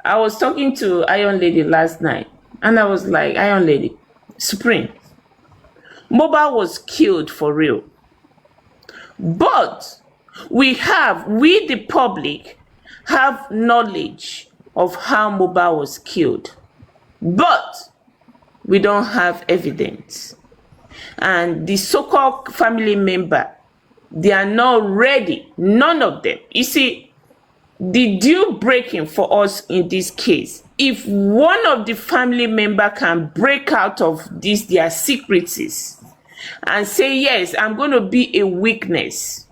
I was talking to Iron Lady last night, and I was like, Iron Lady, Supreme, Mobile was killed for real. But we, the public, have knowledge of how Mobile was killed. But we don't have evidence. And the so-called family member, they are not ready. None of them. You see, the deal breaking for us in this case, if one of the family member can break out of this, their secrecies, and say, yes, I'm going to be a witness.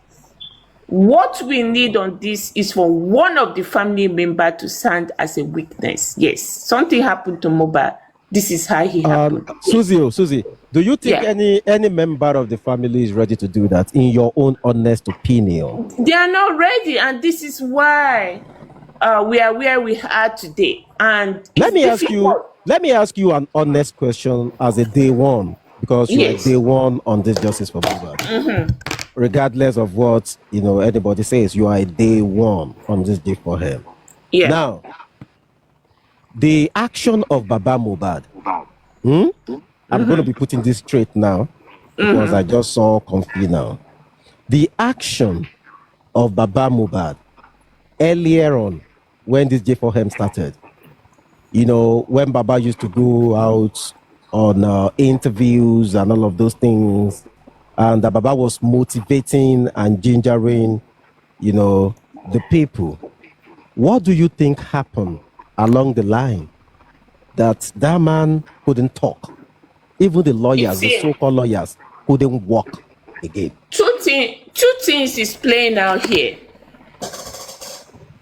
What we need on this is for one of the family member to stand as a witness. Yes, something happened to Mobile. This is how he happened. Susie, do you think any member of the family is ready to do that, in your own honest opinion? They are not ready, and this is why we are where we are today. And let me ask you an honest question as a day one, because you are day one on this Justice for Mohbad. Regardless of what anybody says, you are a day one on this day for him. Yeah. Now, the action of Baba Mohbad. I'm going to be putting this straight now because I just saw Comfy now. The action of Baba Mohbad earlier on, when this J4M started, when Baba used to go out on interviews and all of those things, and Baba was motivating and gingering, the people. What do you think happened along the line that man couldn't talk? Even the lawyers, the so-called lawyers, couldn't walk again. Two things is playing out here.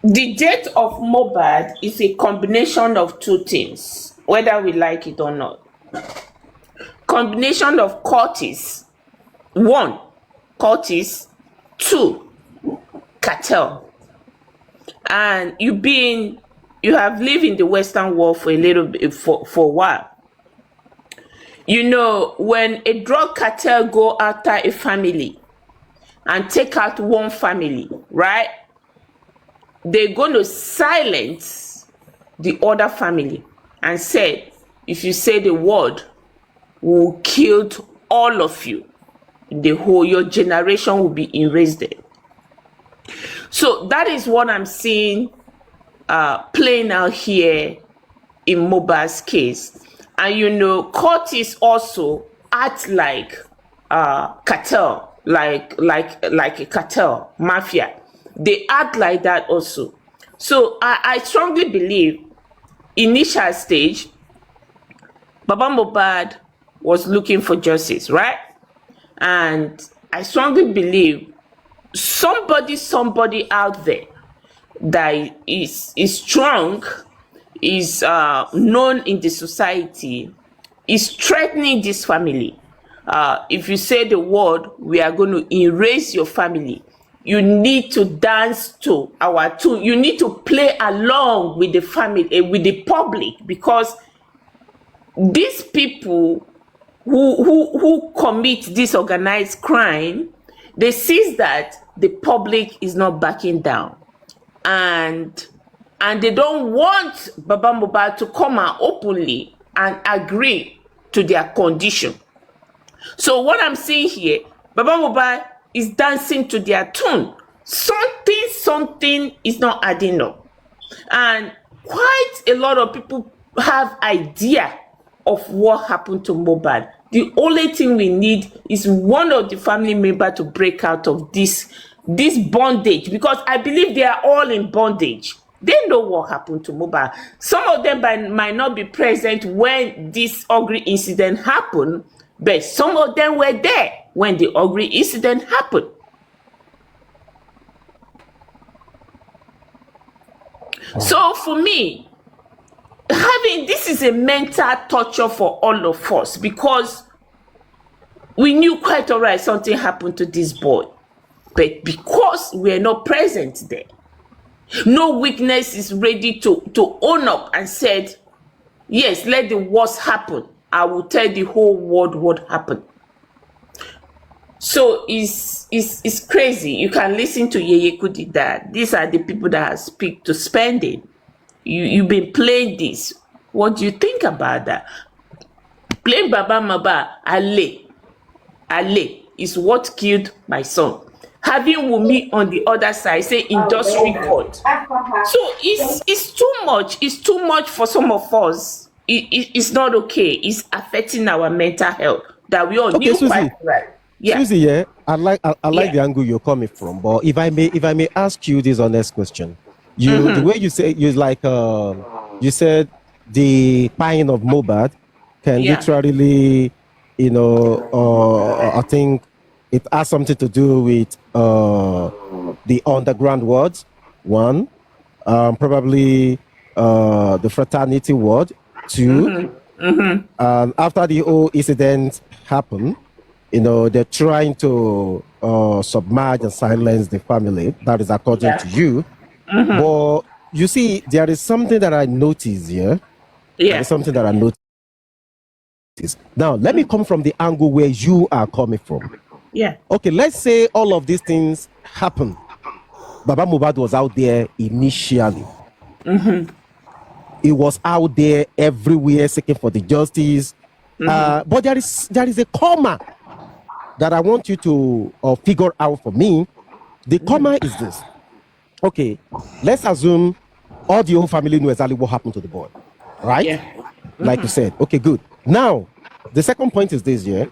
The death of Mohbad is a combination of two things, whether we like it or not. Combination of cultists. 1, cultists. 2, cartel. And you have lived in the Western world for a little bit, for a while. When a drug cartel go after a family and take out one family, right? They're going to silence the other family and say, if you say the word, we'll kill all of you. Your generation will be erased. So that is what I'm seeing playing out here in Mobile's case. And cultists also act like cartel, like a cartel, mafia. They act like that also. So I strongly believe, initial stage, Baba Mohbad was looking for justice, right? And I strongly believe somebody out there that is strong, is known in the society, is threatening this family. If you say the word, we are going to erase your family. You need to dance to our tune. You need to play along with the family, with the public, because these people who commit this organized crime, they see that the public is not backing down, and they don't want Baba Mohbad to come out openly and agree to their condition. So what I'm seeing here, Baba Mohbad is dancing to their tune. Something is not adding up. And quite a lot of people have idea of what happened to Mohbad. The only thing we need is one of the family members to break out of this bondage, because I believe they are all in bondage. They know what happened to Mohbad. Some of them might not be present when this ugly incident happened, but some of them were there when the ugly incident happened. So for me, this is a mental torture for all of us, because we knew quite all right something happened to this boy, but because we are not present there, no witness is ready to own up and said, yes, let the worst happen. I will tell the whole world what happened. So it's crazy. You can listen to Yeye Kudi that these are the people that speak to spending. you've been playing this. What do you think about that? Playing Baba Mohbad, Ale is what killed my son. Having Wunmi on the other side say industry court. So it's too much. It's too much for some of us. It's not okay. It's affecting our mental health that we all knew Susie, quite right. Yeah. Susie, yeah, I like Yeah. the angle you're coming from, but if I may ask you this honest question, the way you say you like you said the pain of Mohbad can Yeah. literally, I think it has something to do with the underground words. One, probably the fraternity word. Two, after the whole incident happened, they're trying to submerge and silence the family. That is according to you. But you see, there is something that I noticed here. Yeah. There is something that I noticed. Now, let me come from the angle where you are coming from. Yeah. Okay, let's say all of these things happen. Baba Mohbad was out there initially. He was out there everywhere seeking for the justice. But there is a comma that I want you to figure out for me. The comma is this. Okay, let's assume all the whole family know exactly what happened to the boy, right? Yeah. Like you said. Okay, good. Now, the second point is this, yeah?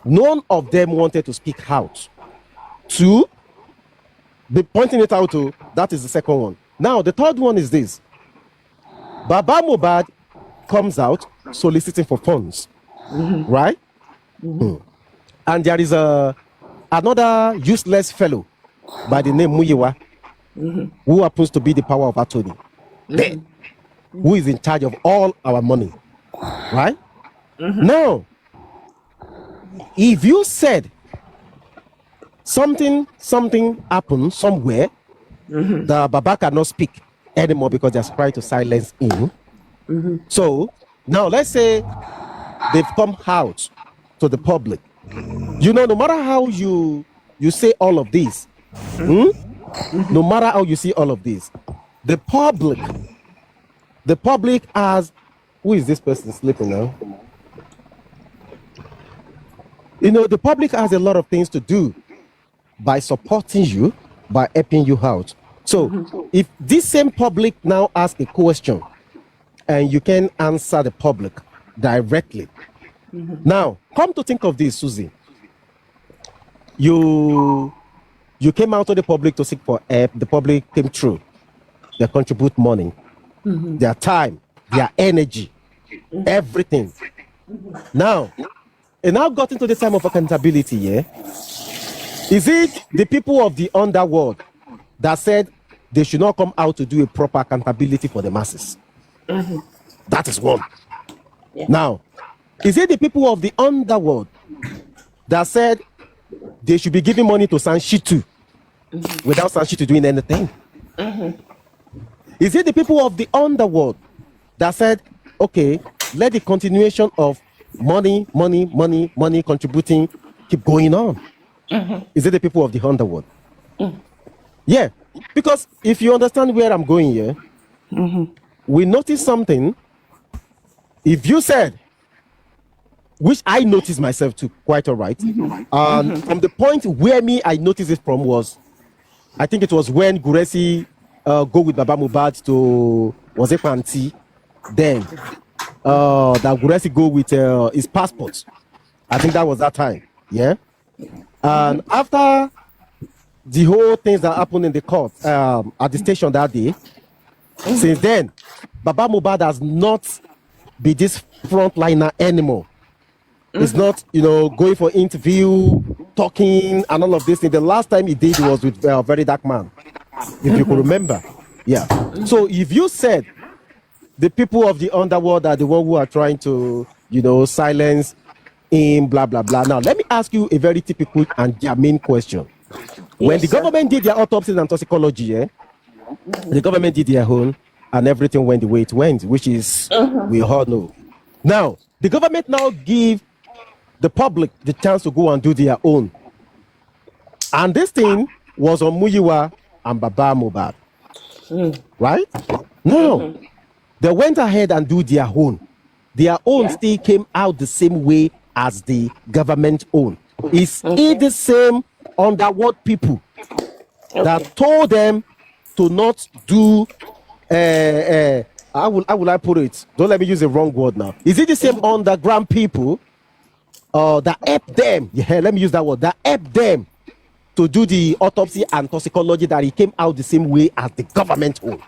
None of them wanted to speak out. Two, the pointing it out to, that is the second one. Now, the third one is this. Baba Mohbad comes out soliciting for funds, right? And there is another useless fellow by the name Muyiwa, who happens to be the power of attorney, there, who is in charge of all our money, right? Now, if you said something happened somewhere that Baba cannot speak anymore because they're trying to silence him. So now let's say they've come out to the public. No matter how you say all of this, no matter how you see all of this, the public has, who is this person sleeping now? The public has a lot of things to do by supporting you, by helping you out. So if this same public now asks a question and you can answer the public directly. Now, come to think of this, Susie. You came out to the public to seek for help. The public came through. They contribute money, their time, their energy, everything. Now, it now got into the time of accountability, yeah? Is it the people of the underworld that said they should not come out to do a proper accountability for the masses? That is one. Yeah. Now, is it the people of the underworld that said they should be giving money to Sanshitu without Sanshitu doing anything? Is it the people of the underworld that said, okay, let the continuation of money contributing keep going on? Is it the people of the underworld? Yeah, because if you understand where I'm going here, we notice something. If you said, which I noticed myself too, quite all right, from the point where I noticed it from was, I think it was when Guresi go with Baba Mohbad to, was it Panti? Then that Guresi go with his passport. I think that was that time, yeah? And after the whole things that happened in the court at the station that day, since then, Baba Mohbad has not been this frontliner anymore. It's not, going for interview, talking, and all of this thing. The last time he did was with a Very Dark Man, if you could remember. Yeah. So if you said the people of the underworld are the one who are trying to, silence him, blah, blah, blah. Now, let me ask you a very typical and germane question. When the government did their autopsies and toxicology, the government did their own, and everything went the way it went, which is, we all know. Now, the government now give the public the chance to go and do their own. And this thing was on Muyiwa and Baba Mohbad. Right? No, they went ahead and do their own. Their own Yeah. still came out the same way as the government own. It's the same underworld people that told them to not do how will I put it? Don't let me use the wrong word now. Is it the same underground people that helped them? Yeah, let me use that word. That helped them to do the autopsy and toxicology, that it came out the same way as the government own.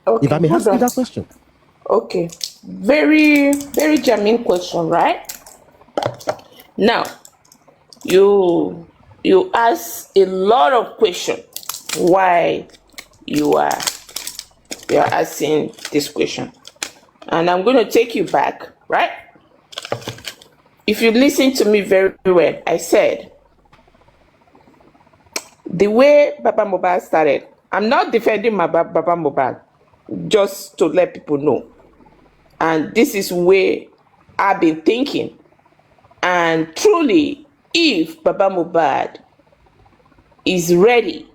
Okay. If I may ask you that question. Okay. Very, very germane question, right? Now, you ask a lot of questions why you're asking this question. And I'm going to take you back, right? If you listen to me very well, I said the way Baba Mohbad started, I'm not defending my Baba Mohbad, just to let people know. And this is where I've been thinking. And truly, if Baba Mohbad is ready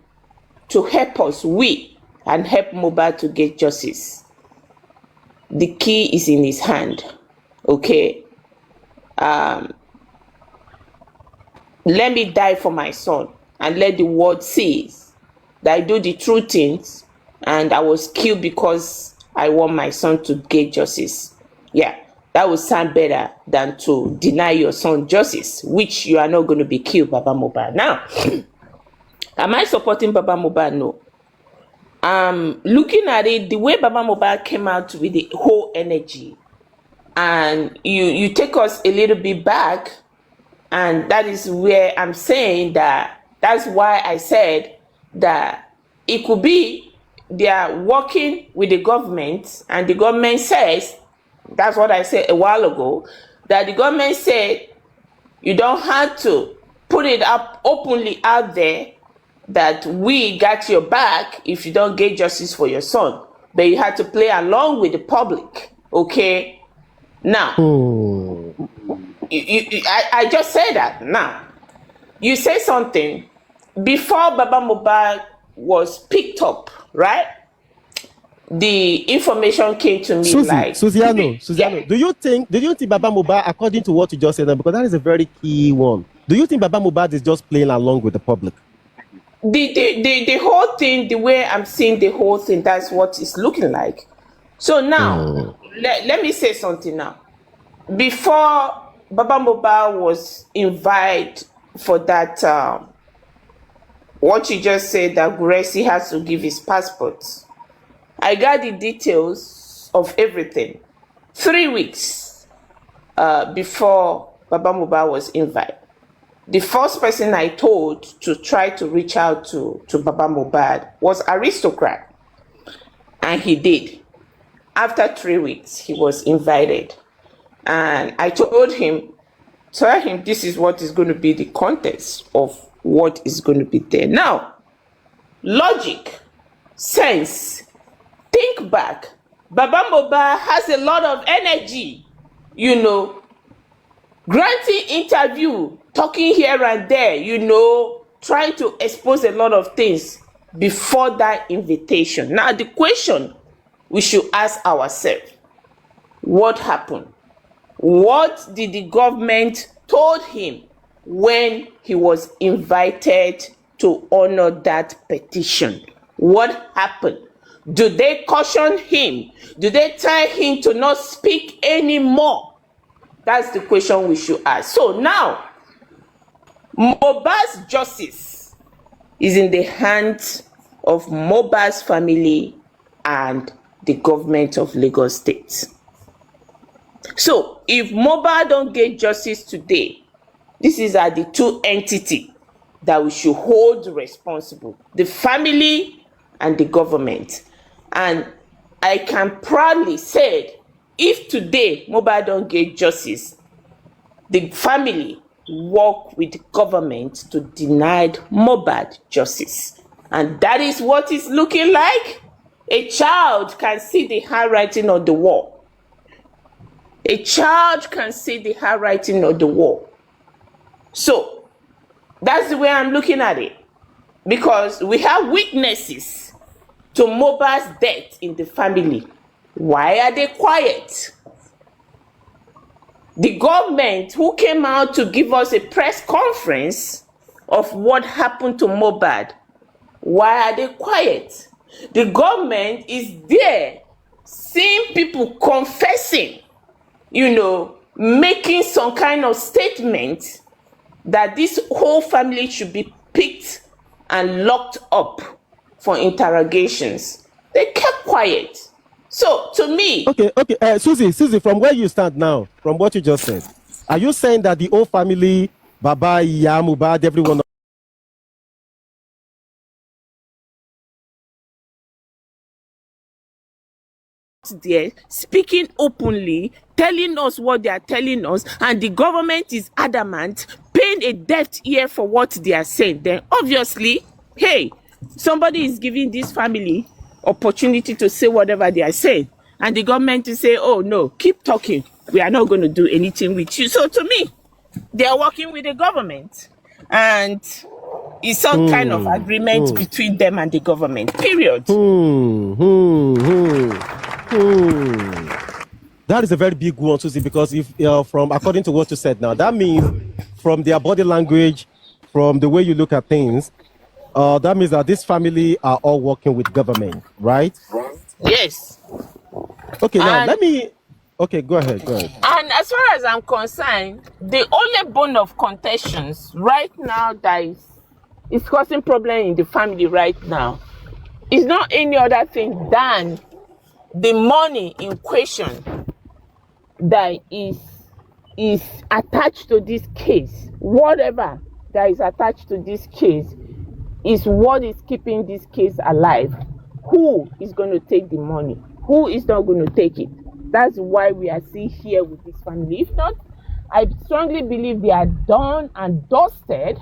to help us, and help Mohbad to get justice, the key is in his hand. Okay? Let me die for my son, and let the world see that I do the true things, and I was killed because I want my son to get justice. Yeah, that would sound better than to deny your son justice, which you are not going to be killed, Baba Mohbad. Now, am I supporting Baba Mohbad? No. Looking at it, the way Baba Mohbad came out with the whole energy, and you take us a little bit back, and that is where I'm saying that's why I said that it could be they are working with the government, and the government says, that's what I said a while ago, that the government said you don't have to put it up openly out there that we got your back if you don't get justice for your son, but you had to play along with the public. Okay? Now, I just said that. Now, you say something before Baba Mohbad was picked up, right? The information came to me Susiano, Yeah. do you think Baba Mohbad, according to what you just said, because that is a very key one, do you think Baba Mohbad is just playing along with the public? The whole thing, the way I'm seeing the whole thing, that's what it's looking like. So now, let me say something now. Before Baba Mohbad was invited for that, what you just said, that Gracie has to give his passport, I got the details of everything 3 weeks before Baba Mohbad was invited. The first person I told to try to reach out to Baba Mohbad was Aristocrat, and he did. After 3 weeks, he was invited, and I told him, tell him this is what is going to be the context of what is going to be there. Now, logic, sense, think back. Baba Mohbad has a lot of energy, granting interview, talking here and there, trying to expose a lot of things before that invitation. Now, the question we should ask ourselves, what happened? What did the government told him when he was invited to honor that petition? What happened? Do they caution him? Do they tell him to not speak anymore? That's the question we should ask. So now, Mohbad's justice is in the hands of Mohbad's family and the government of Lagos State. So if Mohbad don't get justice today, this is the two entities that we should hold responsible, the family and the government. And I can proudly say, if today Mohbad don't get justice, the family work with the government to deny Mohbad justice. And that is what it's looking like. A child can see the handwriting on the wall. A child can see the handwriting on the wall. So that's the way I'm looking at it. Because we have witnesses to Mohbad's death in the family, why are they quiet? The government, who came out to give us a press conference of what happened to Mohbad, why are they quiet? The government is there seeing people confessing, making some kind of statement that this whole family should be picked and locked up for interrogations. They kept quiet. So to me, okay, Susie, from where you stand now, from what you just said, are you saying that the whole family, Baba, Iya, Mohbad, everyone, there speaking openly, telling us what they are telling us, and the government is adamant, paying a deaf ear for what they are saying, then obviously, hey, somebody is giving this family opportunity to say whatever they are saying, and the government to say, oh no, keep talking, we are not going to do anything with you. So to me, they are working with the government, and it's some kind of agreement between them and the government, period. That is a very big one, Susie, because if from according to what you said now, that means from their body language, from the way you look at things, that means that this family are all working with government, right? Yes. Okay, now okay, go ahead. And as far as I'm concerned, the only bone of contentions right now that is causing problem in the family right now is not any other thing than the money in question that is attached to this case. Whatever that is attached to this case is what is keeping this case alive. Who is going to take the money? Who is not going to take it? That's why we are still here with this family. If not, I strongly believe they are done and dusted,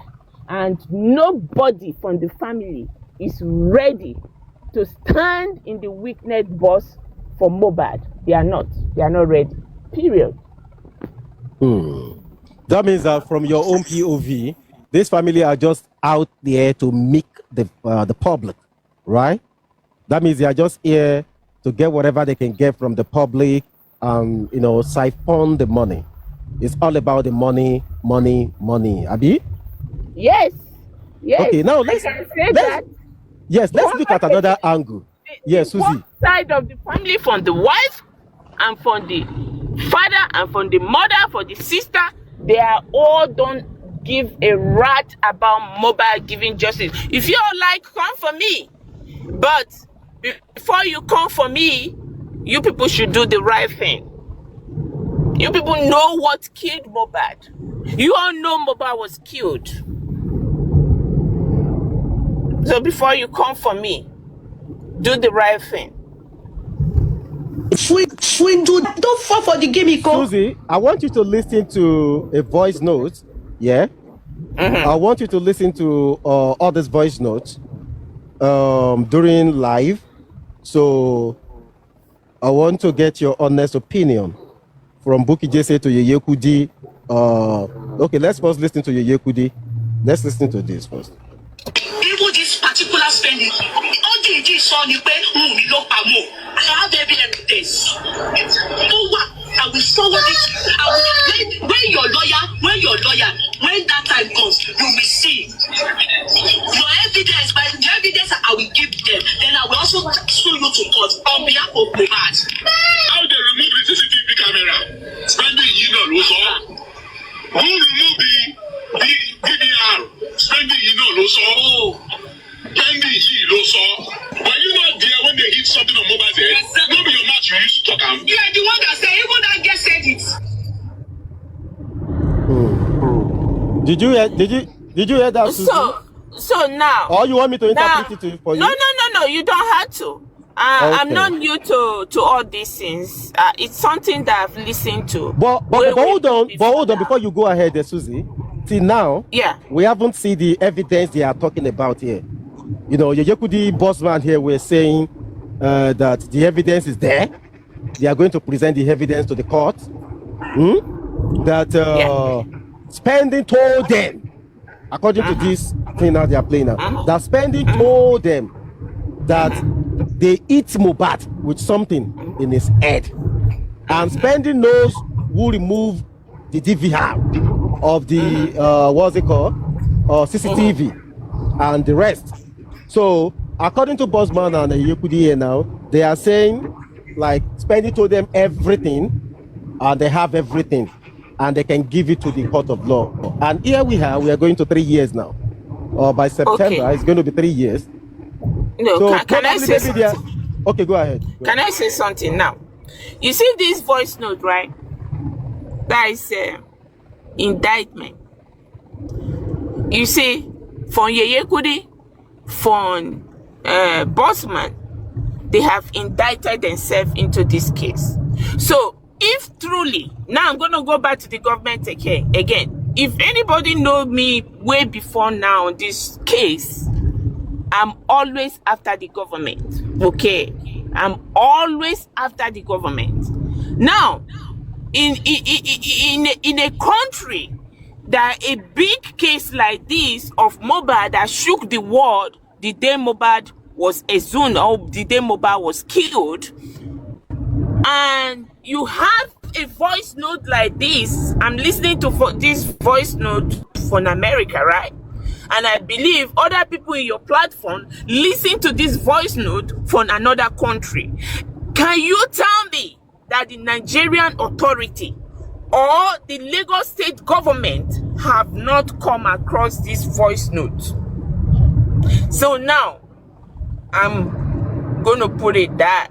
and nobody from the family is ready to stand in the witness box for Mohbad. They are not ready, period. That means that from your own POV, this family are just out there to make the public, right? That means they are just here to get whatever they can get from the public, siphon the money. It's all about the money, Abi? Yes. Okay, now let's look at another angle. Yes, Susie. One side of the family, from the wife and from the father and from the mother, for the sister, they are all don't give a rat about Mohbad giving justice. If you all like, come for me. But before you come for me, you people should do the right thing. You people know what killed Mohbad. You all know Mohbad was killed. So before you come for me, do the right thing. Don't fall for the gimmick. Susie, I want you to listen to a voice note. Yeah. I want you to listen to others' voice notes during live. So I want to get your honest opinion from Buki Jesse to Yeye Kudi. Okay, let's first listen to Yeye Kudi. Let's listen to this first. Even this particular spending, all the saw the pay I have every evidence. I will forward it. When your lawyer, when that time comes, you will see your evidence. By the evidence I will give them, then I will also sue you to court on behalf of Mohbad. How they remove the CCTV camera? Spending who removed the DVR? Spending Spending were you not there when they hit something on Mohbad's head? Exactly. Not be your mouth you used to talk about. You are the one that said, even that guy said it. Did you hear that? So now. Or you want me to interpret it for you? No. You don't have to. Okay. I'm not new to all these things. It's something that I've listened to. But hold on before you go ahead, Susie. Till now, we haven't seen the evidence they are talking about here. Yeye Kudi bossman here were saying that the evidence is there. They are going to present the evidence to the court. That Spending told them, according to this thing now they are playing now, that Spending told them that they eat Mohbad with something in his head. And Spending knows who removed the DVR of the, what's it called? CCTV and the rest. So, according to Bosman and Yekudi now, they are saying, like, Spending told them everything, and they have everything, and they can give it to the court of law. And here we are going to 3 years now. By September, it's going to be 3 years. No, So can I say something? Okay, go ahead. Can I say something now? You see this voice note, right? That is indictment. You see, from Yeyekudi, from Bosman, they have indicted themselves into this case. So, if truly, now I'm going to go back to the government again. If anybody know me way before now on this case, I'm always after the government. Okay, I'm always after the government. Now, in a country that a big case like this of Mohbad that shook the world the day Mohbad was exhumed or the day Mohbad was killed, and you have a voice note like this. I'm listening to this voice note from America, right? And I believe other people in your platform listen to this voice note from another country. Can you tell me that the Nigerian authority or the Lagos state government have not come across this voice note? So now, I'm going to put it that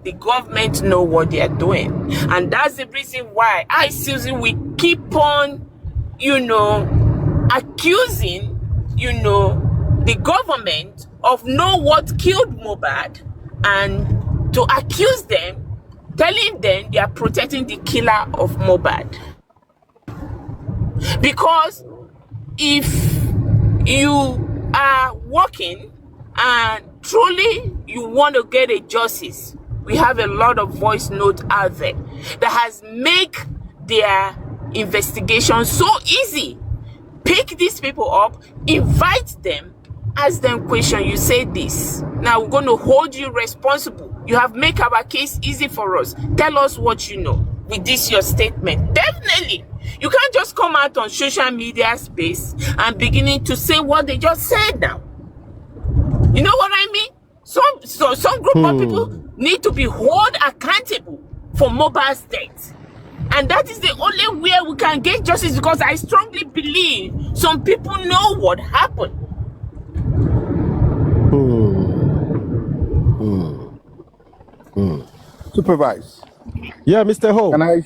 the government know what they are doing. And that's the reason why I, Susan, we keep on, accusing, the government of know what killed Mohbad, and to accuse them, telling them they are protecting the killer of Mohbad. Because if you are working and truly you want to get a justice, we have a lot of voice notes out there that has made their investigation so easy. Pick these people up, invite them, ask them questions. You say this. Now we're going to hold you responsible. You have made our case easy for us. Tell us what you know with this your statement. Definitely. You can't just come out on social media space and beginning to say what they just said now. You know what I mean? Some group of people need to be held accountable for Mohbad's death. And that is the only way we can get justice, because I strongly believe some people know what happened. Supervise. Yeah, Mr. Ho. Can I?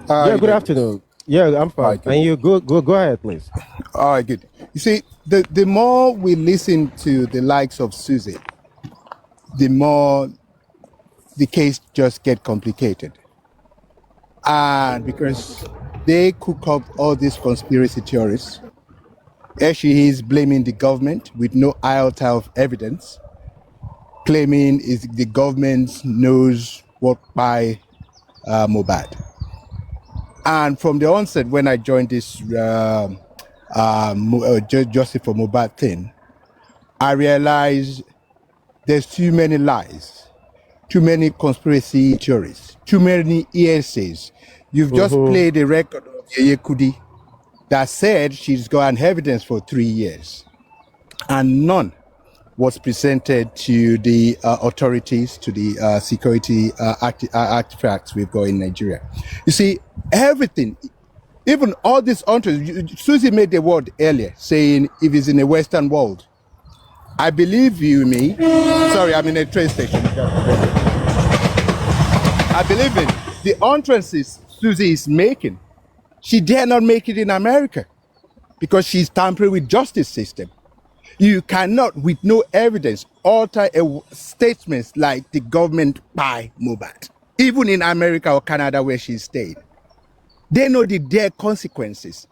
Yeah, good afternoon. Yeah, I'm fine. Right, And you go ahead, please. All right, good. You see, the more we listen to the likes of Susie, the more the case just get complicated. And because they cook up all these conspiracy theories, here she is blaming the government with no iota of evidence, claiming is the government knows what by Mohbad. And from the onset, when I joined this Justice for Mohbad thing, I realized there's too many lies, too many conspiracy theories, too many hearsays. You've just played a record of Yeyekudi that said she's got an evidence for 3 years, and none was presented to the authorities, to the security artifacts we've got in Nigeria. You see, everything, even all these entries, Susie made the word earlier, saying if it's in the Western world. I believe you, me. Sorry, I'm in a train station. I believe in the entrances Susie is making. She dare not make it in America because she's tampering with justice system. You cannot, with no evidence, alter statements like the government by Mohbad. Even in America or Canada where she stayed. They know their consequences.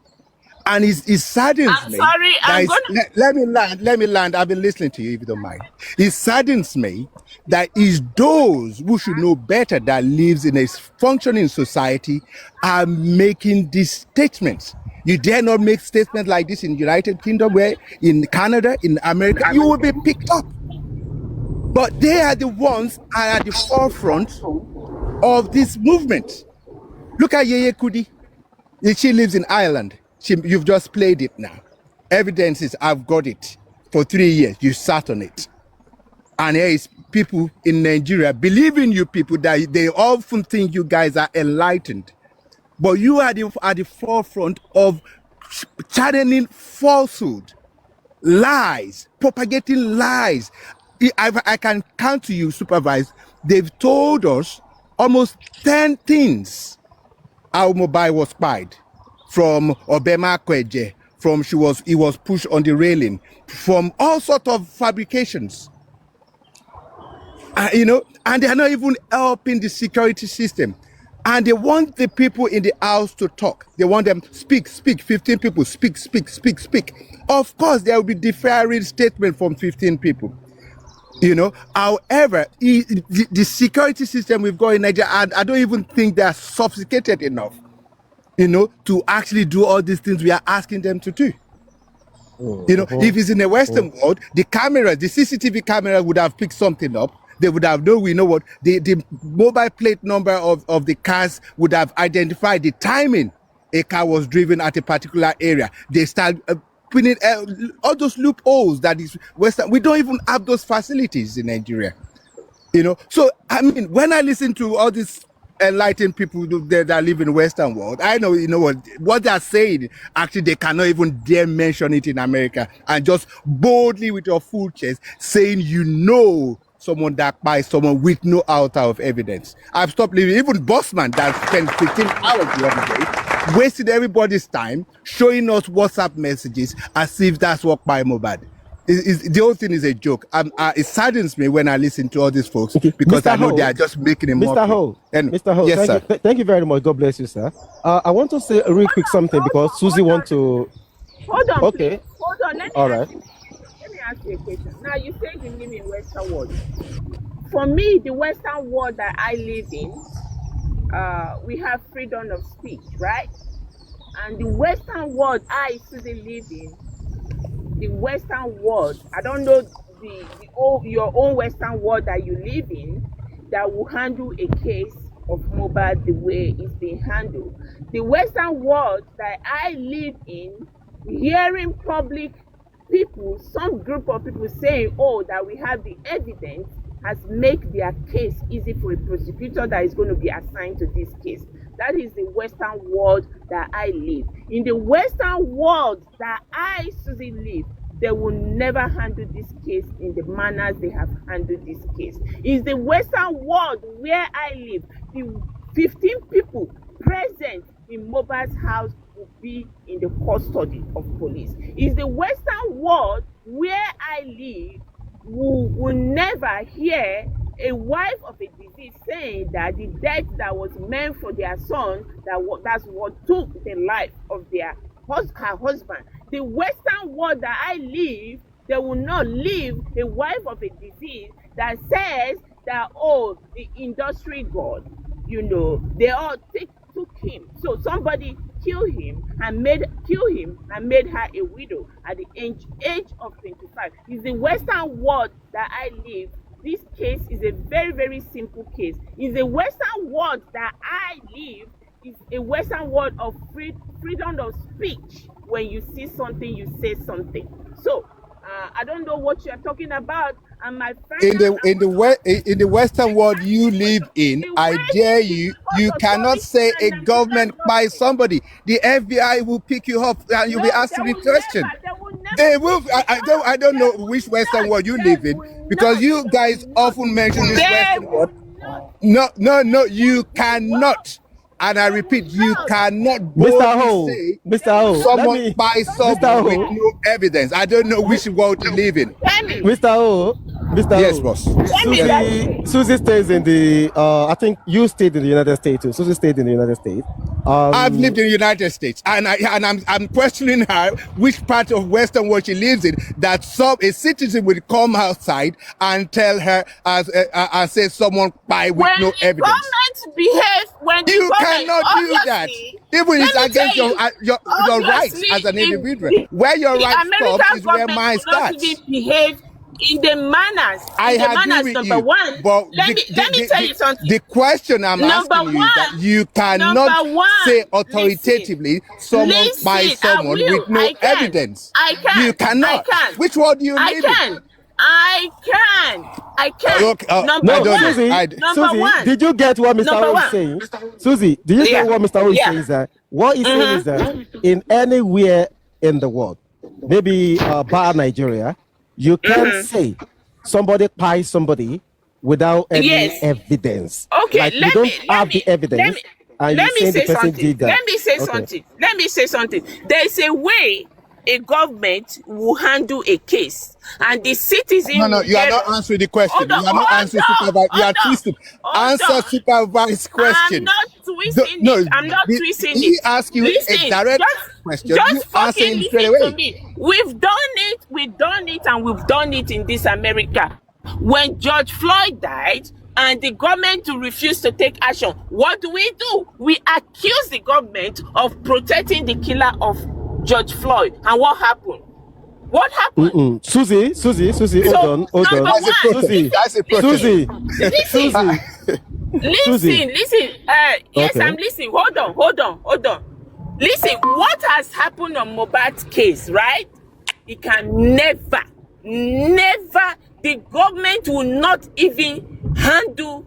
And it saddens I'm me. sorry, Let me land. I've been listening to you if you don't mind. It saddens me that it's those who should know better that lives in a functioning society are making these statements. You dare not make statements like this in the United Kingdom, where in Canada, in America, you will be picked up. But they are the ones are at the forefront of this movement. Look at Yeye Kudi. She lives in Ireland. You've just played it now. Evidence is, I've got it. For 3 years, you sat on it. And here is people in Nigeria believing you people that they often think you guys are enlightened. But you are at the forefront of channeling falsehood, lies, propagating lies. I can count to you, Supervibez. They've told us almost 10 things. Our mobile was spied from Obema Kweje, from he was pushed on the railing, from all sorts of fabrications. You know, and they are not even helping the security system. And they want the people in the house to talk. They want them speak, 15 people, speak. Of course, there will be differing statement from 15 people. You know, however, the security system we've got in Nigeria, I don't even think they're sophisticated enough, you know, to actually do all these things we are asking them to do. You know, if it's in the Western world, the CCTV camera would have picked something up. They would have known, we know what, the mobile plate number of the cars would have identified the timing a car was driven at a particular area. They start putting all those loopholes that is Western. We don't even have those facilities in Nigeria. You know, so I mean, when I listen to all these enlightened people that live in the Western world, I know, you know what they're saying, actually they cannot even dare mention it in America, and just boldly with your full chest saying, you know, someone that by someone with no altar of evidence. I've stopped living. Even Bossman that spent 15 hours the other day, wasted everybody's time showing us WhatsApp messages as if that's what by Mobad. The whole thing is a joke. It saddens me when I listen to all these folks, because Mr. I know Ho, they are just making a Mr. Ho, Mr. Ho, yes, yes, sir. thank you very much. God bless you, sir. I want to say a real quick something because Susie wants to. Hold on, Okay. please. Hold on. Let me ask you a question. Now, you say you live in Western world. For me, the Western world that I live in, we have freedom of speech, right? And the Western world I still live in, the Western world, I don't know your own Western world that you live in, that will handle a case of mobile the way it's being handled. The Western world that I live in, hearing public people, some group of people saying, oh, that we have the evidence, has made their case easy for a prosecutor that is going to be assigned to this case. That is the Western world that I live. In the Western world that I, Susie, live, they will never handle this case in the manners they have handled this case. It's the Western world where I live. The 15 people present in Mobile's house will be in the custody of police. It's the Western world where I live will never hear a wife of a disease saying that the death that was meant for their son, that's what took the life of her husband. The Western world that I live, they will not leave a wife of a disease that says that, oh, the industry god, you know, they all took him. So somebody killed him and made her a widow at the age of 25. It's the Western world that I live. This case is a very, very simple case. In the Western world that I live, is a Western world of freedom of speech. When you see something, you say something. So I don't know what you are talking about. And my friend, in the Western world you live in, I dare you, you cannot say a government by somebody. The FBI will pick you up and you'll be asking the question. They will. I don't know which Western world you live in, because you guys often mention this Western world. No, you cannot. And I repeat, you cannot boldly say someone by someone with no evidence. I don't know which world you live in. Mr. O. Yes, boss. Susie stays in the. I think you stayed in the United States too. Susie stayed in the United States. I've lived in the United States, and I'm questioning her which part of Western world she lives in. That a citizen would come outside and tell her and say someone by with no evidence. You cannot do that. Even it's against your rights as an individual. Where your rights stop is where mine starts. in the manners, I in the agree manners, with number you, one, but let me tell you something. the question I'm Number asking you is that one, you cannot number one, say listen, authoritatively someone by listen, I someone will, with no I can, evidence. I can, You cannot. I can, Which one do you I live can, I can, I can. Okay, I Number don't know. one, I number Susie, one, did you get what Mr. number O is one. saying? Susie, did you Yeah, get what Mr. O is yeah. saying? Is that what he's saying is that in anywhere in the world, maybe bar Nigeria, you can't say somebody pies somebody without any Yes. evidence. Okay, Like you don't have the evidence, and you're let me saying the say person something. did that. Let me say Okay. something. Let me say something. There is a way a government will handle a case, and the citizen. No, will you are get- not answering the question. Hold on, You are not answering supervised. You are twisting. Answer supervised question. I'm not twisting it. I'm not twisting He it. ask you Listen, a direct question. just You answer fucking him straight listen to away. me. We've done it, and we've done it in this America. When George Floyd died and the government refused to take action, what do? We accuse the government of protecting the killer of George Floyd. And what happened? What happened? Susie, So, hold on. number That's a one, protest. Susie, That's a protest. Susie, listen, Susie. listen. Yes, Okay. I'm listening. Hold on. Listen, what has happened on Mohbad's case, right? It can never, the government will not even handle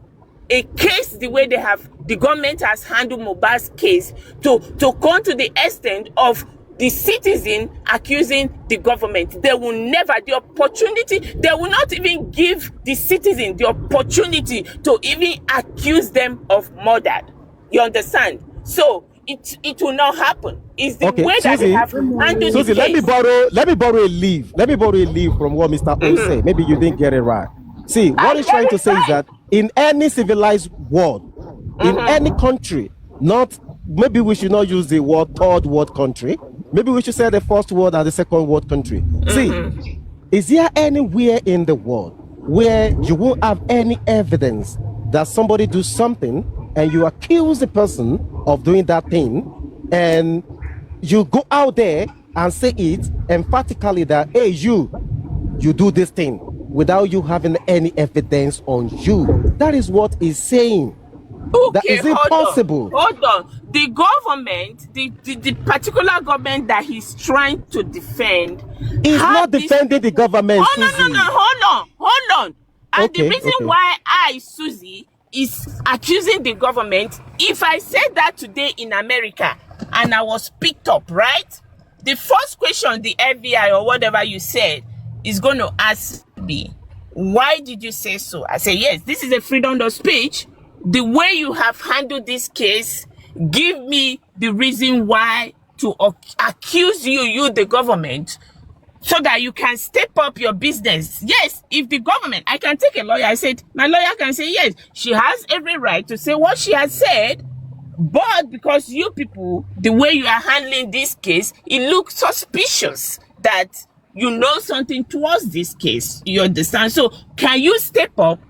a case the way the government has handled Mohbad's case to come to the extent of the citizen accusing the government. They will never, they will not even give the citizen the opportunity to even accuse them of murder. You understand? So it will not happen. It's the way that they have handled Susie, the case. let me borrow a leaf. Let me borrow a leaf from what Mr. O said. Maybe you didn't get it right. See, what he's trying to say is that in any civilized world, in any country, not maybe we should not use the word third world country. Maybe we should say the first world and the second world country. See, is there anywhere in the world where you won't have any evidence that somebody do something and you accuse the person of doing that thing, and you go out there and say it emphatically that, hey, you do this thing without you having any evidence on you? That is what he's saying. That is impossible. Hold on. The government, the particular government that he's trying to defend, He's not defending the government. Oh, Susie. no. Hold on. And the reason okay. why Susie, is accusing the government, if I said that today in America and I was picked up, right? The first question the FBI or whatever you said is going to ask me, why did you say so? I say, yes, this is a freedom of speech. The way you have handled this case, give me the reason why to accuse you, the government, so that you can step up your business. Yes, if the government, I can take a lawyer. I said, my lawyer can say, yes, she has every right to say what she has said. But because you people, the way you are handling this case, it looks suspicious that you know something towards this case. You understand? So can you step up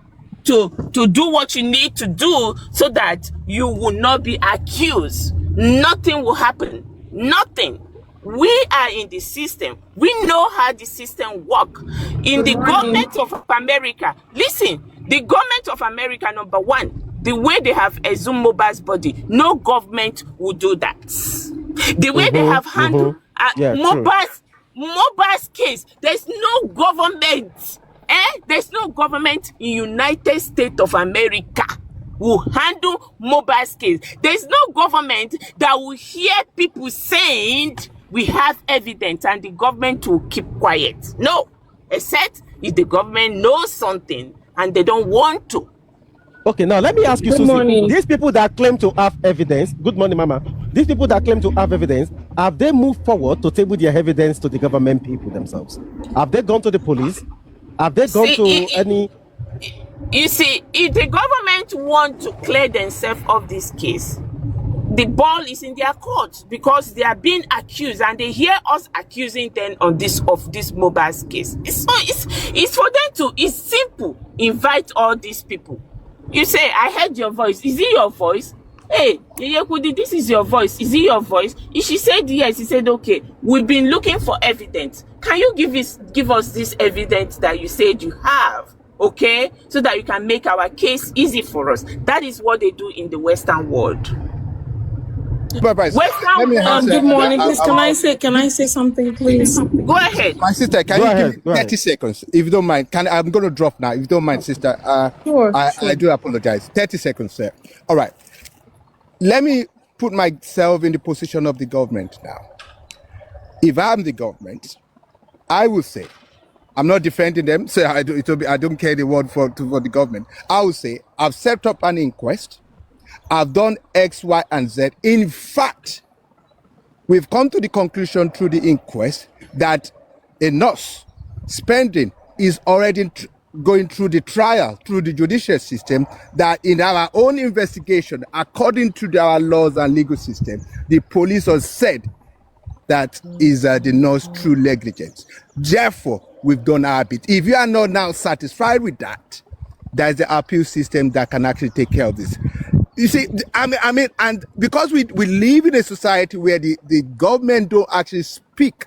to do what you need to do so that you will not be accused? Nothing will happen. Nothing. We are in the system. We know how the system works. In the government of America, listen, the government of America, number one, the way they have exhumed Mohbad's body, no government will do that. The way they have handled Mohbad's case, there's no government. There's no government in United States of America will handle Mohbad's case. There's no government that will hear people saying we have evidence and the government will keep quiet. No, except if the government knows something and they don't want to. Okay, now let me ask you, Good Susie. morning. These people that claim to have evidence, good morning, Mama. These people that claim to have evidence, have they moved forward to table their evidence to the government people themselves? Have they gone to the police? Have they gone any? You see, if the government want to clear themselves of this case, the ball is in their court because they are being accused and they hear us accusing them on this Mohbad's case. It's for them to, it's simple, invite all these people. You say, I heard your voice. Is it your voice? hey, Yeye Kudi, this is your voice. Is it your voice? If she said yes, he said, okay, we've been looking for evidence. Can you give us this evidence that you said you have? Okay, so that you can make our case easy for us. That is what they do in the Western world. Supervise, Western let me world. answer. Good morning. Please, can I say something, please? Go ahead. My sister, can Go you ahead, give go me ahead. 30 seconds? If you don't mind, I'm going to drop now. If you don't mind, sister, Sure, I sure. do apologize. 30 seconds, sir. All right. Let me put myself in the position of the government now. If I'm the government, I will say, I'm not defending them, so I don't care the word for the government. I will say, I've set up an inquest. I've done X, Y, and Z. In fact, we've come to the conclusion through the inquest that a nurse spending is already going through the trial, through the judicial system, that in our own investigation, according to our laws and legal system, the police have said that is the nurse true negligence. Therefore, we've done our bit. If you are not now satisfied with that, there's the appeal system that can actually take care of this. You see, I mean, and because we live in a society where the government don't actually speak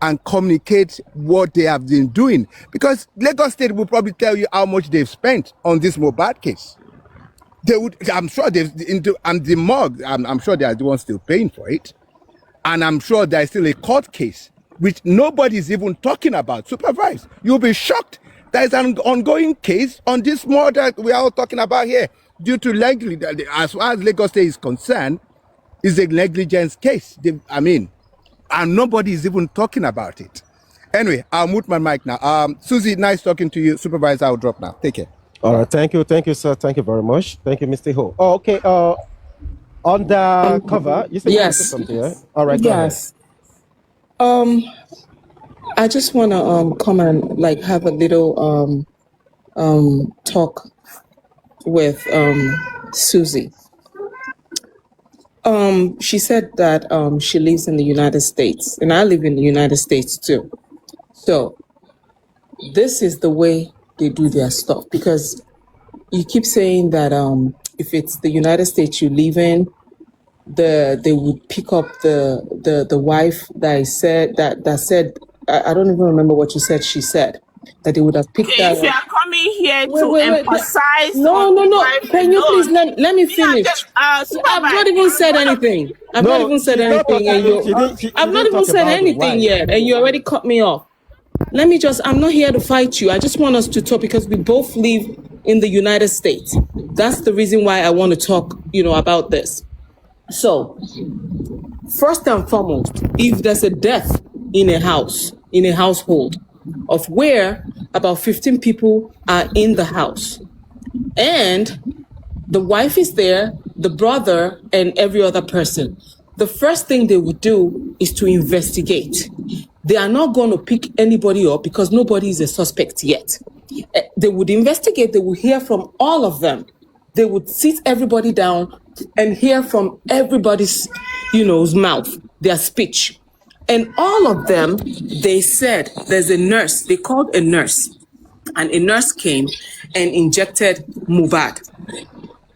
and communicate what they have been doing, because Lagos State will probably tell you how much they've spent on this Mohbad case. They would, I'm sure they've and the morgue, I'm sure they are the ones still paying for it, and I'm sure there is still a court case which nobody is even talking about. Supervise, you'll be shocked. There is an ongoing case on this murder that we are all talking about here, due to as far as Lagos State is concerned, is a negligence case. And nobody is even talking about it. Anyway, I'll mute my mic now. Susie, nice talking to you. Supervisor, I'll drop now. Take care. All right, thank you, sir. Thank you very much. Thank you, Mr. Ho. Oh, okay. On the cover, you said Yes. something, right? All right, go ahead. Yes. I just want to come and like have a little talk with Susie. She said that she lives in the United States, and I live in the United States too. So this is the way they do their stuff, because you keep saying that if it's the United States you live in, they would pick up the wife that said I don't even remember what you said. She said that they would have picked that If you up. are coming here to Wait. emphasize No. on the wife Can you alone, please let me finish? I've not even said anything. I've not even said she's not anything, and talking- she you. didn't- she I've not didn't even talk said about the anything wife. yet, and you already cut me off. I'm not here to fight you. I just want us to talk because we both live in the United States. That's the reason why I want to talk, about this. So, first and foremost, if there's a death in a house, in a household, of where about 15 people are in the house, and the wife is there, the brother, and every other person, the first thing they would do is to investigate. They are not going to pick anybody up because nobody is a suspect yet. They would investigate, they would hear from all of them. They would sit everybody down and hear from everybody's, mouth, their speech. And all of them, they said, there's a nurse, they called a nurse, and a nurse came and injected Mohbad.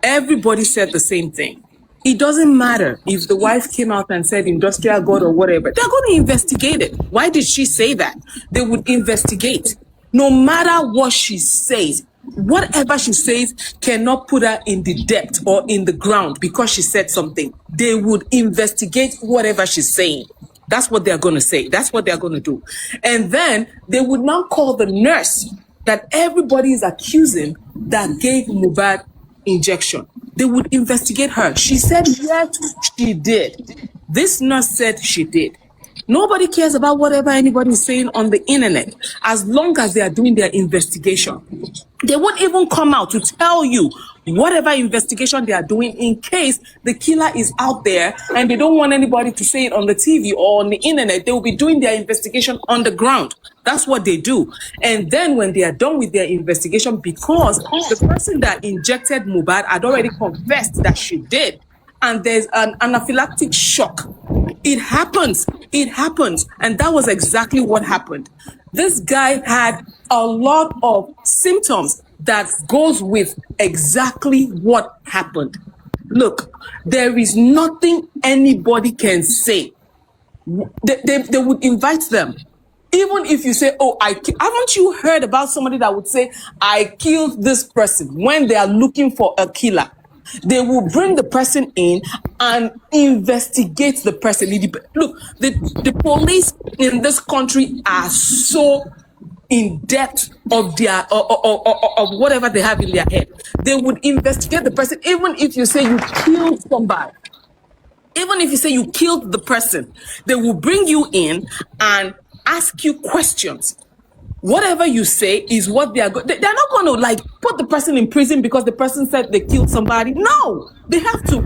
Everybody said the same thing. It doesn't matter if the wife came out and said industrial god or whatever. They're going to investigate it. Why did she say that? They would investigate. No matter what she says, whatever she says cannot put her in the depth or in the ground because she said something. They would investigate whatever she's saying. That's what they're going to say. That's what they're going to do. And then they would now call the nurse that everybody is accusing that gave Mohbad injection. They would investigate her. She said, yes, she did. This nurse said she did. Nobody cares about whatever anybody is saying on the internet as long as they are doing their investigation. They won't even come out to tell you whatever investigation they are doing in case the killer is out there and they don't want anybody to say it on the TV or on the internet. They will be doing their investigation on the ground. That's what they do. And then when they are done with their investigation, because the person that injected Mohbad had already confessed that she did, and there's an anaphylactic shock. It happens. And that was exactly what happened. This guy had a lot of symptoms that goes with exactly what happened. Look, there is nothing anybody can say. They would invite them. Even if you say, oh, haven't you heard about somebody that would say, I killed this person when they are looking for a killer? They will bring the person in and investigate the person. Look, the police in this country are so in depth of their of whatever they have in their head. They would investigate the person, even if you say you killed somebody. Even if you say you killed the person, they will bring you in and ask you questions. Whatever you say is what they are they're not going to like put the person in prison because the person said they killed somebody. No, they have to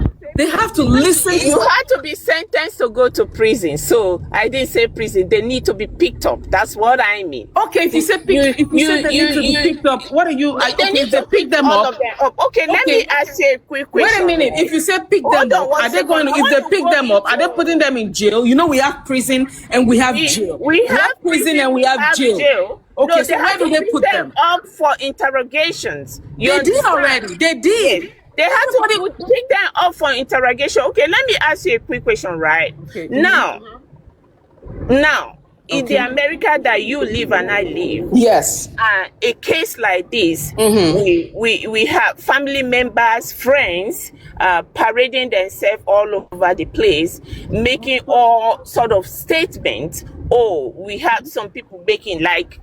listen. You had to be sentenced to go to prison. So I didn't say prison. They need to be picked up. That's what I mean. Okay, if you say they need to be picked up, what are you? They need to pick them up. Okay, let me ask you a quick question. Wait a minute. If you say pick them up, are they going to? If they pick them up, are they putting them in jail? You know, we have prison and we have jail. We have prison and we have jail. Okay, no, so where do they put them up for interrogations? They did already. They did. Yes. They had to pick them up for interrogation. Okay, let me ask you a quick question, right? Okay. Now, in the America that you live and I live, yes, a case like this, we have family members, friends, parading themselves all over the place, making all sort of statements. Oh, we have some people making like.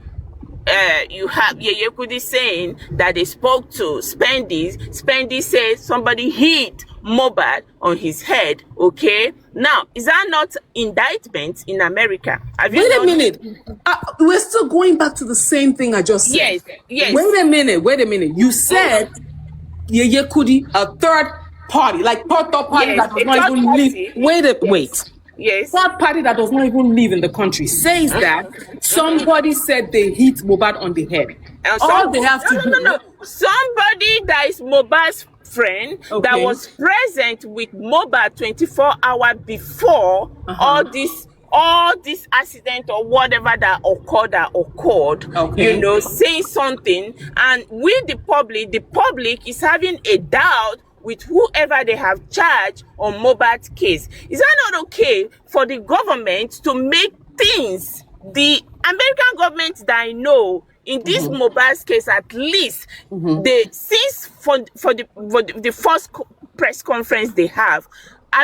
You have Yeyekudi saying that they spoke to Spendy. Spendy says somebody hit Mohbad on his head. Okay, now is that not indictment in America? Wait a minute. We're still going back to the same thing I just said. Yes. Wait a minute. You said Yeyekudi, a third party, like third party that does not even live. Wait. Yes. Third party that does not even live in the country says that somebody said they hit Mohbad on the head. All they have to do. No. Somebody that is Mohbad's friend that was present with Mohbad 24 hours before all this accident or whatever that occurred, you know, saying something, and with the public is having a doubt with whoever they have charged on Mohbad's case. Is that not okay for the government to make things, the American government that I know, in this Mohbad's case at least, they, since for the first press conference they have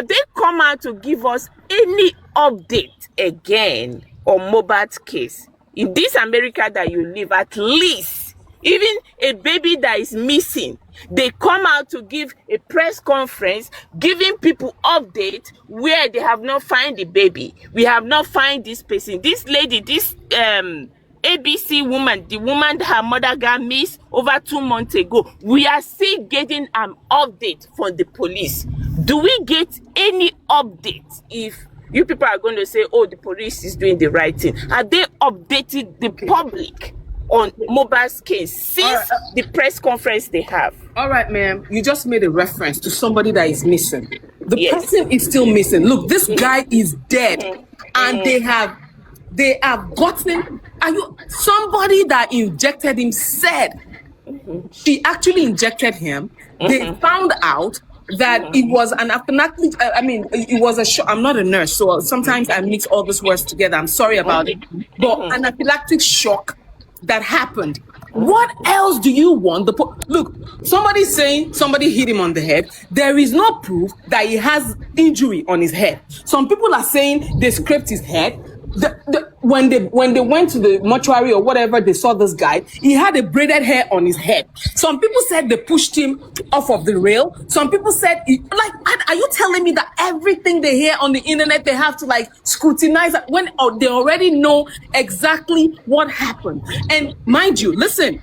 they come out to give us any update again on Mohbad's case? In this America that you live, at least, even a baby that is missing, they come out to give a press conference, giving people update where they have not found the baby. We have not found this person. This lady, this ABC woman, the woman that her mother got missed over 2 months ago, we are still getting an update from the police. Do we get any update? If you people are going to say, oh, the police is doing the right thing, are they updated the public on Mohbad's case since the press conference they have? All right, ma'am. You just made a reference to somebody that is missing. The person is still missing. Look, this guy is dead, and they have gotten. Somebody that injected him said she actually injected him. They found out that it was an anaphylactic. It was a shock. I'm not a nurse, so sometimes I mix all these words together. I'm sorry about it, but anaphylactic shock that happened. What else do you want? Look, somebody's saying somebody hit him on the head. There is no proof that he has injury on his head. Some people are saying they scraped his head. When they went to the mortuary or whatever, they saw this guy. He had a braided hair on his head. Some people said they pushed him off of the rail. Some people said, are you telling me that everything they hear on the internet they have to scrutinize when they already know exactly what happened? And mind you, listen,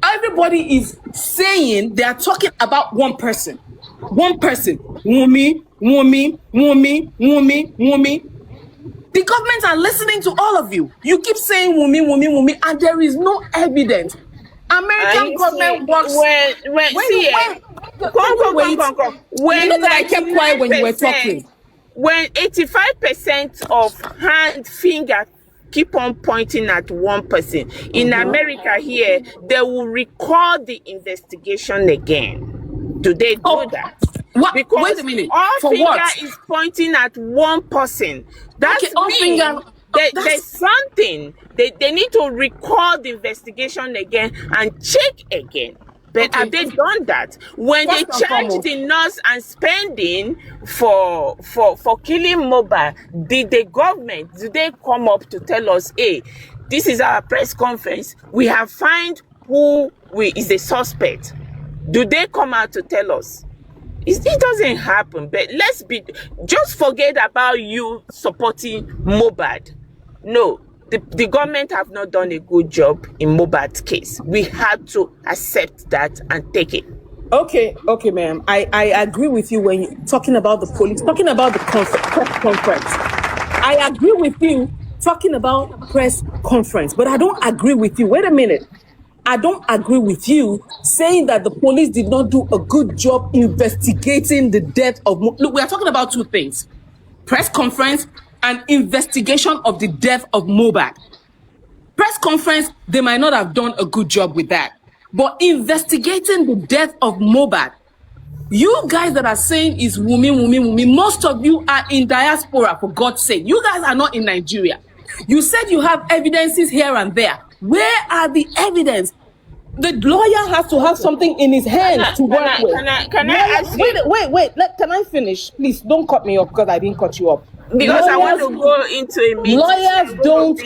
everybody is saying they are talking about one person. Wumi. The government are listening to all of you. You keep saying Wumi, and there is no evidence. American government works. Wait. You know that I kept quiet when you were talking. When 85% of hand finger keep on pointing at one person, in America here, they will record the investigation again. Do they do that? What? Because Wait a minute. all For finger what? is pointing at one person. That's Okay, all mean finger. there's something. They need to record the investigation again and check again. But Okay. have they done that? When First they and charge foremost. the nurse and spending for killing Mobile, did the government, did they come up to tell us, hey, this is our press conference, we have found who is the suspect? Do they come out to tell us? It doesn't happen. But just forget about you supporting Mobad. No, the government have not done a good job in Mobad's case. We had to accept that and take it. Okay, ma'am. I agree with you when you're talking about the police, talking about the press conference. I agree with you talking about press conference, but I don't agree with you. Wait a minute. I don't agree with you saying that the police did not do a good job investigating the death of... Look, we are talking about two things. Press conference and investigation of the death of Mohbad. Press conference, they might not have done a good job with that. But investigating the death of Mohbad, you guys that are saying is Wumi, most of you are in diaspora, for God's sake. You guys are not in Nigeria. You said you have evidences here and there. Where are the evidence? The lawyer has to have something in his hand to work with. Can I ask you? Wait. Can I finish? Please don't cut me off because I didn't cut you off. Because I want to go into a meeting. Lawyers don't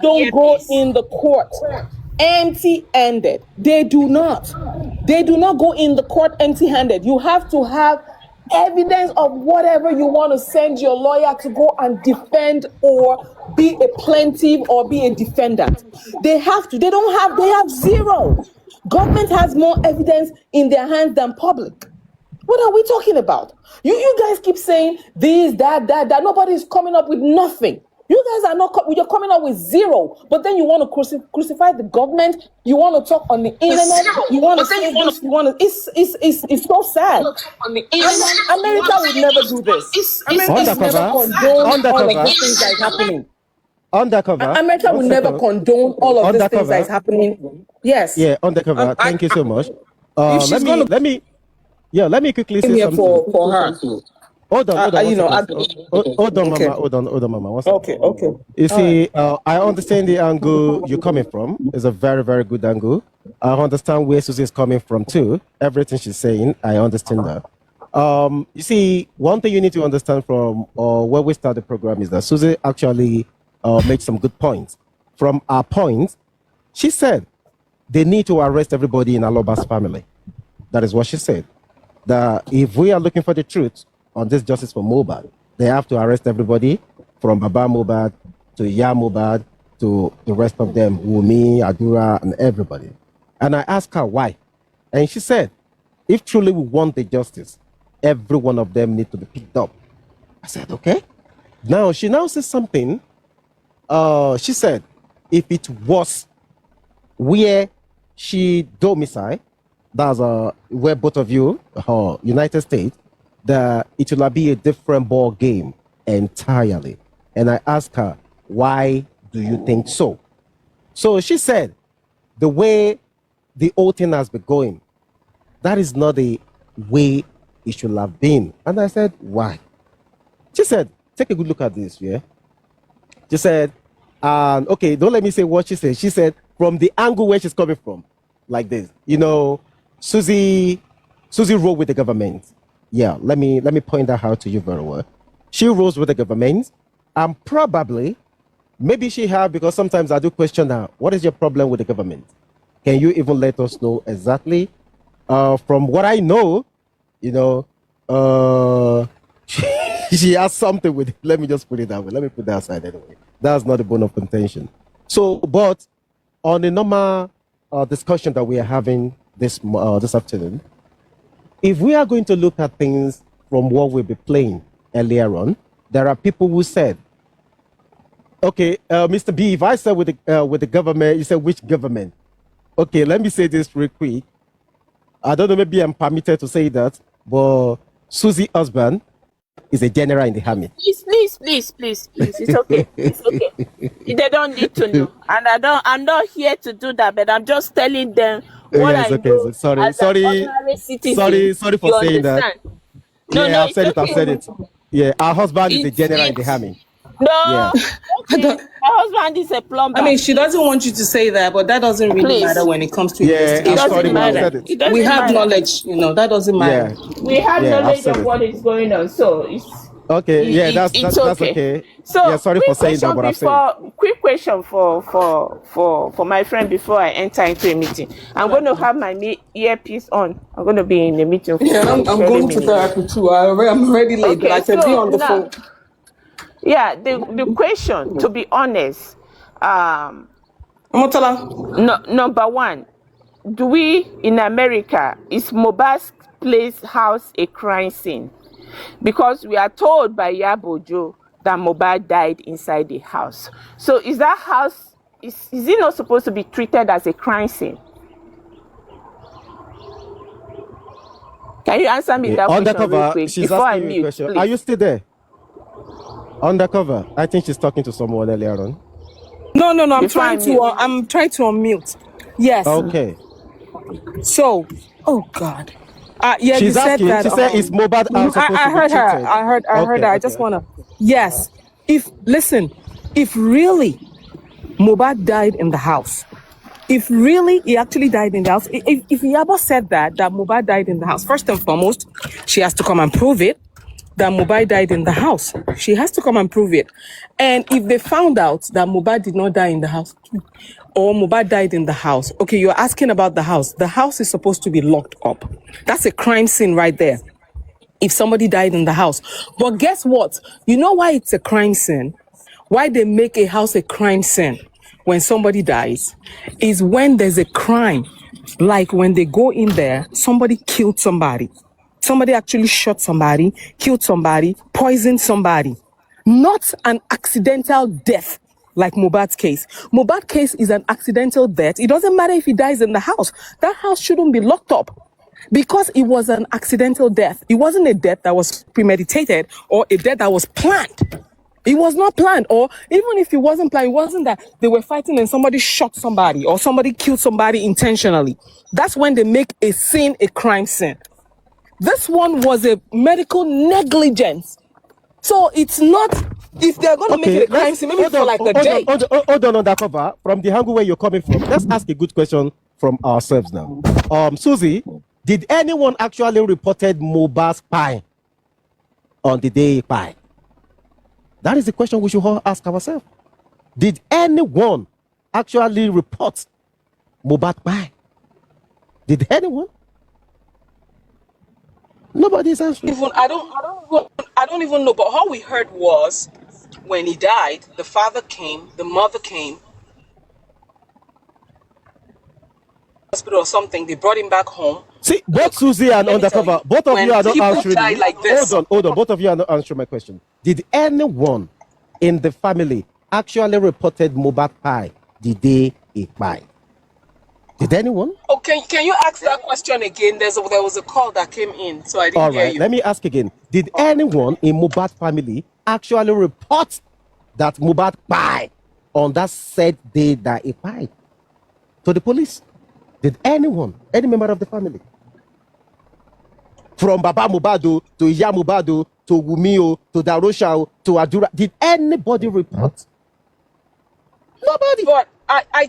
go in the court empty-handed. They do not. They do not go in the court empty-handed. You have to have evidence of whatever you want to send your lawyer to go and defend or be a plaintiff or be a defendant. They have to. They have zero. Government has more evidence in their hands than public. What are we talking about? You guys keep saying this, that. Nobody's coming up with nothing. You guys are not. You're coming up with zero. But then you want to crucify the government. You want to talk on the internet. You want to say this. You want to. It's so sad. America would never do this. America would never condone all of these things that is happening. Undercover. America will never condone all of these things that is happening. Yes. Yeah, undercover. Thank you so much. Let me quickly say something for her. Hold on, Okay. Mama. One second. Okay. You see, I understand the angle you're coming from. It's a very, very good angle. I understand where Susie is coming from too. Everything she's saying, I understand that. You see, one thing you need to understand from where we start the program is that Susie actually made some good points. From our point, she said they need to arrest everybody in Aloba's family. That is what she said. That if we are looking for the truth on this justice for Mohbad, they have to arrest everybody from Baba Mohbad to Ya Mohbad to the rest of them, Wumi, Adura, and everybody. And I asked her why. And she said, if truly we want the justice, every one of them need to be picked up. I said, okay. Now, she now says something. She said, if it was where she domicile, that's where both of you, United States, that it will be a different ball game entirely. And I asked her, why do you think so? So she said, the way the whole thing has been going, that is not the way it should have been. And I said, why? She said, take a good look at this, yeah? She said, okay, don't let me say what she said. She said, from the angle where she's coming from, like this, you know, Susie rode with the government. Yeah, let me point that out to you very well. She rose with the government, and probably, maybe she have, because sometimes I do question her, what is your problem with the government? Can you even let us know exactly? From what I know, you know, she has something with it. Let me just put it that way. Let me put that aside anyway. That's not the bone of contention. So, but on the normal discussion that we are having this afternoon, if we are going to look at things from what we'll be playing earlier on, there are people who said, okay, Mr. B, if I said with the government, you said which government? Okay, let me say this real quick. I don't know, maybe I'm permitted to say that, but Susie's husband is a general in the army. Please. It's okay. It's okay. They don't need to know. And I'm not here to do that, but I'm just telling them what Yes, I okay. know. Sorry as an ordinary citizen. Sorry for saying that. No, Yeah, no, I've it's said it. I've okay. said it. Yeah, our husband is a general in the It's army. No, Yeah. okay. My husband is a plumber. I mean, she doesn't want you to say that, but that doesn't really matter Please. when it comes to Yeah, It I'm investigation. sorry. doesn't I've Anyway, said matter. it. It we doesn't have matter. knowledge, that doesn't matter. Yeah, We have yeah, I've knowledge said of it. what is going on, so Okay. Yeah, it's that's okay. okay. So Yeah, sorry for saying that, but I've said it. quick question for my friend before I enter into a meeting. I'm going to have my earpiece on. I'm going to be in a meeting for Yeah, I'm 30 going to minutes. therapy too. I'm already late, but I Okay, can be so on the now, phone. yeah, the question, to be honest, Omotala, no, number one, do we in America, is Mohbad's place house a crime scene? Because we are told by Yabojo that Mohbad died inside the house. So is that house, is it not supposed to be treated as a crime scene? Can you answer me Okay. that question real Undercover, quick she's before I asking you a mute, question. Are please? you still there? Undercover. I think she's talking to someone earlier on. no, I'm Before I trying to. mute. I'm trying to unmute. Yes. Okay. So, oh God. Yeah, you She's said asking. that. She said, "Is Mohbad house supposed I to be heard her. treated?" I heard Okay. her. I Okay. just wanna. Yes. If really Mohbad died in the house, if really he actually died in the house, if Yabo said that Mohbad died in the house, first and foremost, she has to come and prove it. That Mohbad died in the house. She has to come and prove it. And if they found out that Mohbad did not die in the house, or Mohbad died in the house, okay, you're asking about the house. The house is supposed to be locked up. That's a crime scene right there. If somebody died in the house. But guess what? You know why it's a crime scene? Why they make a house a crime scene when somebody dies is when there's a crime. Like when they go in there, somebody killed somebody. Somebody actually shot somebody, killed somebody, poisoned somebody. Not an accidental death like Mohbad's case. Mohbad's case is an accidental death. It doesn't matter if he dies in the house. That house shouldn't be locked up because it was an accidental death. It wasn't a death that was premeditated or a death that was planned. It was not planned, or even if it wasn't planned, it wasn't that they were fighting and somebody shot somebody or somebody killed somebody intentionally. That's when they make a scene a crime scene. This one was a medical negligence. So it's not, if they're going to make it a crime scene, maybe for like a day. Hold on, Undercover. From the angle where you're coming from, let's ask a good question from ourselves now. Susie, did anyone actually reported Mohbad's pie on the day pie? That is the question we should all ask ourselves. Did anyone actually report Mohbad pie? Did anyone? Nobody's answering. I don't even know. But all we heard was when he died, the father came, the mother came, hospital or something. They brought him back home. See, both Susie and Undercover, both of you are not answering. Like this. Hold on. Both of you are not answering my question. Did anyone in the family actually reported Mohbad pie the day he died? Did anyone? Okay, can you ask that question again? There was a call that came in, so I didn't hear you. Let me ask again. Did anyone in Mohbad family actually report that Mohbad died on that said day that he died to the police? Did anyone, any member of the family, from Baba Mubado to Iya Mubado to Wumio to Darosha to Adura, did anybody report? Nobody. But I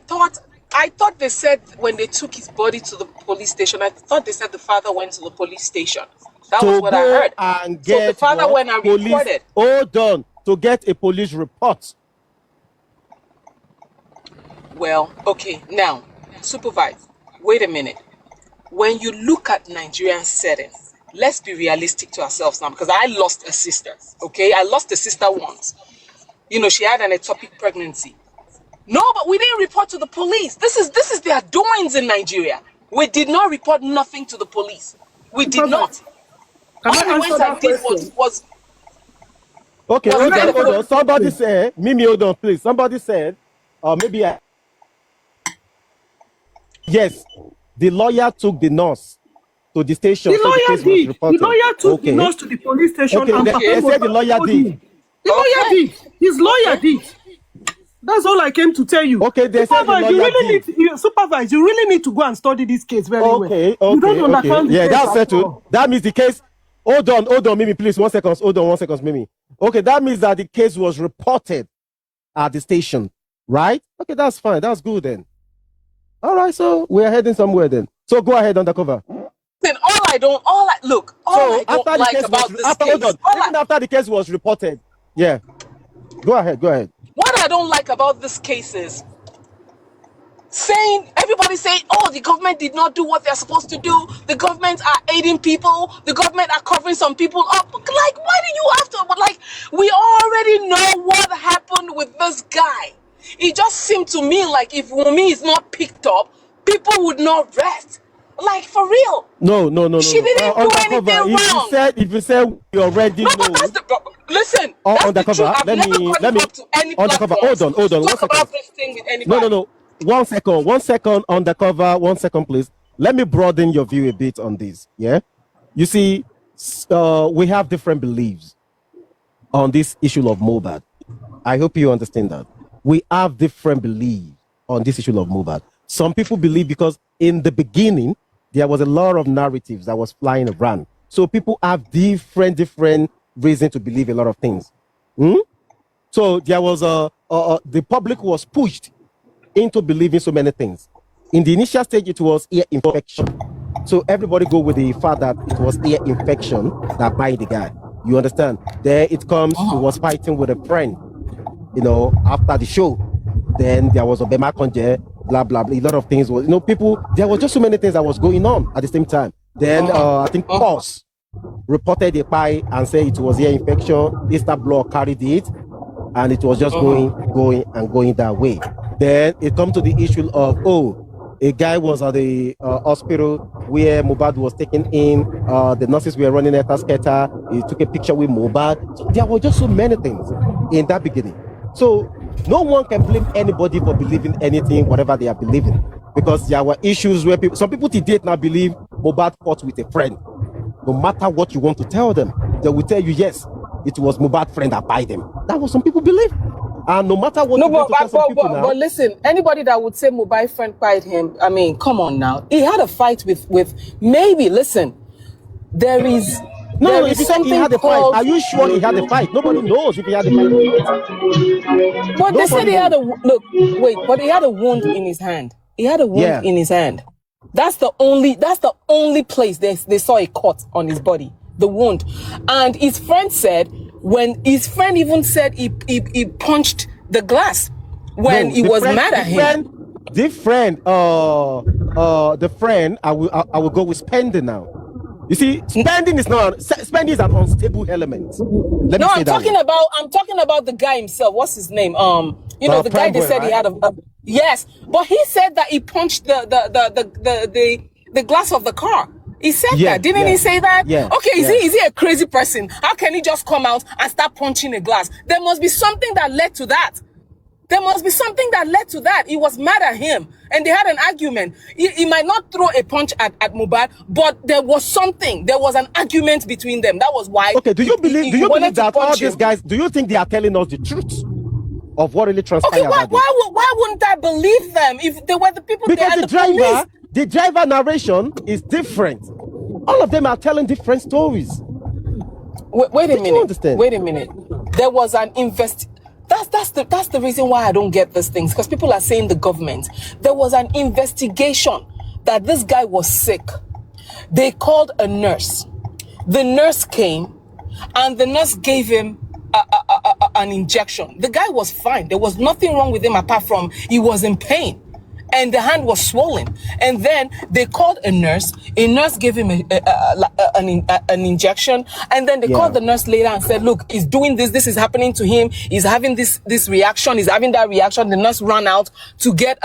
thought they said when they took his body to the police station, I thought they said the father went to the police station. That was what I heard. And so the father went and reported. Hold on, to get a police report. Well, okay, now, Supervibez, wait a minute. When you look at Nigerian setting, let's be realistic to ourselves now, because I lost a sister, okay? I lost a sister once. You know, she had an ectopic pregnancy. No, but we didn't report to the police. This is their doings in Nigeria. We did not report nothing to the police. We did not. Can All I we answer went that and did question? was Okay, Well, hold on. Somebody said, Mimi, hold on, please. Somebody said, yes, the lawyer took the nurse to the station. The lawyer did. The lawyer took the Okay. nurse to the police station Okay, and they said the lawyer told did. him. The lawyer did. His lawyer did. That's all I came to tell you. Okay, they said the Supervise, you lawyer really did. Supervise, you really need to go and study this case very well. Okay. You don't understand the Yeah, case that's at settled. all. That means the case hold on, Mimi, please. 1 second. Hold on, 1 second, Mimi. Okay, that means that the case was reported at the station, right? Okay, that's fine. That's good then. All right, so we're heading somewhere then. So go ahead, undercover. Then all I don't like about this case. Even after the case was reported, yeah. Go ahead. What I don't like about this case is everybody saying, oh, the government did not do what they're supposed to do. The government are aiding people. The government are covering some people up. Like, why do you have to? Like, we already know what happened with this guy. It just seemed to me like if Wunmi is not picked up, people would not rest. Like, for real. No. She didn't do anything wrong. If you said you already know. But that's listen. That's undercover. the truth. I've never gone up to any undercover. platform Hold on. to talk about this thing with anybody. No. 1 second, undercover. 1 second, please. Let me broaden your view a bit on this. Yeah, you see, we have different beliefs on this issue of Mohbad. I hope you understand that. We have different beliefs on this issue of Mohbad. Some people believe because in the beginning there was a lot of narratives that was flying around. So people have different reasons to believe a lot of things. So there was the public was pushed into believing so many things. In the initial stage, it was ear infection. So everybody go with the fact that it was ear infection that bite the guy. You understand? There it comes, he was fighting with a friend, after the show. Then there was Obema Konje, blah, blah, blah. A lot of things was, people, there was just so many things that was going on at the same time. Then I think Pulse reported a pie and said it was ear infection. Easter Block carried it, and it was just going that way. Then it comes to the issue of, a guy was at the hospital where Mohbad was taken in. The nurses were running at skater. He took a picture with Mohbad. So there were just so many things in that beginning. So no one can blame anybody for believing anything, whatever they are believing, because there were issues where some people to date now believe Mohbad fought with a friend. No matter what you want to tell them, they will tell you, yes, it was Mohbad's friend that bite them. That was some people believe. And no matter what but listen, anybody that would say Mohbad's friend bite him, I mean, come on now. He had a fight with maybe, listen, there is something he had a called... fight. Are you sure he had a fight? Nobody knows if he had a fight. But they said he had but he had a wound in his hand. He had a wound in his hand. That's the only place they saw a cut on his body, the wound. And his friend said, when his friend even said he punched the glass when he was mad at him. The friend, I will go with spending now. You see, spending is an unstable element. I'm talking about the guy himself. What's his name? The guy they said he had a yes, but he said that he punched the glass of the car. He said that, didn't he say that? Yeah. Okay, is he a crazy person? How can he just come out and start punching a glass? There must be something that led to that. He was mad at him, and they had an argument. He might not throw a punch at Mohbad, but there was something. There was an argument between them. That was why. Okay, do you believe that all these guys? Do you think they are telling us the truth of what really transpired? Okay, why wouldn't I believe them if they were the people? Because the driver narration is different. All of them are telling different stories. Wait a minute. There was an That's the reason why I don't get these things, because people are saying the government. There was an investigation that this guy was sick. They called a nurse. The nurse came, and the nurse gave him an injection. The guy was fine. There was nothing wrong with him apart from he was in pain, and the hand was swollen. And then they called a nurse. A nurse gave him an injection, and then they called the nurse later and said, look, he's doing this. This is happening to him. He's having this reaction. He's having that reaction. The nurse ran out to get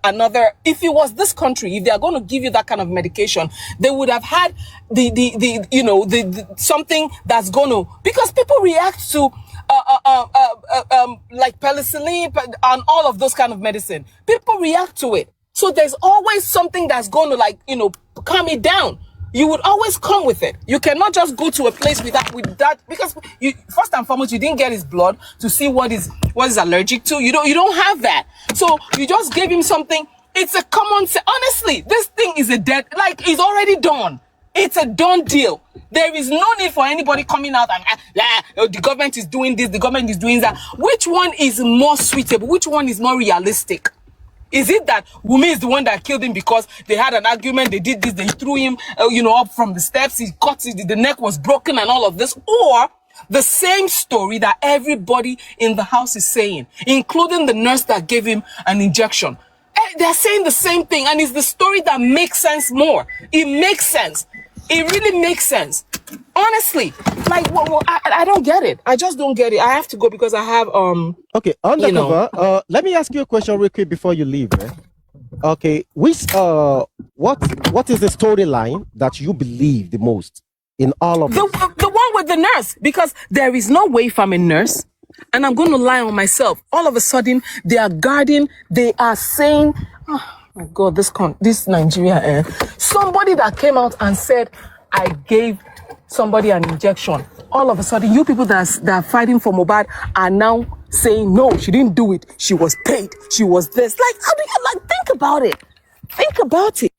another. If it was this country, if they are going to give you that kind of medication, they would have had the something that's going to, because people react to like penicillin and all of those kind of medicine. People react to it. So there's always something that's going to calm it down. You would always come with it. You cannot just go to a place with that because first and foremost, you didn't get his blood to see what is allergic to. You don't have that. So you just gave him something. It's a common sense. Honestly, this thing is he's already done. It's a done deal. There is no need for anybody coming out and the government is doing this, the government is doing that. Which one is more suitable? Which one is more realistic? Is it that Wumi is the one that killed him because they had an argument, they did this, they threw him, up from the steps, he cut it, the neck was broken and all of this? Or the same story that everybody in the house is saying, including the nurse that gave him an injection? They're saying the same thing, and it's the story that makes sense more. It makes sense. It really makes sense. Honestly, like, I don't get it. I just don't get it. I have to go because I have Okay, undercover. Let me ask you a question real quick before you leave. Okay, what is the storyline that you believe the most in all of the one with the nurse? Because there is no way if I'm a nurse and I'm going to lie on myself. All of a sudden, they are guarding. They are saying, "Oh my God, this Nigeria." Somebody that came out and said, "I gave somebody an injection." All of a sudden, you people that are fighting for Mohbad are now saying, "No, she didn't do it. She was paid. She was this." Like, how do you think about it? Think about it.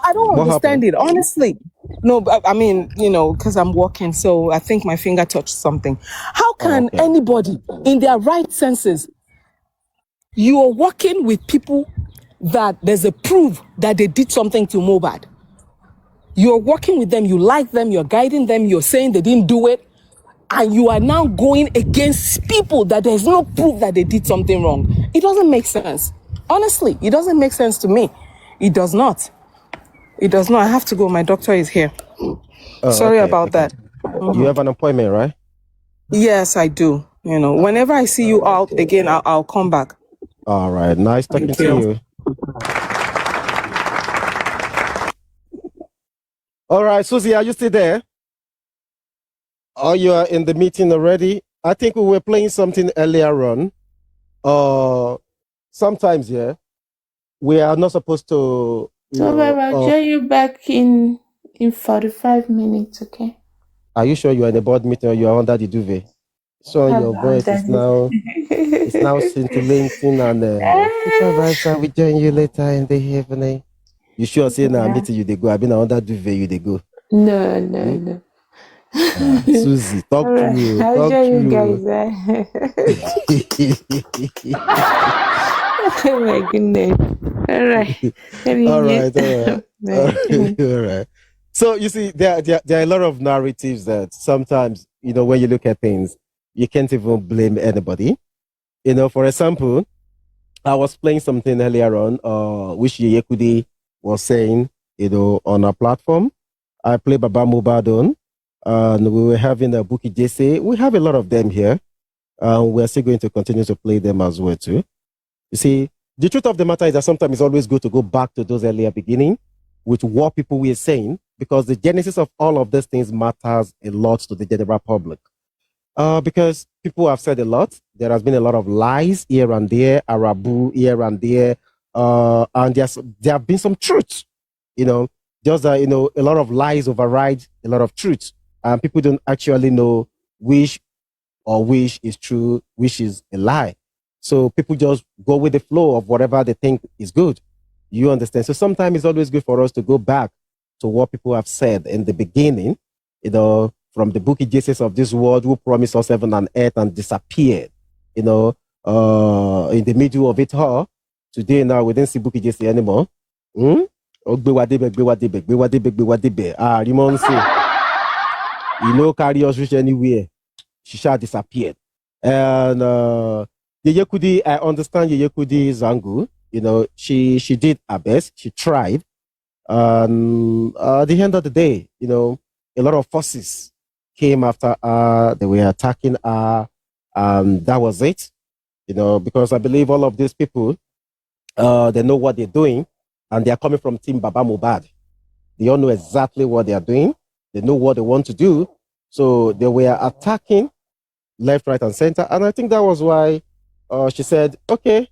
I don't understand it, honestly. No, I mean, because I'm walking, so I think my finger touched something. How can anybody in their right senses, you are working with people that there's a proof that they did something to Mohbad? You're working with them, you like them, you're guiding them, you're saying they didn't do it, and you are now going against people that there's no proof that they did something wrong. It doesn't make sense. Honestly, it doesn't make sense to me. It does not. It does not. I have to go. My doctor is here. Sorry about that. You have an appointment, right? Yes, I do. Whenever I see you out again, I'll come back. All right. Nice talking to you. All right, Susie, are you still there? Oh, you are in the meeting already? I think we were playing something earlier on. Sometimes, we are not supposed to... So, I'll join you back in 45 minutes, okay? Are you sure you are in a board meeting or you are under the duvet? So your voice is now scintillating and I will join you later in the evening. You sure say now meeting you they go? I've been under duvet you they go. No. Susie, talk to you. I'll join you guys. Oh my goodness. All right. All right. So you see, there are a lot of narratives that sometimes, when you look at things, you can't even blame anybody. For example, I was playing something earlier on, which Yekudi was saying, on our platform. I play Baba Mohbad on, and we were having a Bukky Jesse. We have a lot of them here. We're still going to continue to play them as well too. You see, the truth of the matter is that sometimes it's always good to go back to those earlier beginning with what people were saying, because the genesis of all of these things matters a lot to the general public. Because people have said a lot. There has been a lot of lies here and there, Arabu here and there, and there have been some truths. Just a lot of lies override a lot of truths, and people don't actually know which is true, which is a lie. So people just go with the flow of whatever they think is good. You understand? So sometimes it's always good for us to go back to what people have said in the beginning, from the Bukky Jesus of this world who promised us heaven and earth and disappeared, in the middle of it all. Today now we don't see Bukky Jesus anymore. Carry us reach anywhere. She shall disappeared. And Yeyekudi, I understand Yeyekudi's angle. She did her best. She tried. And at the end of the day, a lot of forces came after her. They were attacking her. And that was it. Because I believe all of these people, they know what they're doing. And they are coming from Team Baba Mohbad. They all know exactly what they are doing. They know what they want to do. So they were attacking left, right, and center. And I think that was why she said, okay,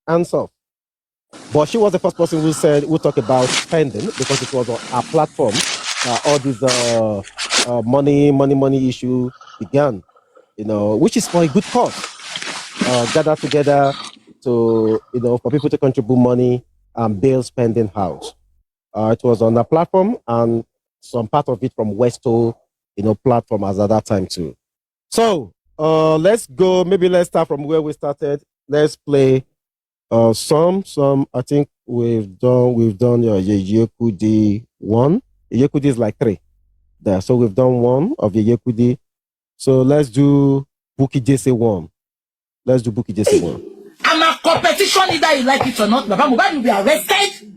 hands off. But she was the first person who talked about spending, because it was on our platform. All this money issue began, which is for a good cause. Gather together, to, for people to contribute money and bail spending house. It was on a platform, and some part of it from Westo, platform as at that time too. So let's go. Maybe let's start from where we started. Let's play some. I think we've done your Yekudi 1. Yekudi is like 3 there. So we've done 1 of Yekudi. So let's do Buki Jesse 1. Let's do Buki Jesse 1. I'm a competition, either you like it or not. Baba Mohbad will be arrested.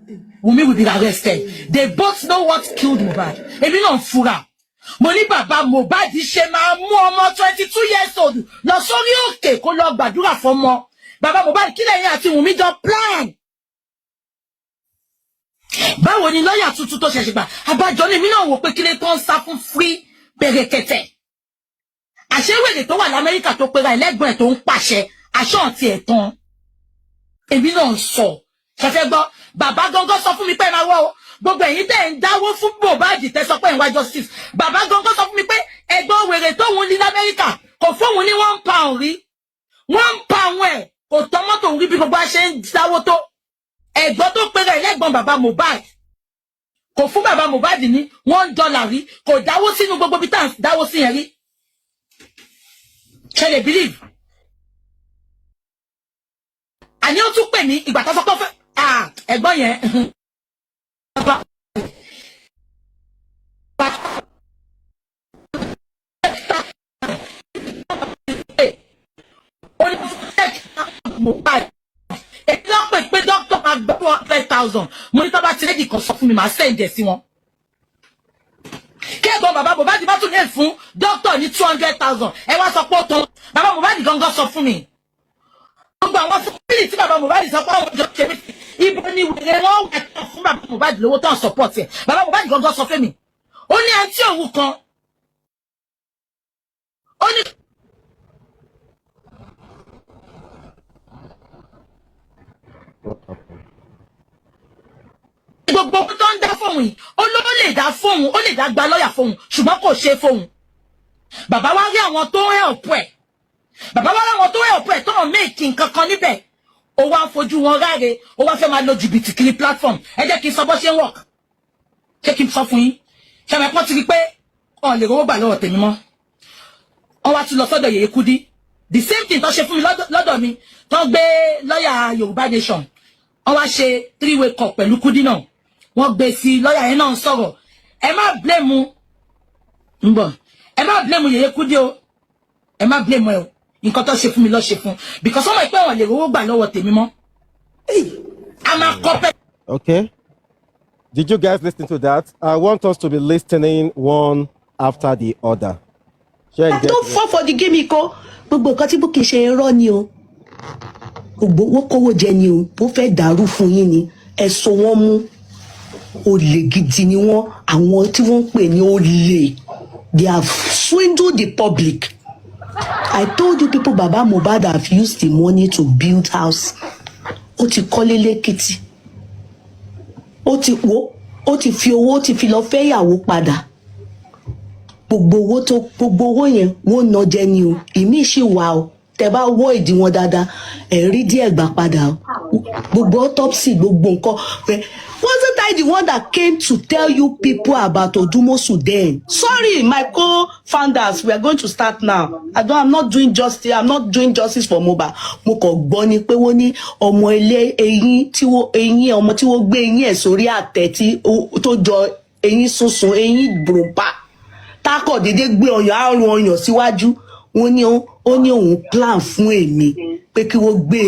Wunmi will be arrested. They both know what killed Mohbad. Ebi no fura. Money Baba Mohbad ṣe máa mú ọmọ 22 years old lọ sórí òkè kó lọ gbàdúrà fọ́mọ. Baba Mohbad kí lẹ́yìn àti Wunmi jọ plan. Báwo ni lọ́yà tuntun tó ṣẹ̀ṣẹ̀ gbà? Abájọ ni mí náà wò pé kí lè tó ń sá fún free bẹ̀rẹ̀kẹ̀tẹ̀. Àṣewèrè tó wà l'Amẹ́ríkà tó pera ẹlẹ́gbọ̀n ẹ̀ tó ń pàṣẹ. Aṣọ àti ẹ̀tàn. Èmi náà sọ. Ṣẹ̀fẹ̀ gbọ́, bàbá gangan sọ fún mi pé máa wọ́ o. Gbogbo ẹ̀yin tẹ́ ń dáwó fún Mohbad tẹ́ sọ pé ń wá justice. Bàbá gangan sọ fún mi pé ẹ̀gbọ́n wèrè tóun ní l'Amẹ́ríkà kò fóun ní £1 rí. £1 ẹ̀ kò tọ́ mọ́tò rí bí gbogbo ṣe ń dáwó tó. Ẹ̀gbọ́n tó pera ẹlẹ́gbọ̀n bàbá Mohbad kò fún bàbá Mohbad ní $1 rí, kò dáwó sínú gbogbo bí tá à ń dáwó sí yẹn rí. Ṣé lè believe? Àní ó tún pè mí ìgbà tó sọ pé ẹ̀gbọ́n yẹn Mohbad èyí ló pè dókítà máa gbọ́ 100,000 mo ní tó bá ti rédì kan sọ fún mi màá sẹ́ǹdẹ̀ sí wọn. Kí ẹ̀gbọ́n bàbá Mohbad bá tún lè fún dókítà ní 200,000 ẹ wá sọ pé ó tán. Bàbá Mohbad gangan sọ fún mi. Gbogbo àwọn fúnbílì tí bàbá Mohbad sọ pé àwọn ọjọ́ ṣe mí ibo ni wèrè wọn wà tán fún bàbá Mohbad lówó tán support ẹ̀. Bàbá Mohbad gangan sọ fún mi. Ó ní àǹtí òun kan. Ó ní gbogbo ohun tó ń dá fóun yìí olówó lè dá fóun, ó lè dá gba lọ́yà fóun ṣùgbọ́n kò ṣe fóun. Bàbá wa rí àwọn tó ń help ẹ̀. Bàbá wa rí àwọn tó ń help ẹ̀ tó ń make nǹkan kan níbẹ̀. Ó wá ń fojú wọn ráre, ó wá fẹ́ máa lo jìbìtì kiri platform. Ẹ jẹ́ kí n sọ bó ṣe ń work. Ṣé kí n sọ fún yín? Ṣé àwọn ẹ̀pọ́n ti rí pé ọ̀n lè rówó gbà lọ́wọ́ tèmi mọ́? Wọ́n wá tún lọ sọ́dọ̀ Yèyé Kudi. The same thing tó ṣe fún mi lọ́dọ̀ mi tó ń gbé lọ́yà Yorùbá Nation. Wọ́n wá ṣe 3-way call pẹ̀lú Kudi náà. Wọ́n gbé sí lọ́yà yẹn náà ń sọ̀rọ̀. Ẹ má blame Yèyé Kudi o. Ẹ má blame ẹ o. Nǹkan tó ṣe fún mi ló ṣe fún. Because wọ́n mọ̀ pé wọ́n lè rówó gbà lọ́wọ́ tèmi mọ́. I'm a corporate. Okay. Did you guys listen to that? I want us to be listening one after the other. Don't fall for the game, Iko. Gbogbo nǹkan tí Bukky ṣe irọ́ ni o. Gbogbo owó kówó jẹ ni o. Ó fẹ́ dàrú fún yín ni. Ẹ so wọ́n mú. Olè gidi ni wọ́n. Àwọn tí wọ́n ń pè ní olè. They have swindled the public. I told you people Baba Mohbad have used the money to build house. Ó ti kọ́lé lẹ́kìtì. Ó ti fi owó, ó ti fi lọ fẹ́ ìyàwó padà. Gbogbo owó yẹn wọ́n ná jẹ ni o. Ìmí ṣì wà o. Tẹ́ bá wọ́ ìdí wọn dáadáa, ẹ rí díẹ̀ gbà padà o. Gbogbo autopsy, gbogbo nǹkan. Wasn't I the one that came to tell you people about Odumosu then? Sorry, my co-founders, we are going to start now. I'm not doing justice. I'm not doing justice for Mohbad. Mo kàn gbọ́ ni pé wọ́n ní ọmọ ilé eyín ọmọ tí wọ́n gbé eyín ẹ̀ sórí àtẹ tí tó jọ eyín sunsun, eyín brompa. Tákọ̀ dédé gbé àrùn ọyàn síwájú. Wọ́n ní ó ní òun plan fún èmi pé kí wọ́n gbé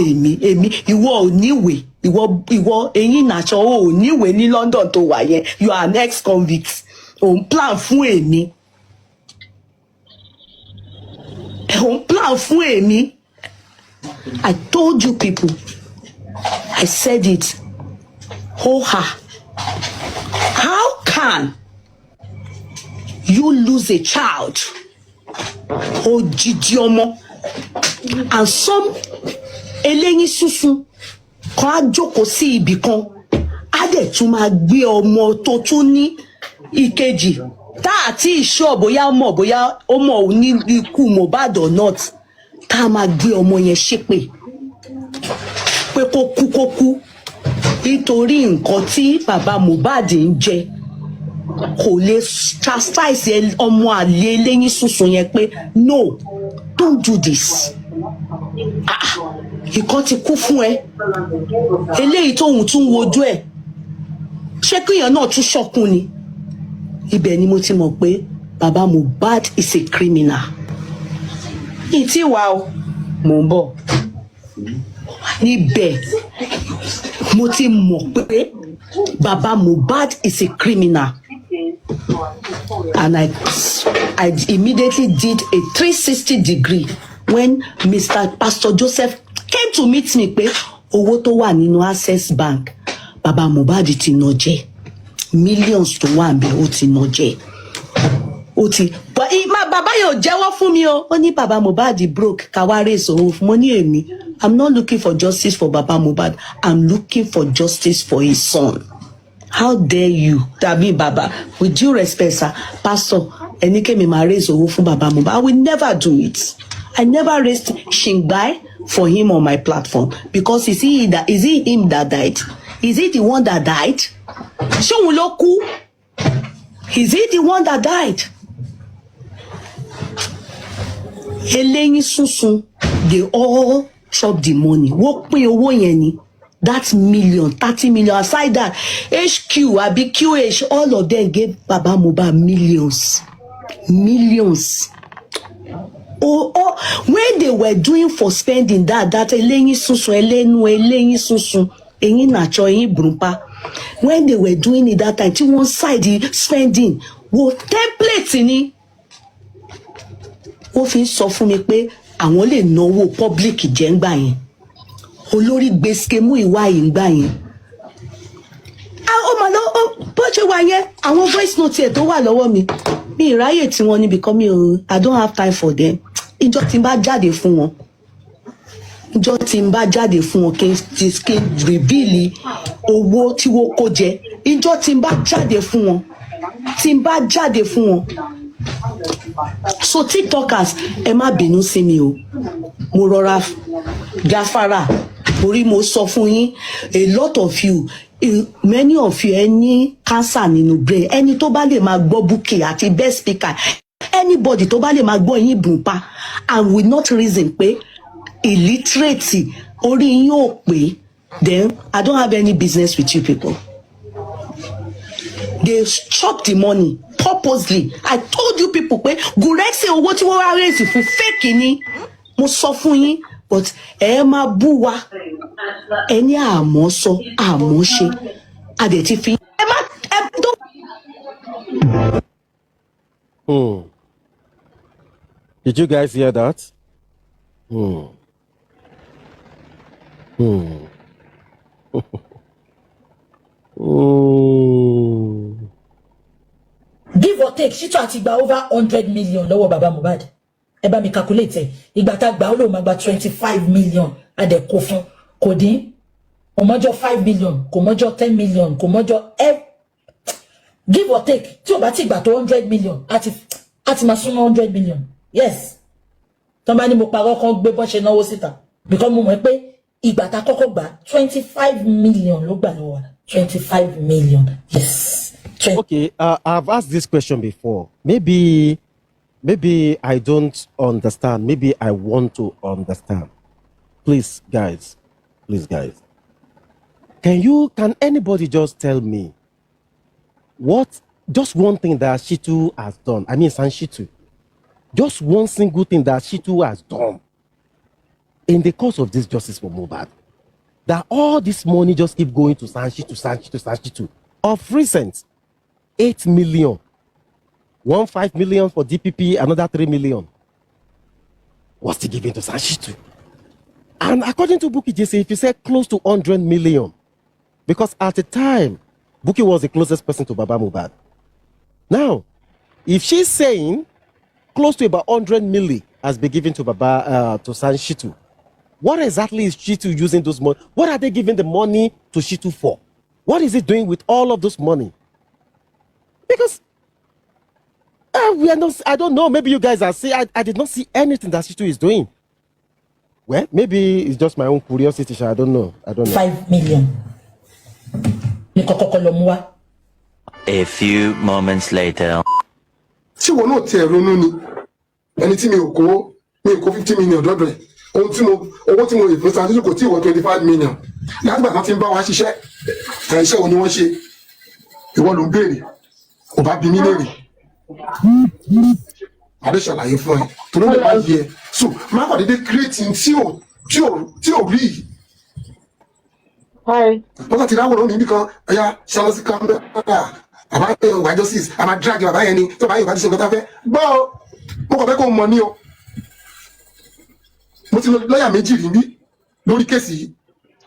èmi ìwọ ò níwèé. Ìwọ eyín nàṣọ ò níwèé ní London tó wà yẹn. You are an ex-convict. Òun plan fún èmi. Òun plan fún èmi. I told you people. I said it. How can you lose a child? Òjijì ọmọ. And some eléyín sunsun kan á jókòó sí ibì kan á dẹ̀ tún máa gbé ọmọ tó tún ní ìkejì tá àti ìṣọ́ bóyá ó mọ̀ ní ikú Mohbad or not tá a máa gbé ọmọ yẹn ṣépè. kó kú nítorí nǹkan tí bàbá Mohbad ń jẹ kò lè chastise ọmọ àlè eléyín sunsun yẹn pé no don't do this ìkan ti kú fún ẹ eléyìí tóun tún wojú ẹ ṣé kíyàn náà tún ṣọkún ni ibẹ̀ ni mo ti mọ̀ pé bàbá Mohbad is a criminal ìtì wà o mò ń bọ̀ níbẹ̀ mo ti mọ̀ pé bàbá Mohbad is a criminal and I immediately did a 360 degree when Mr. Pastor Joseph came to meet me pé owó tó wà nínú Access Bank bàbá Mohbad ti ná jẹ millions tó wà níbẹ̀ ó ti ná jẹ ó ti bàbá yóò jẹ́wọ́ fún mi o ó ní bàbá Mohbad broke káwárè sòwò fún mo ní èmi I'm not looking for justice for bàbá Mohbad I'm looking for justice for his son. How dare you tàbí bàbá with due respect sir pastor ẹni kémi máa raise owó fún bàbá Mohbad I will never do it I never raised shingbai for him on my platform because is he him that died is he the one that died ṣé òun ló kú is he the one that died eléyín sunsun they all chop the money wọ́n pín owó yẹn ni. That million, 30 million, aside that, HQ, Abi QH, all of them gave Baba Mohbad millions. Millions. Oh, when they were doing for spending that eléyín sunsun, eléyín sunsun, eyin nacho, eyin brumpa. When they were doing it that time, to one side, the spending, wo template ni. Wọ́n fi sọ fún mi pé àwọn lè náwó public jẹ́ ńgbà yẹn. Olórí gbèsè mú ìwà yìí gbà yẹn ó mà lọ bó ṣe wà yẹn àwọn voice note ẹ̀ tó wà lọ́wọ́ mi ìráyè tí wọ́n ní because I don't have time for them ìjọ tí n bá jáde fún wọn kí n reveal owó tí wọ́n kó jẹ ìjọ tí n bá jáde fún wọn so tiktokers ẹ má bínú sí mi o mo rọra gáfárà orí mo sọ fún yín a lot of you many of you any cancer nínú brain ẹni tó bá lè máa gbọ́ Bukky àti best speaker anybody tó bá lè máa gbọ́ yín bùnpa and will not reason pé illiterate orí yín ò pé then I don't have any business with you people. They chop the money purposely. I told you people pé gùrẹ́sì owó tí wọ́n wá rèsì fún fake ni mo sọ fún yín but ẹ máa bú wa ẹni àmọ́ sọ àmọ́ ṣe adẹ̀ ti fi ẹ má ẹ tó. Did you guys hear that? Give or take Shittu àti gba over 100 million lọ́wọ́ baba Mohbad ẹ bá mi calculate ẹ ìgbà tá gbà ó lóun máa gba 25 million adẹ kó fún kò dín kò mọ́jọ́ 5 million kò mọ́jọ́ 10 million kò mọ́jọ́ give or take tí o bá ti gbà tó 100 million àti máa súnmọ́ 100 million yes tó bá ní mo parọ́ kan gbé bọ́n ṣe náwó síta because mo mọ̀ pé ìgbà tá kọ́kọ́ gbà 25 million ló gbà lọ́wọ́ 25 million yes. Okay, I've asked this question before. Maybe I don't understand. Maybe I want to understand. Please, guys. Can anybody just tell me just one thing that Shittu has done? I mean, San Shittu. Just one single thing that Shittu has done in the course of this justice for Mohbad. That all this money just keep going to San Shittu. Of recent, 8 million. 5 million for DPP, another 3 million. Was he given to San Shittu? And according to Bukky JC, if you say close to 100 million, because at the time, Bukky was the closest person to Baba Mohbad. Now, if she's saying close to about 100 million has been given to to San Shittu, what exactly is Shittu using those money? What are they giving the money to Shittu for? What is it doing with all of those money? Because I don't know. Maybe you guys are saying I did not see anything that Shittu is doing. Well, maybe it's just my own curiosity. I don't know. 5 million. A few moments later. Tí wọn náà tiẹ̀ ronú ni ẹni tí mi ò kó 50 million dọ́dọ̀ ẹ̀ owó tí mo lè fún sanṣẹ́ kò tí ì wọ 25 million látìgbà tán ti ń bá wa ṣiṣẹ́ iṣẹ́ wo ni wọ́n ṣe ìwọ ló ń béèrè kò bá bí mí léèrè adé ṣàlàyé fún ẹ tó ló lè má yẹ so má kàn dédé creating tí ò rí wọ́n ti ráwọ̀ lónìí nìkan ẹ̀yà ṣàlọ́sí kámẹ́rà àbá wà justice àmà drag bàbá yẹn ni tó bá yẹn bá ti ṣe nǹkan tá fẹ́ gbọ́ ọ mo kàn fẹ́ kó mọ̀ ní o mo ti lọ́yà méjì rí ní lórí kéèsì yìí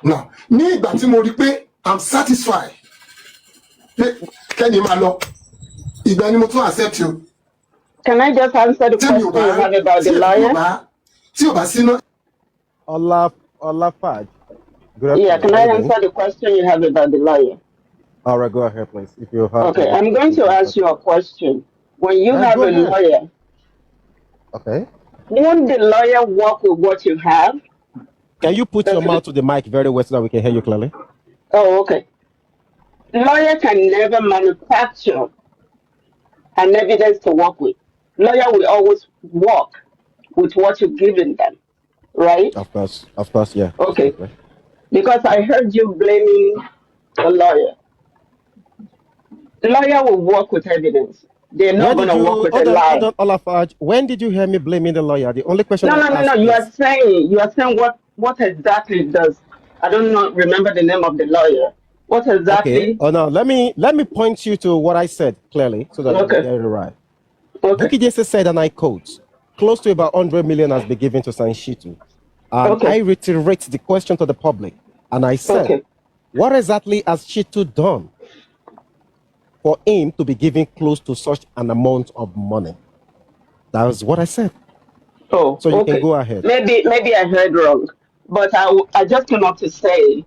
náà ní ìgbà tí mo rí pé I'm satisfied pé kẹ́ni máa lọ ìgbà ni mo tún accept you. Can I just answer the question you have about the lawyer? Tí o bá sí náà. Olafaj. Yeah, can I answer the question you have about the lawyer? All right, go ahead, please. If you have. Okay, I'm going to ask you a question. When you have a lawyer, okay, won't the lawyer work with what you have? Can you put your mouth to the mic very well so that we can hear you clearly? Oh, okay. Lawyer can never manufacture an evidence to work with. Lawyer will always work with what you're giving them, right? Of course, yeah. Okay. Because I heard you blaming the lawyer. The lawyer will work with evidence. They're not going to work with a lie. Hold on, Olafaj. When did you hear me blaming the lawyer? The only question. No. You are saying what exactly does? I don't know. Remember the name of the lawyer. What exactly? Okay. Oh no. Let me point you to what I said clearly so that you get it right. Okay. Bukky Jesse said, and I quote, "Close to about 100 million has been given to Sanshitu." And I reiterate the question to the public, and I said, "What exactly has Shitu done for him to be given close to such an amount of money?" That was what I said. Oh, so you can go ahead. Maybe I heard wrong, but I just came up to say,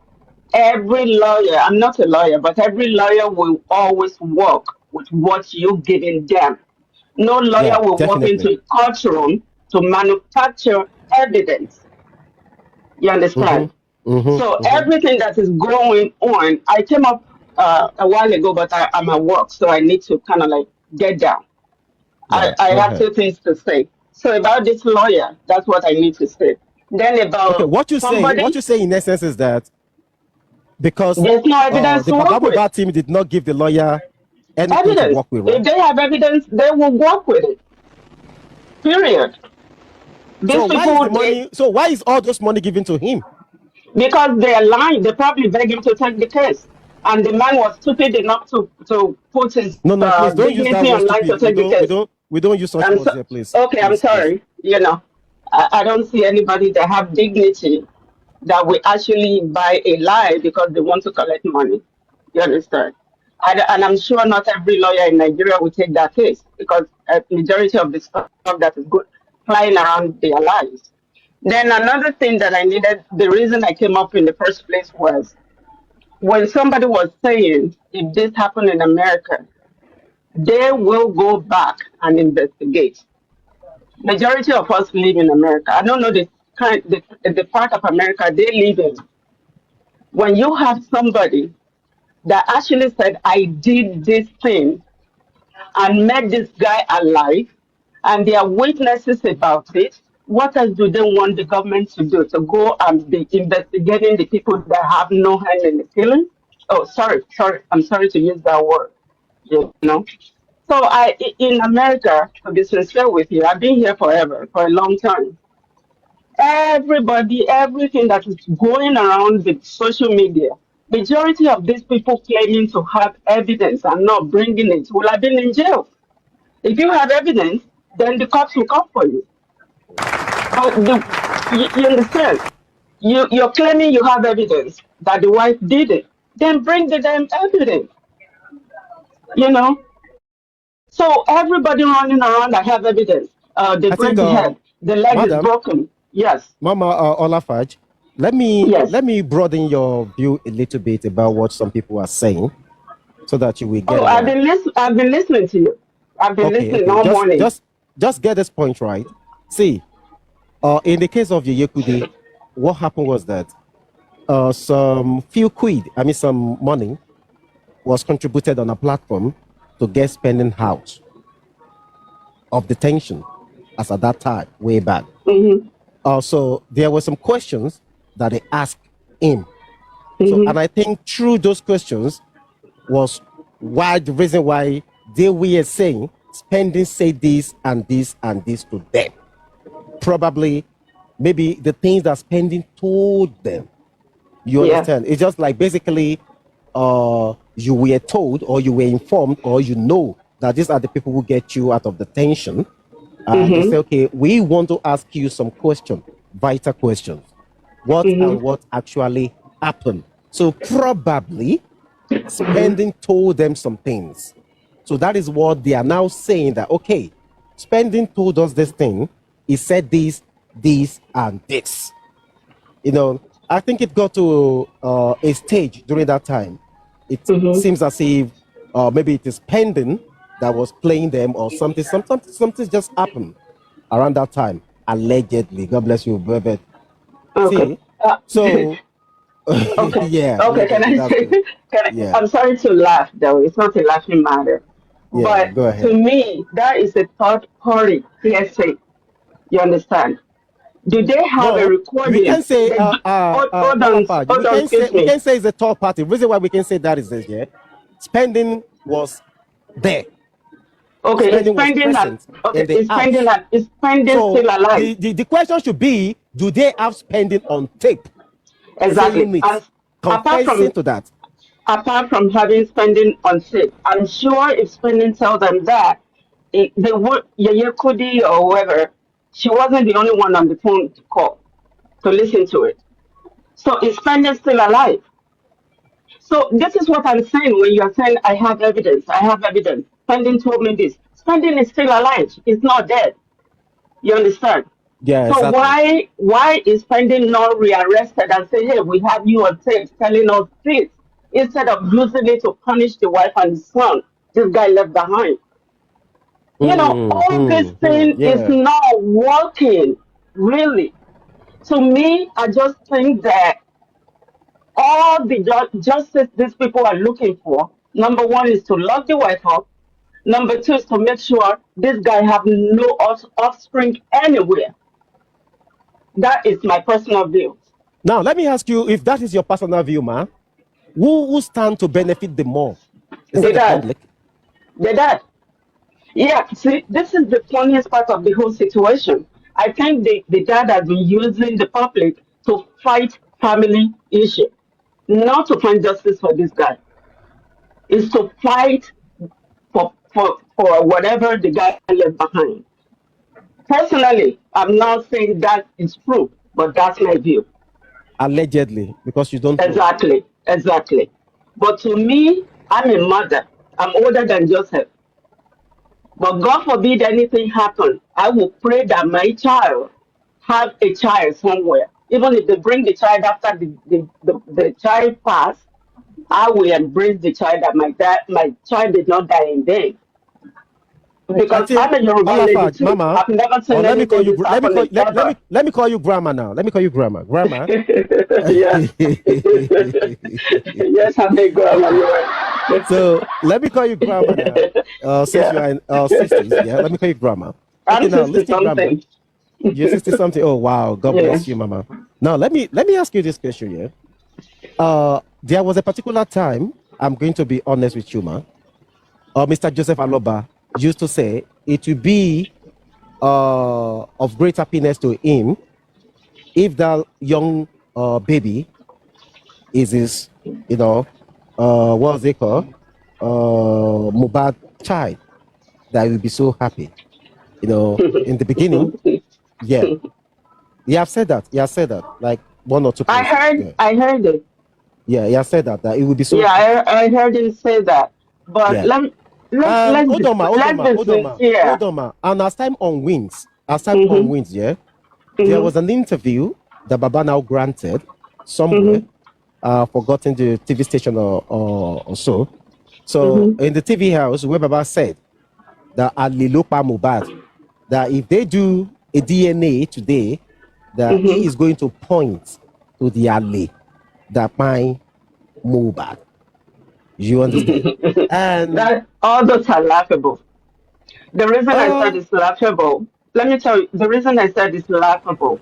every lawyer, I'm not a lawyer, but every lawyer will always work with what you're giving them. No lawyer will walk into a courtroom to manufacture evidence. You understand? Everything that is going on, I came up a while ago, but I'm at work, so I need to kind of like get down. I have two things to say. So about this lawyer, that's what I need to say. Then about what you say in essence is that because there's no evidence the Baba team did not give the lawyer anything to work with. Right? If they have evidence, they will work with it. Period. So why is all this money given to him? Because they are lying. They probably beg him to take the case. And the man was stupid enough to put his please don't use that word online to take the case. We don't use such words here, please. Okay, I'm sorry. You know, I don't see anybody that have dignity that will actually buy a lie because they want to collect money. You understand? And I'm sure not every lawyer in Nigeria will take that case because a majority of the stuff that is good flying around their lives. Then another thing that I needed, the reason I came up in the first place was when somebody was saying, if this happened in America, they will go back and investigate. Majority of us live in America. I don't know the part of America they live in. When you have somebody that actually said, I did this thing and met this guy alive, and there are witnesses about it, what else do they want the government to do? To go and be investigating the people that have no hand in the killing? Oh, sorry. I'm sorry to use that word. You know? So in America, to be sincere with you, I've been here forever, for a long time. Everybody, everything that is going around with social media, majority of these people claiming to have evidence and not bringing it will have been in jail. If you have evidence, then the cops will come for you. You understand? You're claiming you have evidence that the wife did it. Then bring the damn evidence. You know? So everybody running around, I have evidence. The great head, the leg is broken. Yes. Mama Olafaj, let me broaden your view a little bit about what some people are saying so that you will get I've been listening to you. I've been listening all morning. Just get this point right. See, in the case of Yekude, what happened was that some few quid, some money was contributed on a platform to get spending out of detention as at that time, way back. So there were some questions that they asked him. So, and I think through those questions was why the reason why they were saying spending say this and this and this to them. Probably, maybe the things that spending told them. You understand? It's just like basically, you were told or you were informed or you know that these are the people who get you out of detention. They say, okay, we want to ask you some questions, vital questions. What and what actually happened? So probably spending told them some things. So that is what they are now saying that, okay, spending told us this thing. He said this, and this. I think it got to a stage during that time. It seems as if maybe it is spending that was playing them or something. Something just happened around that time, allegedly. God bless you, Velvet. Okay. So Okay. yeah. Okay. Can I say? Yeah. I'm sorry to laugh, though. It's not a laughing matter. Yeah, But go ahead. to me, that is a third party PSA. You understand? Do they have a No, we recording? can say Hold on, Mama, hold on, excuse we me. can say it's a third party. The reason why we can say that is this, yeah. Spending was there. Okay, Spending was present in the house. is spending So still alive? the question should be, do they have spending on tape? Exactly. Saying it, And confessing to that. apart from having spending on tape, I'm sure if spending tell them that they would Yaya Kudi or whoever, she wasn't the only one on the phone to call to listen to it. So is spending still alive? So this is what I'm saying when you are saying I have evidence, I have evidence. Spending told me this. Spending is still alive. It's not dead. You understand? Yeah, So exactly. why is Spending not rearrested and say, hey, we have you on tape telling us this instead of using it to punish the wife and the son this guy left behind? All this thing is Yeah. not working, really. To me, I just think that all the justice these people are looking for, number one is to lock the wife up. Number two is to make sure this guy have no offspring anywhere. That is my personal view. Now let me ask you, if that is your personal view, man, who stand to benefit the more? Is it the public? The dad. Yeah, see, this is the funniest part of the whole situation. I think the dad has been using the public to fight family issue, not to find justice for this guy. It's to fight for whatever the guy left behind. Personally, I'm not saying that is true, but that's my view. Allegedly, because you don't know. Exactly. But to me, I'm a mother. I'm older than Joseph. But God forbid anything happen. I will pray that my child have a child somewhere. Even if they bring the child after the child pass, I will embrace the child that my child did not die in vain. Because I'm a Yoruba lady too. Mama, I've never seen let me call anything you. this happen ever. Let me call you grandma now. Let me call you grandma. Grandma. Yes. Yes, I'm a grandma. You're right. So let me call you grandma now. Since you are in 60s, yeah. Let me call you grandma. Okay, I'm now 60 listen, grandma. something. You're 60 something. Oh wow, God Yeah. bless you, mama. Now let me ask you this question, yeah. There was a particular time. I'm going to be honest with you, ma. Mr. Joseph Aloba used to say it would be of great happiness to him if that young baby is his, what's it called? Mubad child, that he will be so happy. In the beginning, yeah. He have said that. He has said that like one or two I places. heard Yeah, I heard it. yeah. He has said that it will be so Yeah, happy. I heard him say that. But Yeah. Hold on, ma. let's be sincere. And as time on wins, Mm-hmm. yeah, there Mm-hmm. was an interview that Baba now granted somewhere. Mm-hmm. Forgotten the TV station or so. So Mm-hmm. in the TV house, where Baba said that Alilopa Mubad, that if they do a DNA today, that he is going to point to the alley that my Mohbad. You understand? And That all those are laughable. The reason I said it's laughable, let me tell you, the reason I said it's laughable.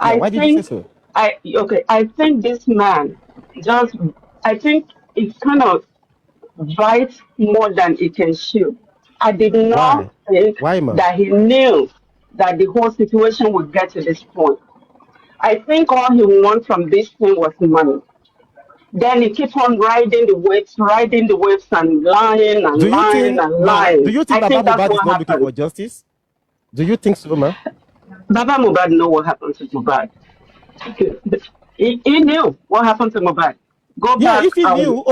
yeah, I why did you say think so? I think this man just I think it kind of bites more than it can chew. I did not Why? think Why, ma? that he knew that the whole situation would get to this point. I think all he wants from this thing was money. Then he keeps on riding the waves and lying and Do you lying think, and ma? Do lying. you think I Baba think that's Mohbad is what not looking happened. for justice? Do you think so, ma? Baba Mubad know what happened to Mubad. He knew what happened to Mubad. Go Yeah, back. if he knew,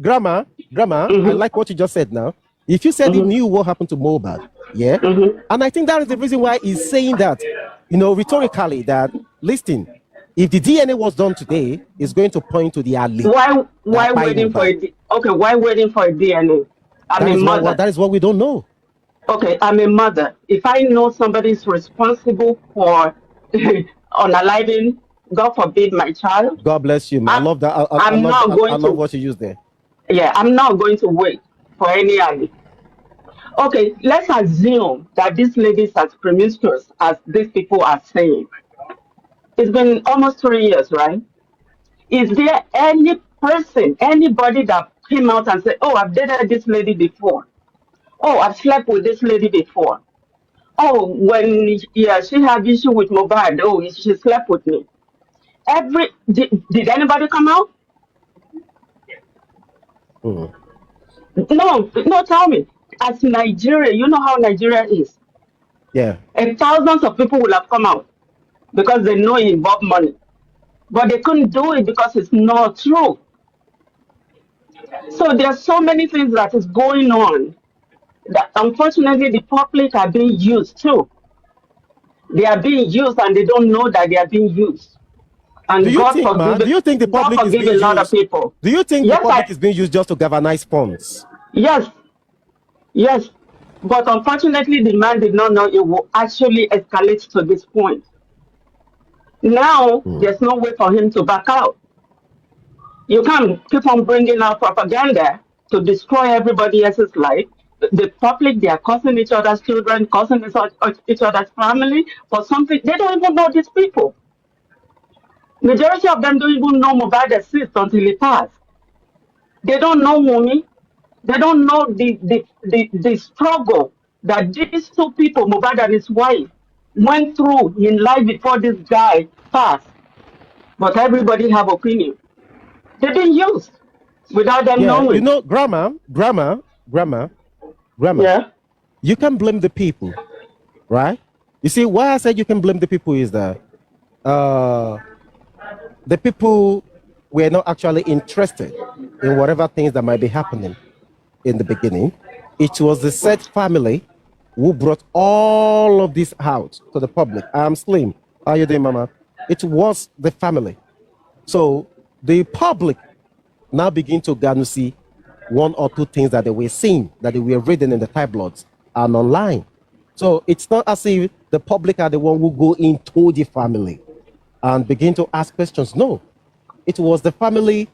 grandma, I Mhm, like what you just said now. If you said he mhm, knew what happened to Mohbad, yeah, mhm. and I think that is the reason why he's saying that, rhetorically, that listen, if the DNA was done today, it's going to point to the alley Why that by waiting for Mohbad. okay, why waiting for a DNA? I'm That a is what mother. that is what we don't know. Okay, I'm a mother. If I know somebody is responsible for unaliving, God forbid, my child, God bless you, man. I I, love that. I'm not I going love to. what you used there. Yeah, I'm not going to wait for any alley. Okay, let's assume that this lady is as promiscuous as these people are saying. It's been almost 3 years, right? Is there any person, anybody that came out and said, "Oh, I've dated this lady before. Oh, I've slept with this lady before. Oh, when yeah, she had issue with Mobile. Oh, she slept with me." Did anybody come out? Hmm. No, no. Tell me. As Nigeria, you know how Nigeria is. Yeah. And thousands of people will have come out because they know it involved money, but they couldn't do it because it's not true. So there's so many things that is going on that unfortunately the public are being used too. They are being used and they don't know that they are being used. Do And you think, ma? Do you think the God public is forgive a being lot of used? people. Do you think the Yes, public is being used just to galvanize funds? yes, yes. But unfortunately the man did not know it will actually escalate to this point. Now Hmm. there's no way for him to back out. You can't keep on bringing out propaganda to destroy everybody else's life. The public, they are causing each other's children, causing each other's family for something. They don't even know these people. Majority of them don't even know Mobile exists until it passed. They don't know Mumi. They don't know the struggle that these two people, Mobile and his wife, went through in life before this guy passed. But everybody have opinion. They've been used without them Yeah, knowing. grandma. Yeah. You can blame the people, right? You see, why I said you can blame the people is that the people were not actually interested in whatever things that might be happening in the beginning. It was the said family who brought all of this out to the public. I'm Slim. How you doing, Mama? It was the family. So the public now begin to get to see one or two things that they were seeing, that they were reading in the tabloids and online. So it's not as if the public are the one who go into the family and begin to ask questions. No, it was the family,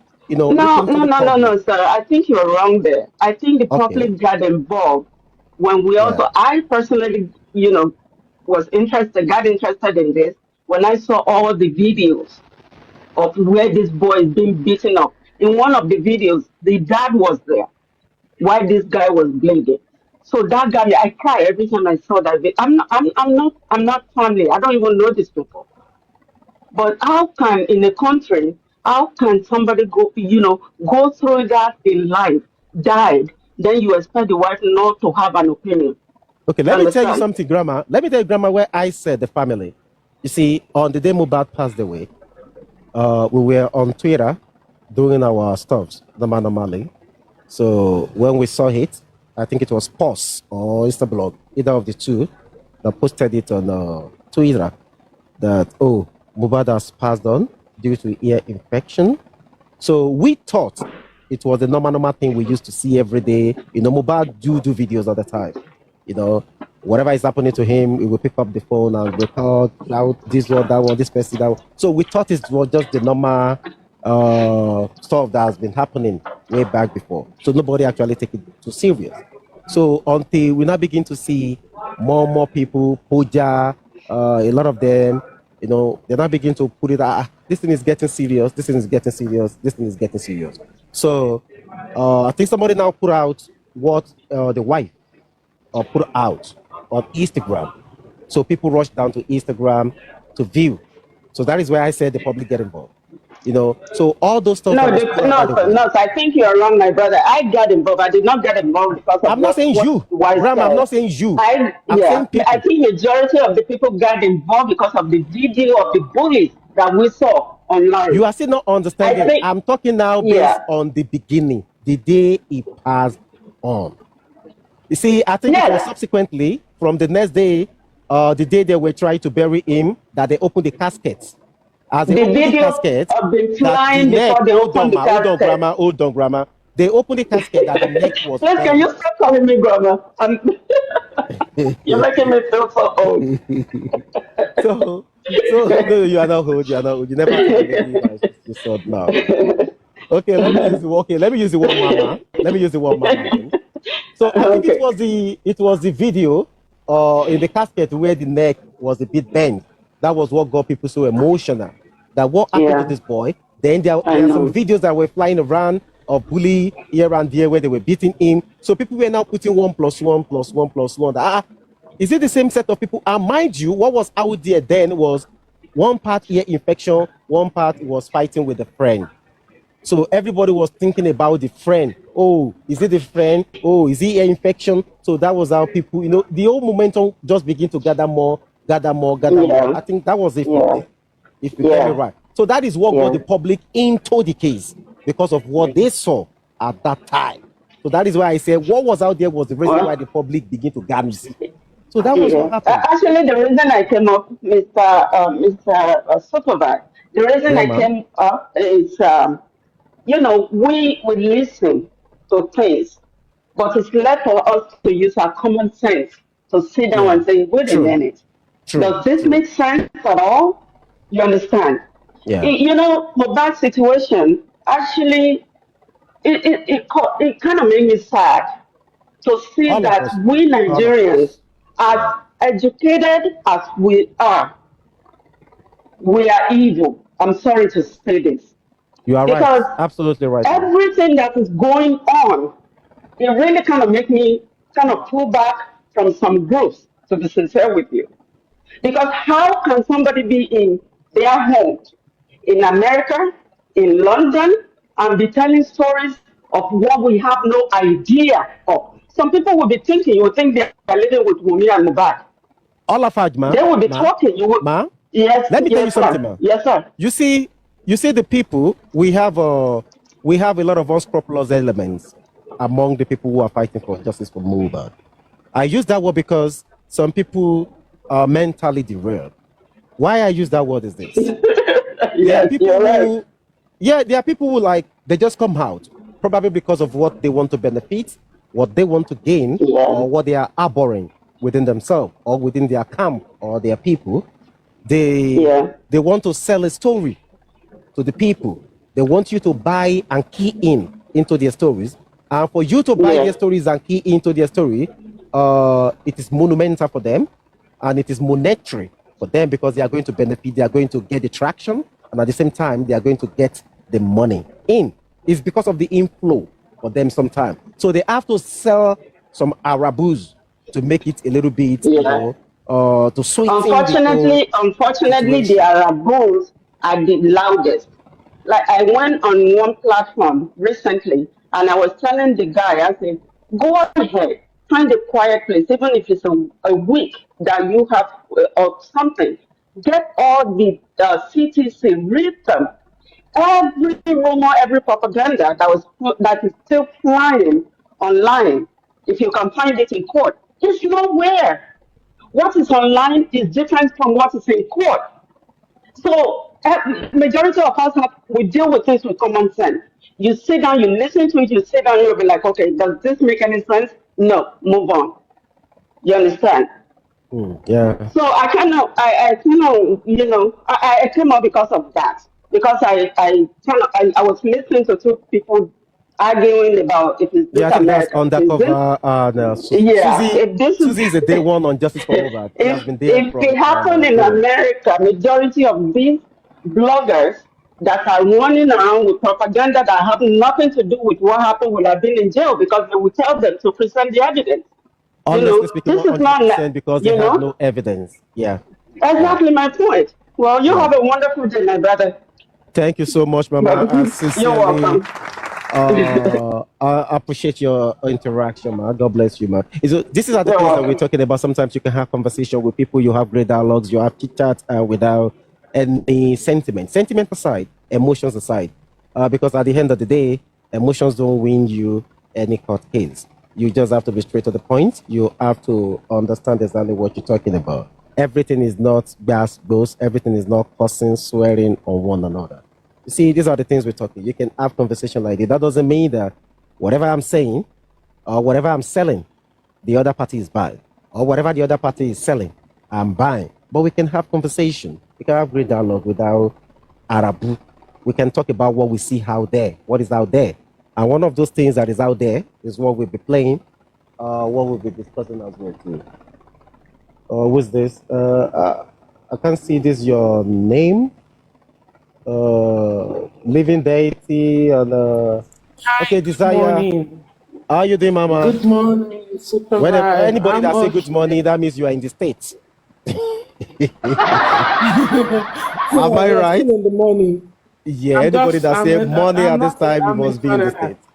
No, looking to no, the no, no, public. no, sir. I think you're wrong there. I think the Okay, public got involved when yeah. I personally, got interested in this when I saw all the videos of where this boy is being beaten up. In one of the videos, the dad was there while this guy was bleeding. So that got me. I cry every time I saw that. I'm not family. I don't even know these people. But how can in a country, how can somebody go through that in life, died, then you expect the wife not to have an opinion? Okay, You let me tell you understand? something, Grandma. Let me tell you, Grandma, where I said the family. You see, on the day Mubad passed away, we were on Twitter doing our stuffs, the man normally. So when we saw it, I think it was Pulse or Instablog, either of the two, that posted it on Twitter that, oh, Mubad has passed on due to ear infection. So we thought it was the normal thing we used to see every day. Mubad do videos all the time. You know, Whatever is happening to him, he will pick up the phone and record out this one, that one, this person, that one. So we thought it was just the normal stuff that has been happening way back before. So nobody actually take it too serious. So until we now begin to see more people, Puja, a lot of them, you know, they now begin to put it, this thing is getting serious, this thing is getting serious, this thing is getting serious. So I think somebody now put out what the wife put out on Instagram. So people rush down to Instagram to view. So that is where I said the public get involved. You know, so all those stuff. No, no, I think you're wrong, my brother. I got involved. I did not get involved because of I'm not saying you. Ram, I'm not saying you. I'm saying people. I think majority of the people got involved because of the video of the bullies that we saw online. You are still not understanding. I'm talking now based on the beginning, the day it passed on. You see, I think it was subsequently from the next day, the day they were trying to bury him, that they opened the caskets. As they opened the casket, have been flying before they opened the casket. Hold on, grandma. They opened the casket that the neck was. Please, can you stop calling me grandma? You're making me feel so old. so no, you are not old. You are not old. You never told me now. Okay, let me use the word mama. Let me use the word mama. So I think it was the video in the casket where the neck was a bit bent. That was what got people so emotional. That what happened to this boy. Then there are some videos that were flying around of bully here and there where they were beating him. So people were now putting 1 + 1 + 1 + 1. Is it the same set of people? And mind you, what was out there then was one part ear infection, one part was fighting with a friend. So everybody was thinking about the friend. Oh, is it the friend? Oh, is it ear infection? So that was how people, you know, the whole momentum just begin to gather more. I think that was it. If you get me right. So that is what got the public into the case because of what they saw at that time. So that is why I said what was out there was the reason why the public began to garnish. So that was what happened. Actually, the reason I came up, Mr. Supervibez, the reason I came up is, you know, we listen to things, but it's left for us to use our common sense to sit down and say, wait a minute. Does this make sense at all? You understand? Yeah. You know, for that situation, actually, it kind of made me sad to see that we Nigerians, as educated as we are evil. I'm sorry to say this. You are right. Absolutely right. Everything that is going on, it really kind of make me kind of pull back from some groups, to be sincere with you. Because how can somebody be in their home in America, in London, and be telling stories of what we have no idea of? Some people will be thinking, you would think they are living with Wumi and Mubad. All of us, ma. They will be talking. You will, yes. Let me tell you something, ma. Yes, sir. You see the people, we have a lot of unscrupulous elements among the people who are fighting for justice for Mubad. I use that word because some people are mentally derailed. Why I use that word is this. There are people who like, they just come out, probably because of what they want to benefit, what they want to gain, or what they are harboring within themselves, or within their camp, or their people. They want to sell a story to the people. They want you to buy and key into their stories. And for you to buy their stories and key into their story, it is monumental for them, and it is monetary for them because they are going to benefit, they are going to get the traction, and at the same time, they are going to get the money in. It's because of the inflow for them sometimes. So they have to sell some Arabus to make it a little bit, you know, to sweeten. Unfortunately, the Arabus are the loudest. Like I went on one platform recently, and I was telling the guy, I said, go ahead, find a quiet place, even if it's a week that you have or something. Get all the CTC, read them. Every rumor, every propaganda that is still flying online, if you can find it in court, it's nowhere. What is online is different from what is in court. So majority of us we deal with things with common sense. You sit down, you listen to it, you sit down, you'll be like, okay, does this make any sense? No, move on. You understand? Yeah. So I I came up because of that. Because I was listening to two people arguing about if it's Yeah, this I think that's America, if it's this. undercover. No, Yeah, Susie. if this is Susie is a day one on Justice for Mobile. She has been there if from it happened in day one. America, majority of these bloggers that are running around with propaganda that have nothing to do with what happened will have been in jail because they will tell them to present the evidence. Honestly speaking, This is not, 100% because they you have know, no evidence. Yeah. Yeah. exactly my point. Well, you Yeah. have a wonderful day, my brother. Thank you so much, Mama. But I you're sincerely welcome. I appreciate your interaction, man. God bless you, man. These are the You're things that we're welcome. talking about. Sometimes you can have conversation with people, you have great dialogues, you have chit chat without any sentiment. Sentiment aside, emotions aside. Because at the end of the day, emotions don't win you any court case. You just have to be straight to the point. You have to understand exactly what you're talking about. Everything is not gas goes, everything is not cussing, swearing on one another. You see, these are the things we're talking. You can have conversation like this. That doesn't mean that whatever I'm saying or whatever I'm selling, the other party is buying. Or whatever the other party is selling, I'm buying. But we can have conversation. We can have great dialogue without Arabu. We can talk about what we see out there, what is out there. And one of those things that is out there is what we'll be playing, what we'll be discussing as well too. What's this? I can't see this your name. Living deity and okay, Desire. Morning. How are you doing, Mama? Good morning, Whenever Supervibez. anybody I'm that say good okay. morning, that means you are in the States. Am No, I we are right? still in the morning. Yeah, anybody that say morning I'm at this not, time, you I'm in must be in the Canada. States.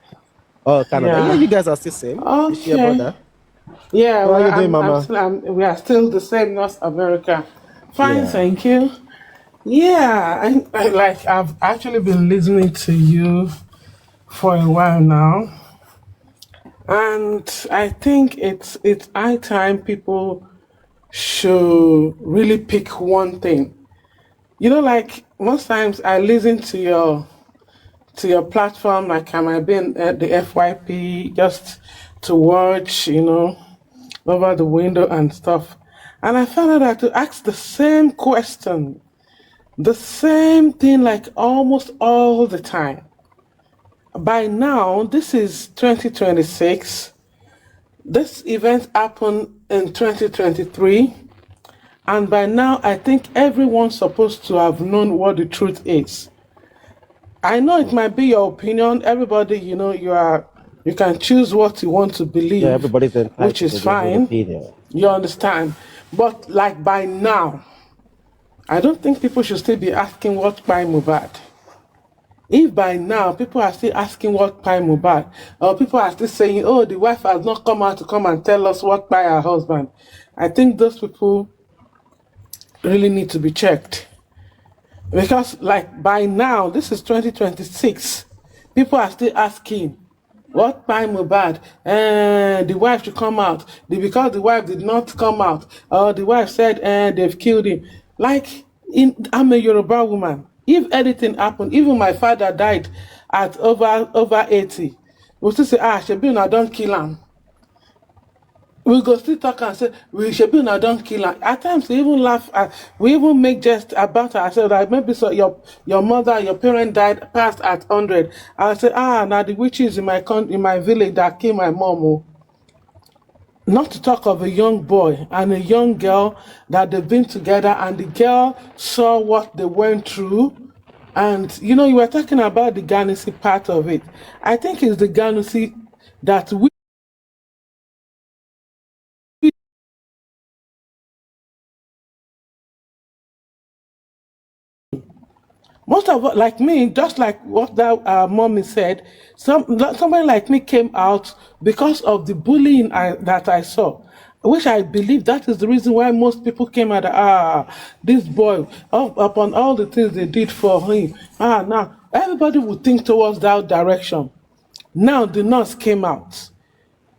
Oh, Canada. Yeah, Yeah. you guys are still same. You share Okay. brother. Yeah, So how well, you doing, Mama? we are still the same, North America. Fine, Yeah. thank you. Yeah, I've actually been listening to you for a while now. And I think it's high time people should really pick one thing. You know, like most times I listen to your platform, like I might be at the FYP just to watch, over the window and stuff. And I found out that to ask the same question, the same thing, like almost all the time. By now, this is 2026. This event happened in 2023. And by now, I think everyone's supposed to have known what the truth is. I know it might be your opinion. Everybody, you can choose what you want to Yeah, believe, everybody's which entitled is to their own fine. opinion. You understand? But like by now, I don't think people should still be asking what by Mubad. If by now people are still asking what by Mubad, or people are still saying, oh, the wife has not come out to come and tell us what by her husband, I think those people really need to be checked. Because like by now, this is 2026, people are still asking, what by Mubad? The wife should come out. Because the wife did not come out, or the wife said they've killed him. Like, I'm a Yoruba woman. If anything happened, even my father died at over 80. We'll still say, Shebina, don't kill him. We go still talk and say we should be now don't kill her. At times we even laugh we even make jest about ourselves that maybe so your mother, your parent died past at 100. I'll say, now the witches in my village that killed my mom. Oh. Not to talk of a young boy and a young girl that they've been together and the girl saw what they went through. And you were talking about the Ghanesi part of it. I think it's the Ghanesi that we most of like me, just like what that mommy said, somebody like me came out because of the bullying that I saw, which I believe that is the reason why most people came out. This boy, upon all the things they did for him, now everybody would think towards that direction. Now the nurse came out.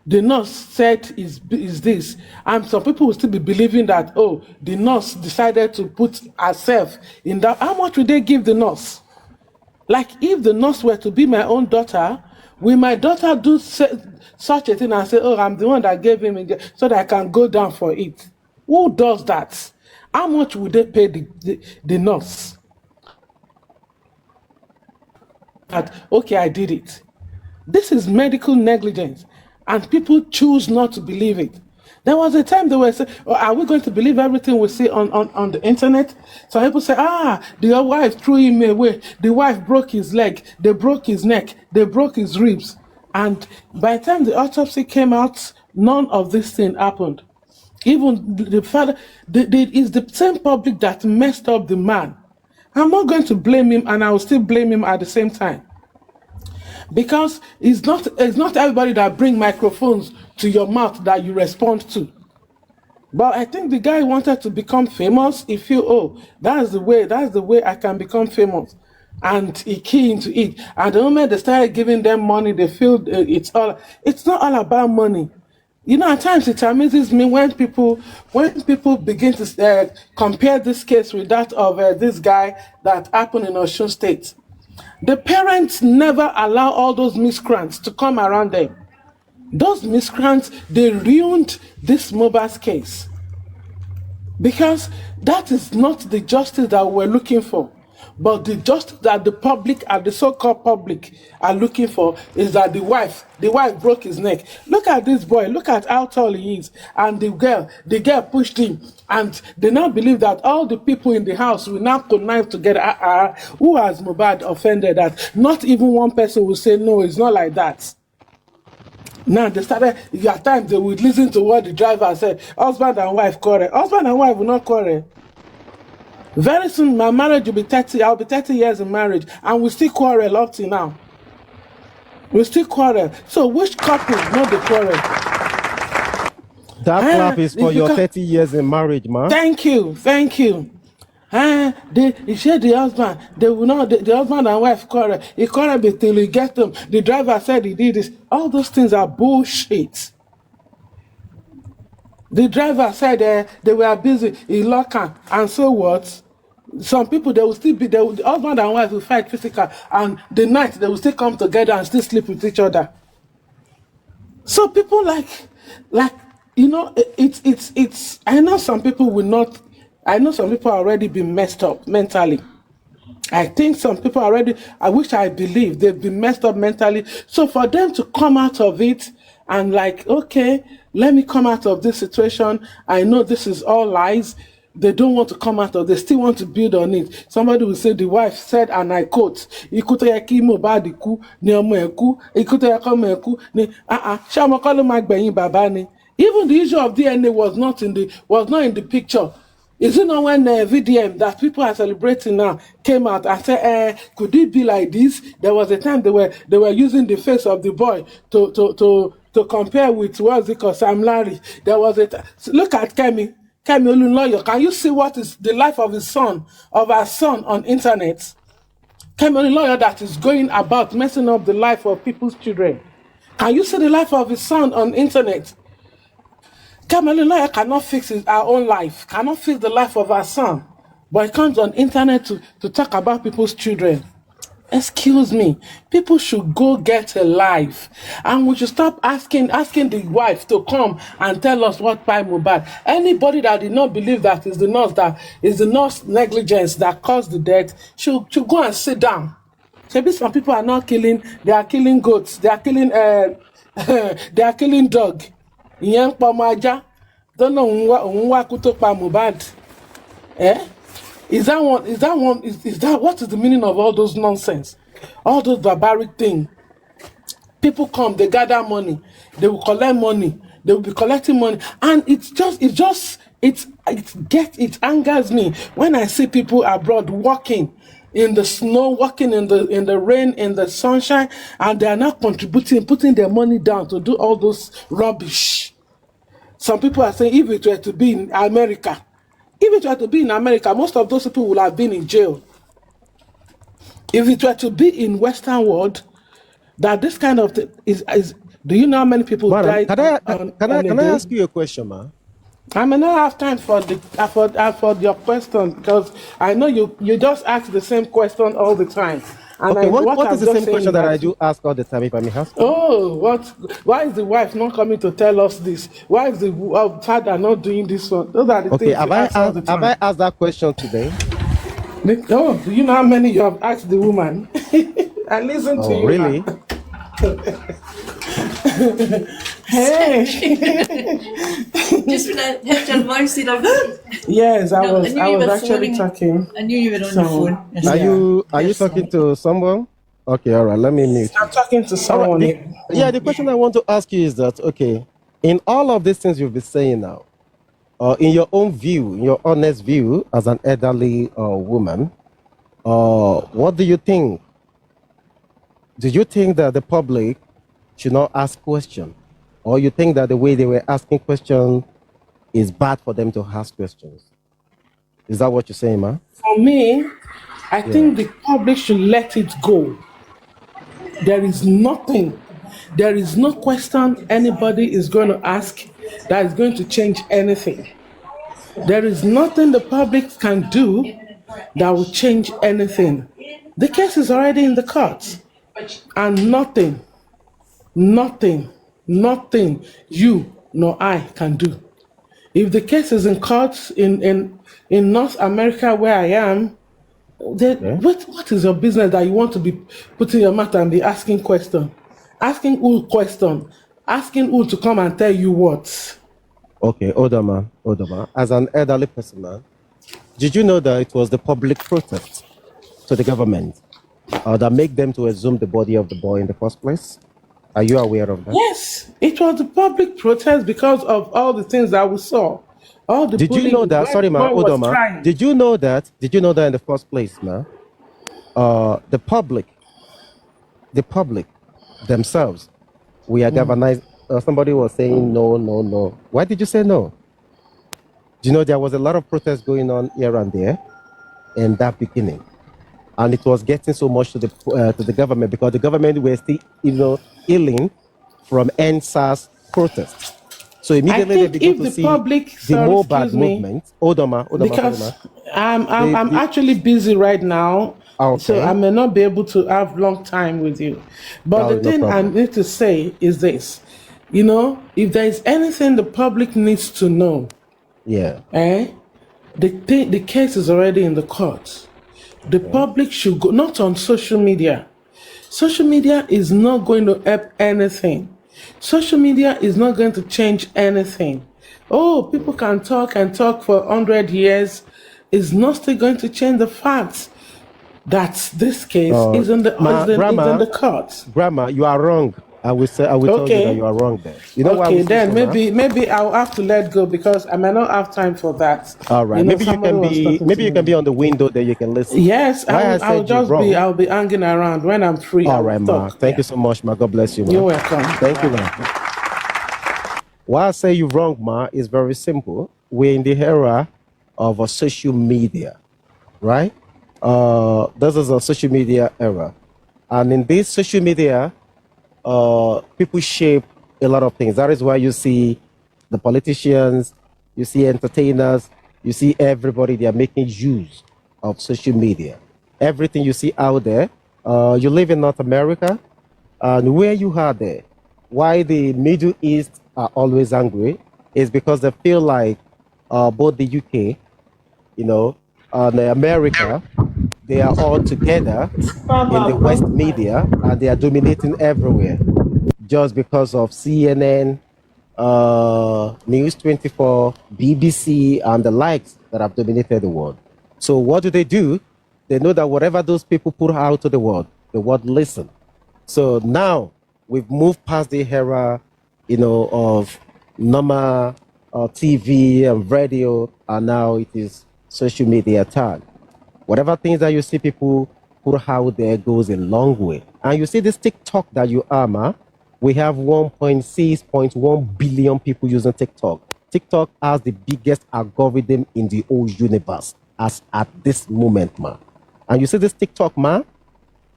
The nurse said is this, and some people will still be believing that, oh, the nurse decided to put herself in that. How much would they give the nurse? Like if the nurse were to be my own daughter, Will my daughter do such a thing and say, oh, I'm the one that gave him so that I can go down for it? Who does that? How much would they pay the nurse? That, okay, I did it. This is medical negligence, and people choose not to believe it. There was a time they were saying, oh, are we going to believe everything we see on the internet? Some people say, the wife threw him away. The wife broke his leg. They broke his neck. They broke his ribs. And by the time the autopsy came out, none of this thing happened. Even the father, it's the same public that messed up the man. I'm not going to blame him, and I will still blame him at the same time. Because it's not everybody that bring microphones to your mouth that you respond to. But I think the guy wanted to become famous. He feel, oh, that's the way I can become famous. And he key into it. And the moment they started giving them money, they feel it's not all about money. You know, at times it amazes me when people begin to compare this case with that of this guy that happened in Osun State. The parents never allow all those miscreants to come around them. Those miscreants, they ruined this Mohbad's case. Because that is not the justice that we're looking for. But the justice that the public and the so-called public are looking for is that the wife broke his neck. Look at this boy, look at how tall he is. And the girl pushed him. And they now believe that all the people in the house will now connive together. Who has Mohbad offended that? Not even one person will say, no, it's not like that. Now they started, at times they would listen to what the driver said. Husband and wife quarrel. Husband and wife will not quarrel. Very soon my marriage will be 30, I'll be 30 years in marriage, and we still quarrel up to now. We still quarrel. So which couple not the quarrel? That clap is for your 30 years in marriage, man. Thank you. He said the husband, they will not, the husband and wife quarrel. He quarrel till he get them. The driver said he did this. All those things are bullshit. The driver said they were busy in Locan, and so what? Some people, they will still be, the husband and wife will fight physical, and the night they will still come together and still sleep with each other. So people like you know, it's. I know some people will not. I know some people already been messed up mentally. I think some people already. I believe they've been messed up mentally. So for them to come out of it and like, okay, let me come out of this situation. I know this is all lies. They don't want to come out of it. They still want to build on it. Somebody will say the wife said, and I quote, even the issue of DNA was not in the picture. Is it not when VDM that people are celebrating now came out and said, could it be like this? There was a time they were using the face of the boy to compare with what's it called, Sam Larry. There was look at Kemi Olunloyo. Can you see what is the life of our son on internet? Kemi Olunloyo that is going about messing up the life of people's children. Can you see the life of his son on internet? Kemi Olunloyo cannot fix our own life, cannot fix the life of our son, but he comes on internet to talk about people's children. Excuse me, people should go get a life, and we should stop asking the wife to come and tell us what by Mohbad. Anybody that did not believe that is the nurse negligence that caused the death should go and sit down. Maybe some people are not killing; they are killing goats, they are killing they are killing dog. Don't know Mohbad. Is that what is the meaning of all those nonsense? All those barbaric things. People come, they gather money, they will collect money, they will be collecting money, and it angers me when I see people abroad walking in the snow, walking in the rain, in the sunshine, and they are not contributing, putting their money down to do all those rubbish. Some people are saying if it were to be in America, most of those people will have been in jail. If it were to be in Western world, that this kind of thing is do you know how many people died? Can I ask you a question, man? I may not have time for your question because I know you just ask the same question all the time. And Okay, what what is I'm the just same saying question is that I that, do ask all the time, if I may ask? oh, why is the wife not coming to tell us this? Why is the father not doing this one? Those are the Okay, things you ask all the have I time. asked that question today? Oh, do you know how many you have asked the woman? I listen to Oh, you now. really? Hey. Just when I hit your voice, Yes, I No, I was knew I you was were actually phoning. talking. I knew you were on the So phone. Are you talking to someone? Okay, all right, let me mute I'm you. talking to All right, someone here. the question I want to ask you is that, okay, in all of these things you've been saying now, in your own view, in your honest view as an elderly woman, what do you think? Do you think that the public should not ask questions? Or you think that the way they were asking questions is bad for them to ask questions? Is that what you're saying, man? For me, I Yeah. think the public should let it go. There is nothing, there is no question anybody is going to ask that is going to change anything. There is nothing the public can do that will change anything. The case is already in the courts, and nothing you nor I can do. If the case is in courts in North America where I am, then what is your business that you want to be putting your mouth and be asking question? Asking who question? Asking who to come and tell you what? Okay, older man. As an elderly person, man, did you know that it was the public protest to the government that make them to exhume the body of the boy in the first place? Are you aware of that? Yes, it was the public protest because of all the things that we saw. All the Did you know bullying that? when Sorry, the ma, boy was ma. crying. Did you know that? Did you know that in the first place, ma? The public themselves, we are galvanized. Somebody was saying no, no, no. Why did you say no? Do you know there was a lot of protest going on here and there in that beginning, and it was getting so much to the government because the government were still, healing from NSAS protests. So I immediately they think began if to the see public, the sorry, Mobad excuse me, movement. Hold on, ma. Sorry, ma. because I'm actually busy right now, so I Okay. may not be able to have long time with you. But Oh, the no thing I problem. need to say is this: if there is anything the public needs to know, Yeah. the case is already in the court. The public should go not on social media. Social media is not going to help anything. Social media is not going to change anything. Oh, people can talk and talk for 100 years. It's not still going to change the fact that this case is in Grandma, the court. grandma, you are wrong. I will tell you that you Okay. are wrong there. You know why I will Okay, say then so now? maybe I'll have to let go because I may not have time for that. All right. Somebody was talking to Maybe you can me. be on the window there. You can listen. Yes, Why I said you wrong? I'll be hanging around when I'm free. I All will right, ma. talk. Thank Yeah. you so much, ma. God bless you, ma. You're welcome. Thank you, Bye. ma. Why I say you wrong, ma, is very simple. We're in the era of a social media, right? This is a social media era. And in this social media, people shape a lot of things. That is why you see the politicians, you see entertainers, you see everybody, they are making use of social media. Everything you see out there, you live in North America, and where you are there, why the Middle East are always angry is because they feel like both the UK, and America, they are all together in the West media and they are dominating everywhere just because of CNN, News 24, BBC, and the likes that have dominated the world. So what do? They know that whatever those people put out to the world listen. So now we've moved past the era, of normal TV and radio, and now it is social media time. Whatever things that you see people put out there goes a long way. And you see this TikTok that you are, ma, we have 1.6.1 billion people using TikTok. TikTok has the biggest algorithm in the whole universe as at this moment, ma. And you see this TikTok, ma,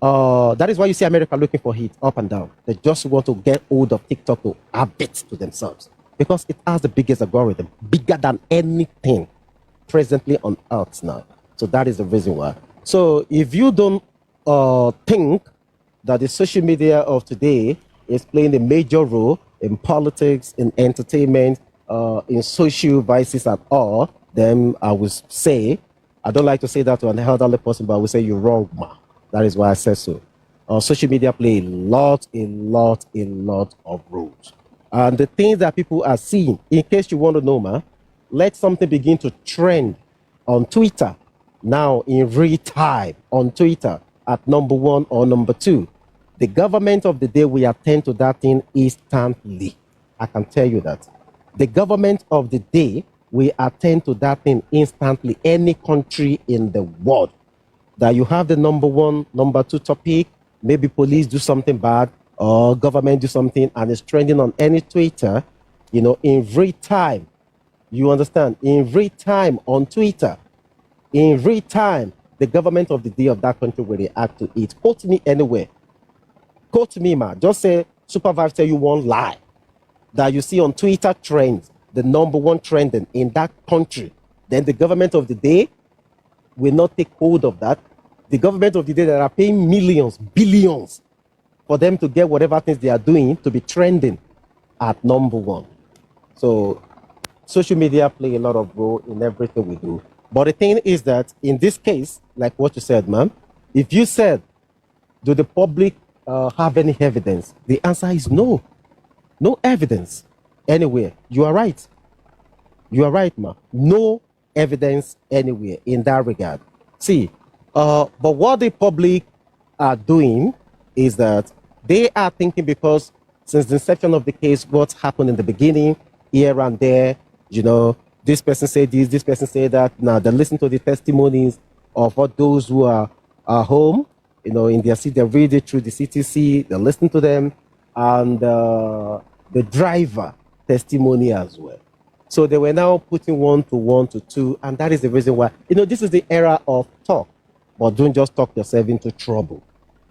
that is why you see America looking for it up and down. They just want to get hold of TikTok to add it to themselves because it has the biggest algorithm, bigger than anything presently on earth now. So that is the reason why. So if you don't think that the social media of today is playing a major role in politics, in entertainment, in social vices at all, then I would say, I don't like to say that to an elderly person, but I would say you're wrong, ma. That is why I said so. Social media play a lot of roles. And the things that people are seeing, in case you want to know, ma, let something begin to trend on Twitter now in real time on Twitter at number 1 or number 2. The government of the day will attend to that thing instantly. I can tell you that. The government of the day will attend to that thing instantly. Any country in the world that you have the number 1, number 2 topic, maybe police do something bad or government do something and it's trending on any Twitter, in real time. You understand? In real time on Twitter, in real time, the government of the day of that country will react to it. Quote me anywhere. Quote me, man. Just say, Supervibez tell you one lie that you see on Twitter trends, the number 1 trending in that country. Then the government of the day will not take hold of that. The government of the day that are paying millions, billions for them to get whatever things they are doing to be trending at number 1. So social media play a lot of role in everything we do. But the thing is that in this case, like what you said, ma'am, if you said, do the public have any evidence? The answer is no. No evidence anywhere. You are right. You are right, ma'am. No evidence anywhere in that regard. See, but what the public are doing is that they are thinking, because since the inception of the case, what's happened in the beginning, here and there, this person said this person said that. Now they listen to the testimonies of what those who are home, in their city, they read it through the CTC, they listen to them, and the driver testimony as well. So they were now putting 1 to 1 to 2, and that is the reason why, this is the era of talk, but don't just talk yourself into trouble.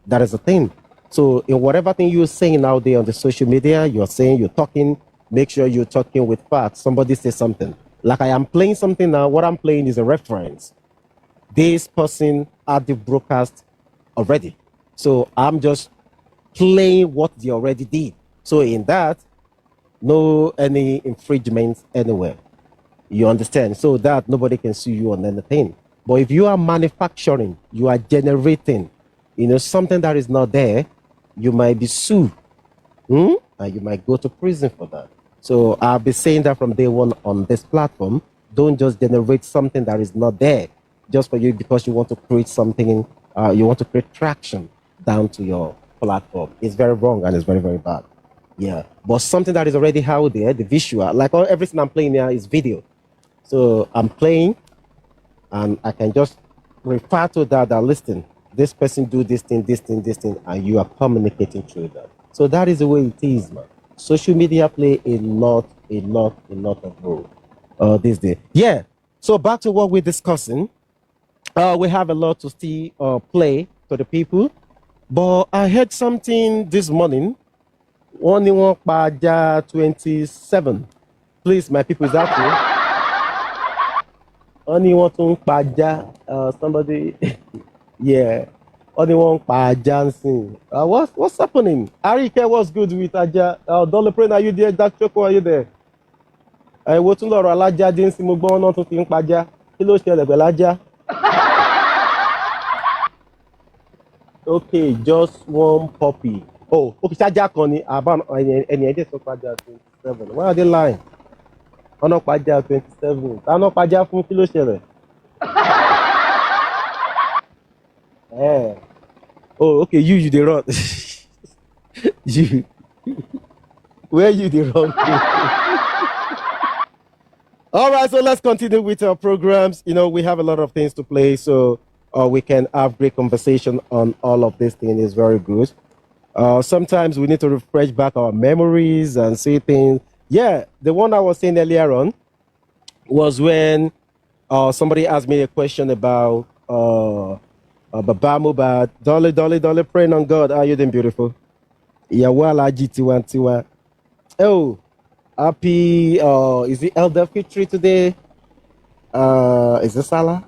That is the thing. So in whatever thing you're saying out there on the social media, you're talking, make sure you're talking with facts. Somebody says something. Like I am playing something now, what I'm playing is a reference. This person had the broadcast already. So I'm just playing what they already did. So in that, no any infringements anywhere. You understand? So that nobody can sue you on anything. But if you are manufacturing, you are generating, something that is not there, you might be sued. And you might go to prison for that. So I'll be saying that from day one on this platform. Don't just generate something that is not there just for you because you want to create something, you want to create traction down to your platform. It's very wrong and it's very, very bad. Yeah. But something that is already out there, the visual, like everything I'm playing here is video. So I'm playing and I can just refer to that, listen, this person do this thing, and you are communicating through that. So that is the way it is, man. Social media play a lot of role this day. Yeah. So back to what we're discussing. We have a lot to still play to the people. But I heard something this morning. Only one Paja 27. Please, my people, is that true? Only one Paja, somebody. Yeah. Only one Paja. What's happening? Arike, what's good with Aja? Dolly Pray, are you there? Jack Choco, are you there? I want to learn Alaja, didn't see Mugbo, not to think Paja. Hello, Alaja. Okay, just one puppy. Oh, okay, Saja Connie, about any idea so Paja 27. Why are they lying? I'm not Paja 27. I'm not Paja from Kilo Shele. Yeah. Oh, okay, you the wrong. You. Where you the wrong? All right, so let's continue with our programs. We have a lot of things to play, so we can have great conversation on all of this thing. Is very good. Sometimes we need to refresh back our memories and say things. Yeah, the one I was saying earlier on was when somebody asked me a question about Baba Mubad. Dolly, praying on God. Are you doing beautiful? Yeah, well, Tiwa. Oh, happy, is it Elder Fitri today? Is it Salah?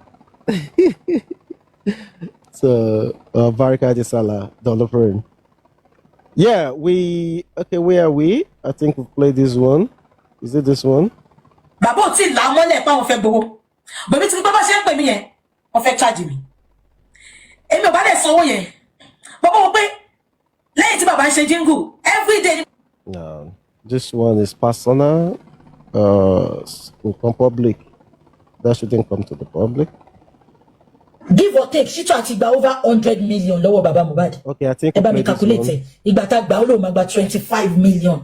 Barika de Salah, Doloprin. Yeah, where are we? I think we played this one. Is it this one? Bàbá ò tí là mọ́lẹ̀ pa wọ́n fẹ́ gbowó. Bèbí tí bàbá ṣe ń pè mí yẹn, wọ́n fẹ́ charge mi. Èmi ò bá dẹ̀ sanwó yẹn. Bàbá wò pé lẹ́yìn tí bàbá ń ṣe jingle every day. No, this one is personal. Will come public. That shouldn't come to the public. Give or take, she tried to gba over 100 million lọ́wọ́ bàbá Mohbad. Okay, I think. Ẹ bá mi calculate. Ìgbà tá gbà ó lò máa gba 25 million.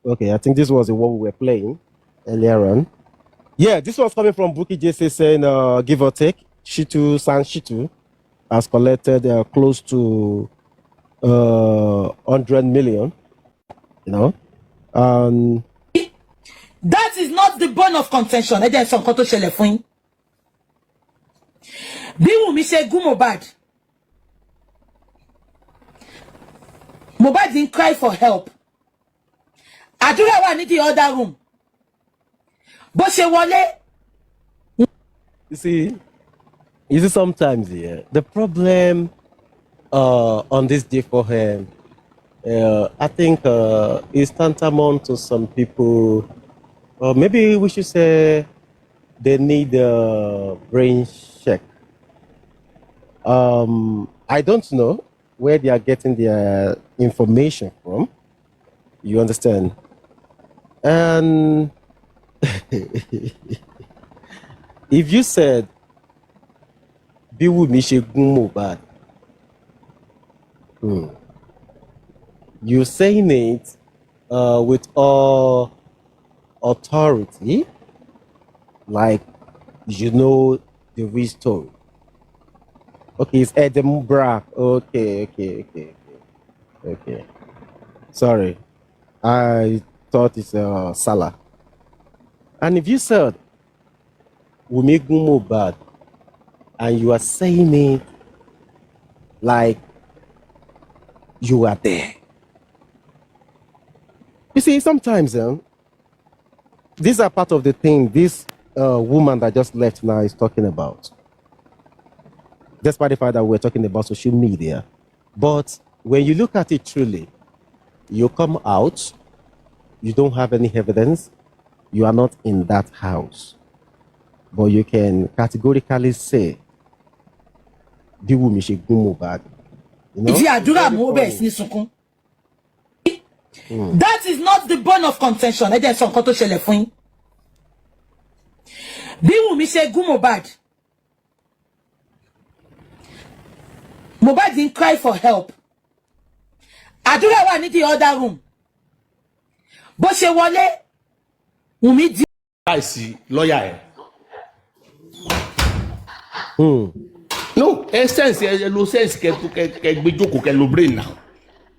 Okay, I think this was the one we were playing earlier on. Yeah, this was coming from Buki JC saying, give or take, Shitu has collected close to 100 million. You know, that is not the bone of contention. Ẹ jẹ́ sọ nǹkan tó ṣẹlẹ̀ fún yín. Bí Wùmí ṣe gún Mohbad didn't cry for help. Àdúrà wà ní the other room. Bó ṣe wọlé. You see sometimes the problem on this day for him, I think is tantamount to some people, or maybe we should say they need a brain check. I don't know where they are getting their information from. You understand? And if you said Biwumi ṣe gún Mohbad, you're saying it with all authority, like you know the real story. Okay, it's Edinburgh. Okay. Sorry, I thought it's Salah. And if you said Wumi gun Mohbad, and you are saying it like you are there. You see, sometimes these are part of the thing this woman that just left now is talking about. Despite the fact that we're talking about social media. But when you look at it truly, you come out, you don't have any evidence, you are not in that house. But you can categorically say, Biwumi ṣe gún Mohbad. That is not the bone of contention. Ẹ jẹ́ sọ nǹkan tó ṣẹlẹ̀ fún yín. Biwumi ṣe gún Mohbad. Mohbad didn't cry for help. Àdúrà wà ní the other room. Bó ṣe wọlé, Wùmí di. Láìsí lọ́yà No, sense lo sense kẹ gbé jókòó kẹ lo brain now.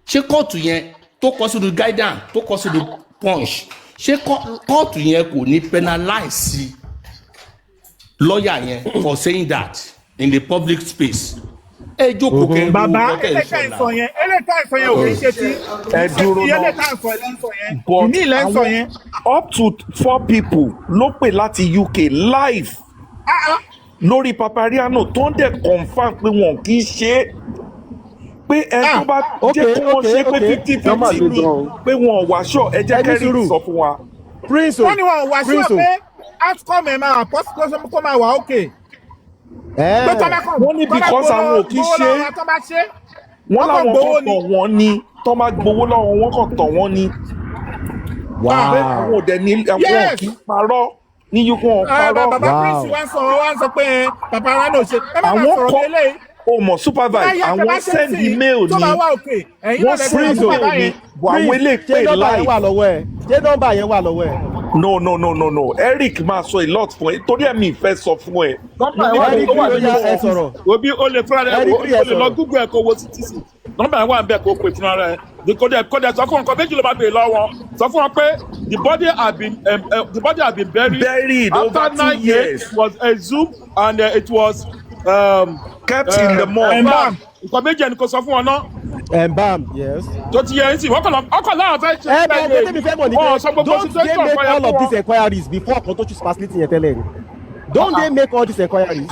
Ṣé kóòtù yẹn tó kọ sínú guidance tó kọ sínú punch ṣé kóòtù yẹn kò ní penalize lawyer yẹn for saying that in the public space? Ẹ jókòó kẹ lo bàbá ẹlẹ́ka ìsọ yẹn ò kì í ṣe tí ẹ dúró náà ẹlẹ́ka ìsọ yẹn ìní ilẹ̀ ìsọ yẹn. Up to 4 people ló pè láti UK live lórí Papariano tó ń dẹ̀ confam pé wọn kì í ṣe é pé ẹ tó bá jẹ́ kí wọ́n ṣe pé 50-50 ni pé wọn ò wá ṣọ́ ẹ jẹ́ kẹ́rì sọ fún wa. wọ́n ní wọn ò wá ṣọ́ pé outcome ẹ̀ máa àpọ́sí kó máa wà ókè. wọ́n ní because àwọn ò kì í ṣe é wọ́n láwọn kan tọ̀ wọ́n ni tó máa gbowó lọ́wọ́ wọn kan tọ̀ wọ́n ni. pé àwọn ò dẹ̀ ní àwọn kì í parọ́ ní yíkún ọ̀parọ́. bàbá Prince wá ń sọ pé Papariano ṣe ẹ má máa sọ̀rọ̀ délé. o mọ̀ Supervibez àwọn send email ni wọ́n send email ni àwọn ilé pay live. ṣé nọ́mbà yẹn wà lọ́wọ́ ẹ̀? No. Eric máa sọ a lot fún ẹ torí ẹ̀mí ìfẹ́ sọ fún ẹ. Eric ló yá ẹ sọ̀rọ̀. Obi o lè fúnra rẹ̀ o lè lọ Google ẹ̀ kó wo CTC. Nọ́mbà yẹn wà ń bẹ̀ kó pè fúnra rẹ̀. Kódà sọ fún wọn méjì ló bá bèèrè lọ́wọ́ sọ fún wọn pé the body had been buried over 2 years. It was exhumed and it was kept in the morgue. Nǹkan méjì ẹni kò sọ fún wọn náà. Embalm, yes. Tó ti yẹ ẹ sí wọ́n kàn láwọn fẹ́ ṣe don't they make all of these inquiries before kan tó choose facility yẹn tẹ́lẹ̀ ni? Don't they make all these inquiries?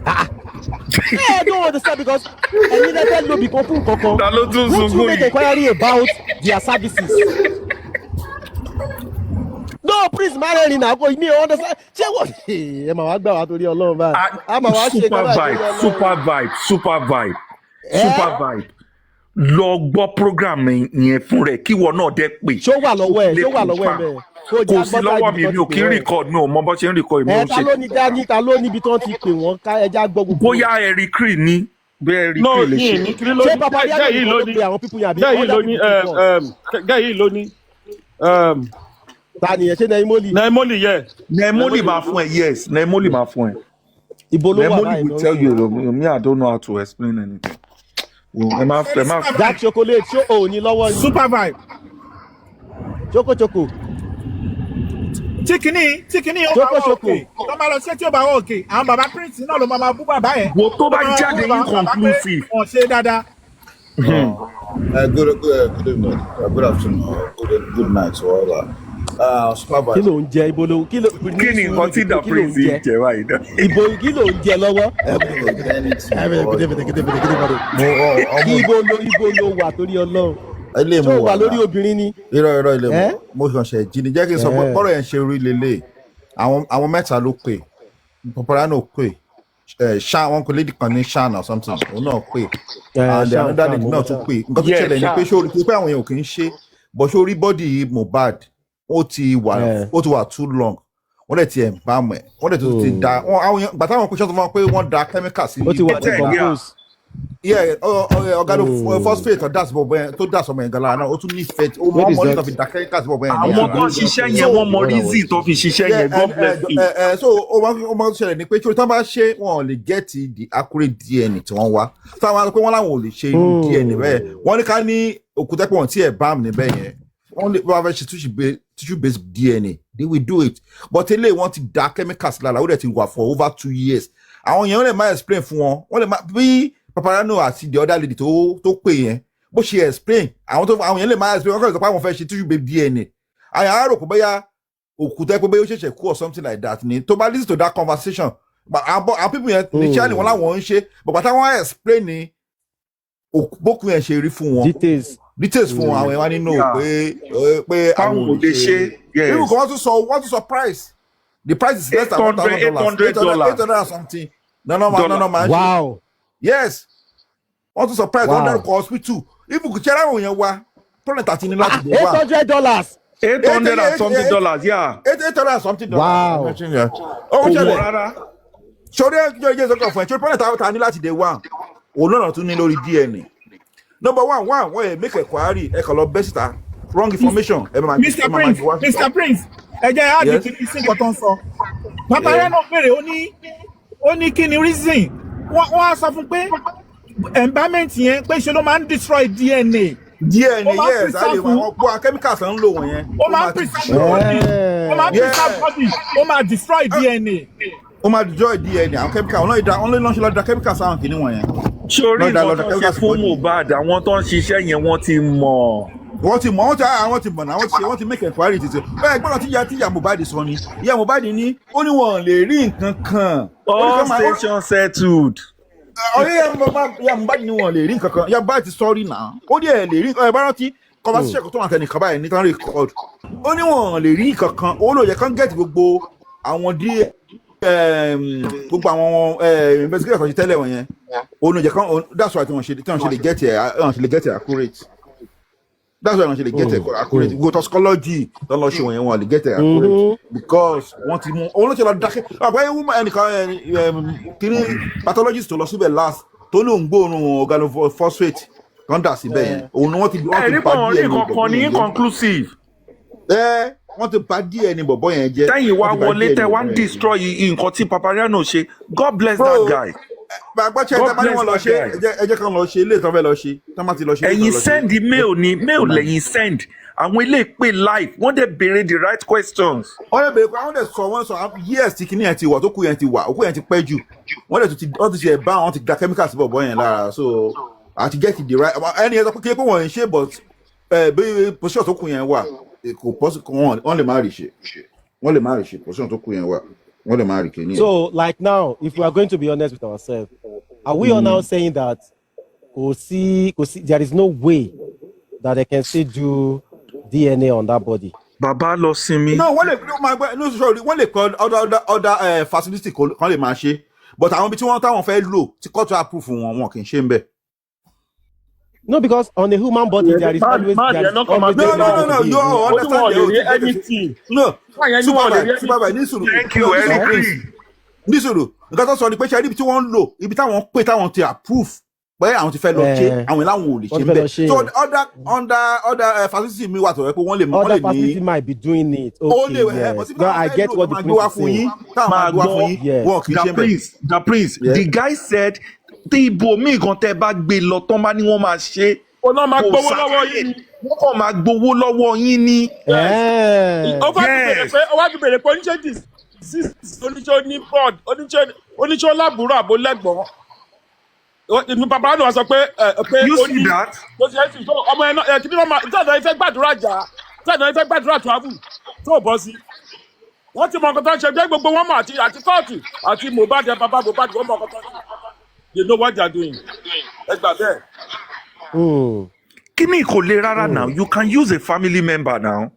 I don't understand because any letter no be open kankan. Ta ló tún Won't you sunkún make yìí? inquiry about their services? No, please, marry now. Go me understand. Ṣé wọ́n ẹ máa wá gbà wá torí Ọlọ́run báyìí? A máa wá ṣe Super kọ́lá vibe, torí Ọlọ́run. super vibe, super vibe, super vibe. Lọ gbọ́ program yẹn fún rẹ̀ kí wọ́n náà dẹ́ pé. Ṣó wà lọ́wọ́ ẹ̀? Ṣó wà lọ́wọ́ ẹ̀ bẹ́ẹ̀? Kò sí lọ́wọ́ mi ò kí ń record mi ò mọ bó ṣe ń record mi ò Ta ló ṣe. ní dání? Ta ló níbi tí wọ́n ti pè wọ́n ká ẹja gbọ́ gbogbo? Bóyá Eric Cree ní bẹ́ẹ̀ Eric Cree lè ṣe. Ṣé Papa Yaro yìí ló pe àwọn pípú yàbí? Gẹ́yì ló ní. Ta ni ẹ ṣe Naimoli? Naimoli yẹ. Naimoli máa fún ẹ, yes. Naimoli máa fún ẹ. Ibo ló wà Naimoli báyìí will tell you, me I don't know how to explain anything. Dark chocolate ṣó o ní lọ́wọ́ ni? Supervibez. Choco. Tíkìní ó bá wọ òkè. Tó máa lọ ṣé tí ó bá wọ òkè. Àwọn bàbá Prince náà ló máa bú bàbá yẹn. Wo tó bá jáde inconclusive. Wọ́n ṣe dáadáa. Good evening, good afternoon, good night to all that. Supervibez. Kí ló ń jẹ ibo ló kí ló kí ni nǹkan tí the prince ń jẹ báyìí náà. Ibo kí ló ń jẹ lọ́wọ́? Ibo ló wà torí Ọlọ́run? Ilé Tó mo wà lórí obìnrin ni? Irọ́ ilé mo kàn ṣe jí ni jẹ́ kí n sọ pé bọ́rọ̀ yẹn ṣe rí lélẹ̀. Àwọn mẹ́ta ló pè. Paparano pè. Shan wọn kò lédi kan ní Shan or something. Òun náà pè. And another lady náà tún pè. Nǹkan tó ṣẹlẹ̀ ni pé ṣé pé àwọn èèyàn kì í ṣe but ṣé orí bọ́dì Mohbad ó ti wà too long. Wọ́n dẹ̀ ti ẹ̀ ń bá mọ̀ ẹ̀. Wọ́n dẹ̀ tó ti da àwọn èèyàn gbàtà àwọn pèsè tó fún wọn pé wọ́n da chemical sí. Ó ti wà ti compose. Ọ̀gá phosphate tó dà sọmọ yẹn gan lára náà ó tún ní ìfẹ́ ó mọ ọmọ nítorí da chemical sí bọ̀bọ̀ yẹn. Àwọn tó ṣiṣẹ́ yẹn wọ́n mọ reason tó fi ṣiṣẹ́ yẹn God bless you. So ó máa ń ṣẹlẹ̀ ní pé tí wọ́n bá ṣe wọn ò lè get the accurate DNA tí wọ́n wá. So àwọn àti pé wọ́n láwọn ò lè ṣe irú DNA bẹ́ẹ̀. Wọ́n ní ká ní òkúta pé wọ́n ti ẹ̀ bá mi níbẹ̀ yẹn. Wọ́n lè bá fẹ́ ṣe tissue based DNA they will do it. But eléyìí wọ́n ti da chemicals lára ó dẹ̀ ti wà for over 2 years. Àwọn yẹn wọ́n lè máa explain fún wọn. Wọ́n lè máa bí Paparano àti the other lady tó pè yẹn bó ṣe explain àwọn yẹn lè máa explain wọ́n kàn sọ pé àwọn fẹ́ ṣe tissue based DNA. Àyàn á rò pé bóyá òkúta pé bóyá ó ṣẹ̀ṣẹ̀ kú or something like that ni tó bá listen to that conversation but àwọn people yẹn initially wọn láwọn ń ṣe but bàtà wọn explain ni bókun yẹn ṣe rí fún wọn details fún àwọn ẹwà nínú pé àwọn ò lè ṣe irú kan wọ́n tún sọ price the price is less than $1,000 $800 something no man wow yes wọ́n tún sọ price wọ́n dárúkọ hospital even kò ṣẹlẹ̀ àwọn yẹn wá tọ́lẹ̀ tàti ní láti dé wá $800 $800 and something yeah $800 and something wow ó ṣẹlẹ̀ rárá sórí ẹjọ́ ìjẹ́ ìsọ́kọ̀ fún ẹ̀ sórí tọ́lẹ̀ tàti ní láti dé wá òun náà tún ní lórí DNA. Number one, wọ́n make inquiry ẹ kàn lọ bẹ́ síta wrong information. Mr. Prince, ẹ jẹ́ àdì kí ní sí nǹkan tó ń sọ. Bàbá rẹ̀ náà béèrè ó ní kí ni reason. Wọ́n á sọ fún pé environment yẹn pé ṣe ló máa ń destroy DNA. DNA yes, àwọn gbọ́ chemicals ń lò wọ̀n yẹn. Ó máa ń preserve body, ó máa destroy DNA. Ó máa destroy DNA, àwọn chemicals wọ́n lè lọ́nṣẹ́ lọ́dọ̀ chemicals àwọn kìíní wọ̀nyẹn. Sórí nǹkan tó ṣe fún Mohbad àwọn tó ń ṣiṣẹ́ yẹn wọ́n ti mọ̀. Wọ́n ti make inquiry títí. Bẹ́ẹ̀ gbọ́dọ̀ tí ìyá Mohbad sọ ni. Ìyá Mohbad ní ó ní wọn lè rí nǹkan kan. All station settled. Ìyá Mohbad ní wọn lè rí nǹkan kan. Ìyá Mohbad ti sọ́rí náà. Ó ní ẹ̀ lè rí ẹ̀ bá rántí conversation kan tó wà tẹ̀ nìkan báyìí ní tán record. Ó ní wọn lè rí nǹkan kan. Ó lò yẹ kán get gbogbo àwọn díẹ̀ gbogbo àwọn investigators ṣe tẹ́lẹ̀ wọ̀nyẹn olùjẹ́ kan that's why tí wọ́n ṣe lè get it accurate that's why wọ́n ṣe lè get it accurate go toxicology tó lọ ṣe wọ̀nyẹn wọ́n lè get it accurate because wọ́n ti mú olóṣèlú lọ dákẹ́ àgbáyé woman ẹnìkan kiri pathologist tó lọ síbẹ̀ last tó ní òǹgbòrùn organophosphate kan dà síbẹ̀ yẹn òun ni wọ́n ti pa díẹ̀ ní inconclusive. Wọ́n ti pa díẹ̀ ní bọ̀bọ̀ yẹn jẹ́. Tẹ́yìn wá wọlé tẹ́ wá ń destroy nǹkan tí Paparano ṣe God bless that guy. Bàbá ṣe ẹ̀jẹ̀ bá ní wọn lọ ṣe ẹ̀jẹ̀ kan lọ ṣe ilé ìtàn fẹ́ lọ ṣe tán bá ti lọ ṣe. Ẹ̀yin send mail ni mail lẹ́yìn send àwọn ilé ìpè live wọ́n dẹ̀ béèrè the right questions. Wọ́n dẹ̀ béèrè pé àwọn dẹ̀ sọ wọ́n sọ years tí kìíní yẹn ti wà tó kú yẹn ti wà òkú yẹn ti pẹ́ jù wọ́n dẹ̀ ti ṣe ẹ̀ bá wọn ti da chemicals bọ̀bọ̀ yẹn lára so àti get the right ẹni yẹn sọ pé wọ́n ń ṣe but bí position tó kú yẹn wà kò pọ́sì wọ́n lè má rí ṣe position tó kú yẹn wà What am I saying? So, like now, if we are going to be honest with ourselves, are we all now saying that there is no way that they can still do DNA on that body? Baba lọ sinmi. No, wọ́n lè kọ́ other facility kan lè máa ṣe, but àwọn ibi tí wọ́n táwọn fẹ́ lò tí court approve wọn kì í ṣe ń bẹ̀. No, because on the human body there is always No, you understand anything. No, Supervibez, thank you, Eric. Nísòro, nǹkan tó sọ ni pé ṣe ibi tí wọ́n ń lò, ibi táwọn pé táwọn ti approve pé àwọn ti fẹ́ lọ ṣe, àwọn ìlànà ò lè ṣe ń bẹ̀. So other facility mi wà tó rẹ pé wọ́n lè ní. Other facility might be doing it. Okay, yes. No, I get what the prince is saying. The prince, the guy said, tí ibo mi gan tẹ́ bá gbé lọ tán bá ní wọ́n máa ṣe. Ó náà máa gbowó lọ́wọ́ yín. Wọ́n kàn máa gbowó lọ́wọ́ yín ní. Ó wá ti bèrè pé oníṣẹ́ oníṣẹ́ ní board oníṣẹ́ lábúrò àbó lẹ́gbọ̀n. Ìlú bàbá náà sọ pé you see that? Ọmọ ẹ̀ náà kí ni wọ́n máa tẹ̀sán ìfẹ́ gbàdúrà jà tẹ̀sán ìfẹ́ gbàdúrà travel tó bọ́ sí. Wọ́n ti mọ ọkọ̀ tó ń ṣe gbé gbogbo wọn mọ̀ àti kóòtù àti Mohbad bàbá Mohbad wọ́n mọ ọkọ̀ tó ń ṣe. They know what they are doing. Ẹ gbà bẹ́ẹ̀. Kíni kò le rárá now. You can use a family member now.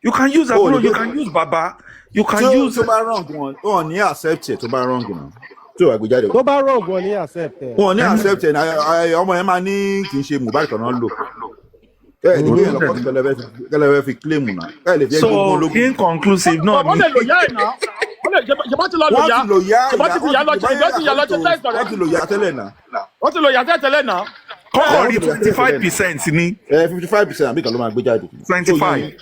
You can use àbúrò, you can use bàbá. You can use. Tó bá wrong wọn ní accept ẹ̀ tó bá wrong náà. Tó wà gbéjáde. Tó bá wrong wọn ní accept ẹ̀. Wọn ní accept ẹ̀ ọmọ yẹn máa ní kì í ṣe Mohbad kan náà lò. Ẹ ní gbé lọ́kọ́ kẹlẹ́fẹ́ fi claim náà. So inconclusive náà ni. Wọ́n lè lò yá ẹ̀ náà. Ṣèbá ti lọ lò yá. Ṣèbá ti fi yá lọ ṣe test rẹ̀. Wọ́n ti lò yá tẹ́lẹ̀ náà. Wọ́n ti lò yá tẹ́lẹ̀ náà. Kọ́kọ́ rí 25% ní. 55% àbí kan ló máa gbé jáde. 25.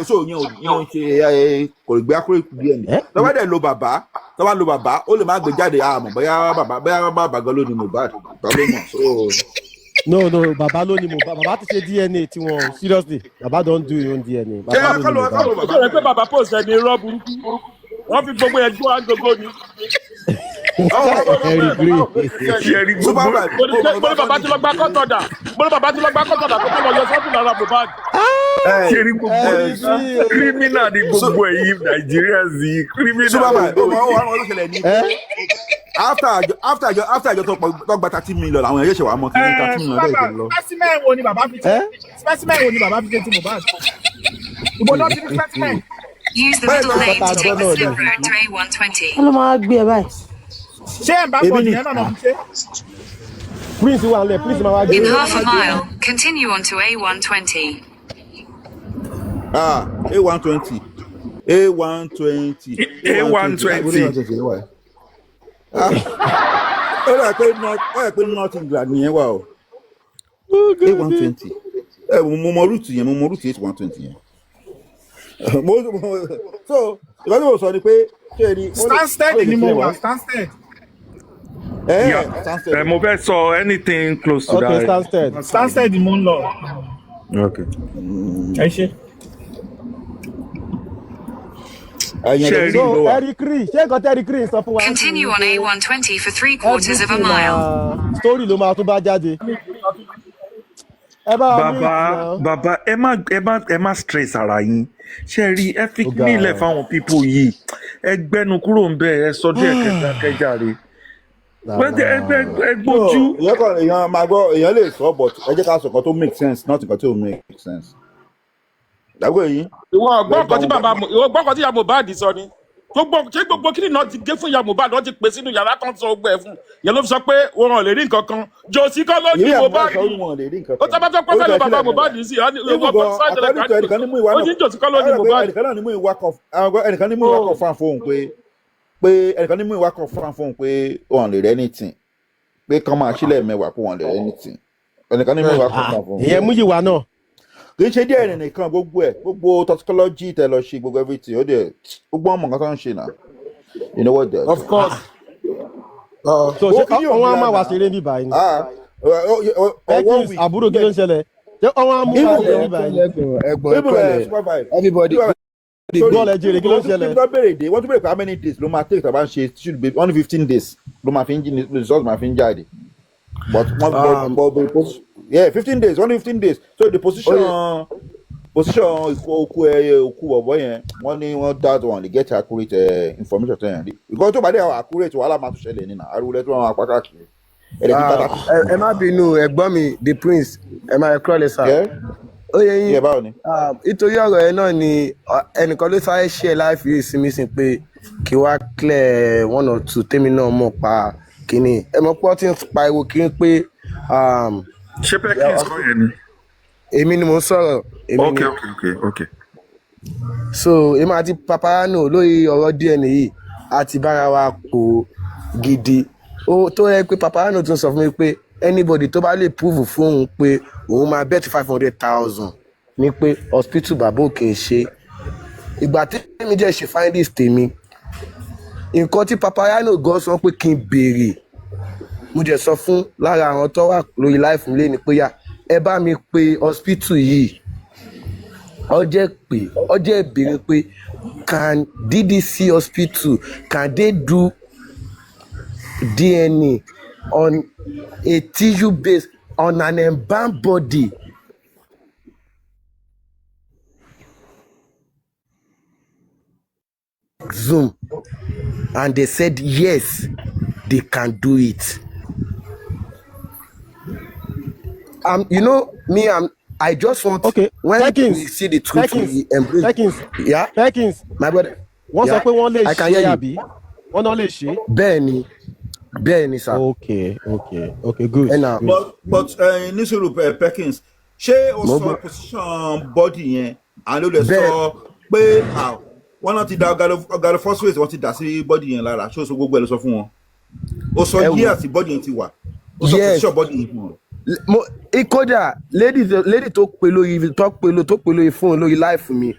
So yẹn ṣe kò lè gbé akúrẹ́ bí ẹni. Tọ́wọ́ dẹ̀ lo bàbá ó lè má gbé jáde àmọ́ bóyá bàbá gan ló ní Mohbad ló mọ̀. No, bàbá ló ní Mohbad. Bàbá ti ṣe DNA tiwọn. Seriously, bàbá don do your own DNA. Bàbá ló ní Mohbad. Ṣé ẹ pé bàbá post ẹni irọ́ burúkú? Wọ́n fi gbogbo ẹgbẹ́ àgbogbo ni. Mo ní bàbá tí lọ gbá kọ́tọ̀dà. Mo ní bàbá tí lọ gbá kọ́tọ̀dà kó tó lọ yọ sọ́ọ̀tì lára Mohbad. Ṣé rí gbogbo criminal ni gbogbo ẹ̀yin Nàìjíríà sí criminal. After àjọ tó gba 30 million àwọn ẹ̀yẹ́ ṣe wà á mọ kí ní 30 million lẹ́yìn lọ. Specimen wo ni bàbá fi ṣe ti Mohbad? Ìbò náà ti ní specimen. Use the middle lane to take the slip road to A120. Kí ló máa gbé ẹ báyìí? Ṣé ẹ̀ ń bá pọ̀ nìyẹn náà fi ṣe? Prince wà lẹ̀, Prince máa wá gbé. In half a mile, continue on to A120. A120. Ó rà pé North England nìyẹn wà o. A120. Mo mọ route 8-120 yẹn. So ìwádìí mo sọ ni pé ṣé ẹni. Stansted ni mo wà Stansted. Mo fẹ́ sọ anything close to that. Okay, Stansted ni mo ń lọ. Okay. Ẹ ṣe. So Eric Ri, ṣé nǹkan tẹ́ Eric Ri sọ fún wa? Continue on A120 for 3/4 of a mile. Story ló máa tún bá jáde. Bàbá ẹ má stress ara yín. Ṣé rí ẹ fi nílẹ̀ fáwọn people yìí. Ẹ gbẹ́nu kúrò ń bẹ̀ ẹ sọ díẹ̀ kẹjàre. Ẹ gbójú. Èèyàn máa gbọ́ èèyàn lè sọ but ẹ jẹ́ ká sọ nǹkan tó make sense not nǹkan tó make sense. Dàgbé yín. Ìwọ gbọ́ nǹkan tí ìyá Mohbad sọ ni. Ṣé gbogbo kí ni náà ti gé fún ìyá Mohbad wọ́n ti pè sínú yàrá tán sọ ọgbẹ́ fún. Yẹn ló fi sọ pé wọn ò lè rí nǹkan kan. Jòsí kọ́ ló ní Mohbad. Ó tẹ́ bá fẹ́ pọ́fẹ́ lọ bàbá Mohbad sí. Ó ní jòsí kọ́ ló ní Mohbad. Ẹnìkan ní mú ìwà kan fóun pé ẹnìkan ní mú ìwà kan fóun pé wọn lè rẹ́ anything. Pé kán máa sílẹ̀ mẹ́wàá pé wọn lè rẹ́ anything. Ẹnìkan ní mú ìwà kan fóun. Ìyẹn mú ìwà náà. Kì í ṣe díẹ̀ nìkan gbogbo toxicology tẹ lọ ṣe gbogbo everything ó dẹ̀ gbogbo ọmọ nǹkan tó ń ṣe náà you know what they of course. So ṣé ọwọ́n á máa wá ṣeré bí báyìí ni? Àbúrò kí ló ń ṣẹlẹ̀? Ṣé ọwọ́n á mú wá ṣeré bí báyìí ni? Everybody bọ́ọ̀lù ẹ̀jẹ̀ rẹ̀ kí ló ń ṣẹlẹ̀? Wọ́n tún bèrè pé how many days ló máa take tàbá ń ṣe should be only 15 days ló máa fi ń jí result máa fi ń jáde but 15 days only 15 days so the position position òkú bọ̀bọ̀ yẹn wọ́n ní wọ́n dá wọn lè get accurate information tó yẹn rí because tó bá dé àwọn accurate wàhálà máa tún ṣẹlẹ̀ nínú ariwo tó wọn apá káàkiri. Ẹ má bínú ẹ̀gbọ́n mi the prince ẹ máa kúrò lẹ sá. Ó yẹ yín nítorí ọ̀rọ̀ yẹn náà ni ẹnìkan ló sáré share life yìí sí mi sí pé kí wá clear one or two tèmi náà mọ̀ pa kínní ẹ mọ̀ pé wọ́n ti ń pariwo kí n pé. Ṣé Perkins kọ́ yẹn ni? Èmi ni mò ń sọ̀rọ̀. Okay. So èmi àti Paparano lórí ọ̀rọ̀ DNA yìí àti bára wa kò gidi ó tó yẹ pé Paparano tún sọ fún mi pé anybody tó bá lè prove fún òun pé òun máa bet 500,000 ní pé hospital bàbá òkè ń ṣe ìgbà tí èmi jẹ́ ṣe findings tèmi nǹkan tí Paparano gan sọ pé kí n béèrè mo jẹ́ sọ fún lára àwọn tó wà lórí life mi lé ní pé yá ẹ bá mi pe hospital yìí ọjẹ́ ìbéèrè pé can DDC hospital can they do DNA on a tissue base on an embalmed body. Zoom, and they said yes, they can do it. You know me, I just want when Perkins, we see the truth, we embrace. Perkins, my brother. Wọ́n sọ pé wọ́n lè I can hear ṣe you. àbí? Wọ́n náà lè ṣe. Bẹ́ẹ̀ni sir. Okay, good. But ní sọ̀rọ̀ Perkins ṣé o sọ position body yẹn and ló lè sọ pé wọ́n náà ti da organophosphate wọ́n ti dà sí body yẹn lára ṣé o sọ gbogbo ẹ̀ ló sọ fún wọn o sọ yí àti body yẹn ti wà o sọ position body yẹn fún wọn. Kódà lady tó pe lórí fóònù lórí life mi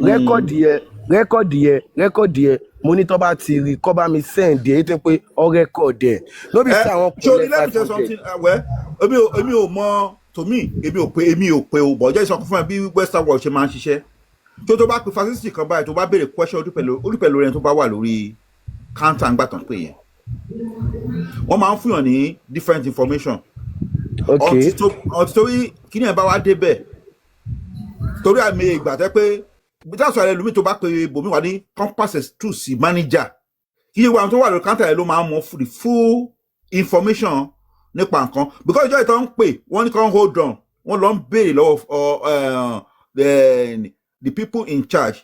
rẹ́kọ̀dì yẹn mo ní tó bá ti rí kọ́ bá mi send ẹ̀ tí pé ọ rẹ́kọ̀dì ẹ̀ ló bí sí àwọn kọ́lẹ̀ 500. èmi ò mọ tòmí èmi ò pe o bọ̀jẹ́ ìsọkún fún ẹ bí western world ṣe máa ń ṣiṣẹ́ tó bá pe facility kan báyìí tó bá béèrè question olùpẹ̀lú rẹ̀ tó bá wà lórí counter ńgbà tán pé yẹn wọ́n máa ń fún yàn ní different information ọtí torí kí ni ẹ bá wá débẹ̀ torí àmì ìgbà tẹ́ pé bíjàsọ ààrẹ lómi tó bá pe bòmí wà ní compasses tù sí manager kí ni wọn tó wà lórí counter ẹ ló máa ń mọ the full information nípa nǹkan because ìjọ ìtàn ń pè wọ́n ní kàn hold on wọ́n lọ ń béèrè lọ́wọ́ the people in charge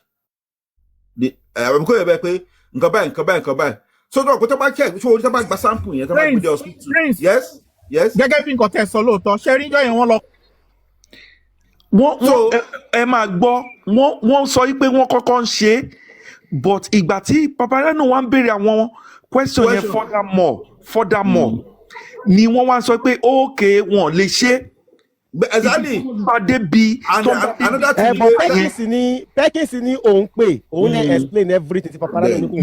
àbíkó yẹ bẹ́ẹ̀ pé nǹkan báyìí sọ́dọ̀ ọ̀pọ̀ tó bá check ṣé orí tó bá gba sample yẹn tó bá gbé dé hospital. Yes. Gẹ́gẹ́ bí nǹkan tẹ́ sọ lóòótọ́ ṣé rí ìjọ yẹn wọ́n lọ. ẹ máa gbọ́ wọ́n sọ pé wọ́n kọ́kọ́ ń ṣe but ìgbà tí Paparano wá ń béèrè àwọn question yẹn furthermore ni wọ́n wá sọ pé okay wọ́n lè ṣe. Exactly. Pàdé bí Perkins ní òun pé òun lè explain everything tí Paparano ní kò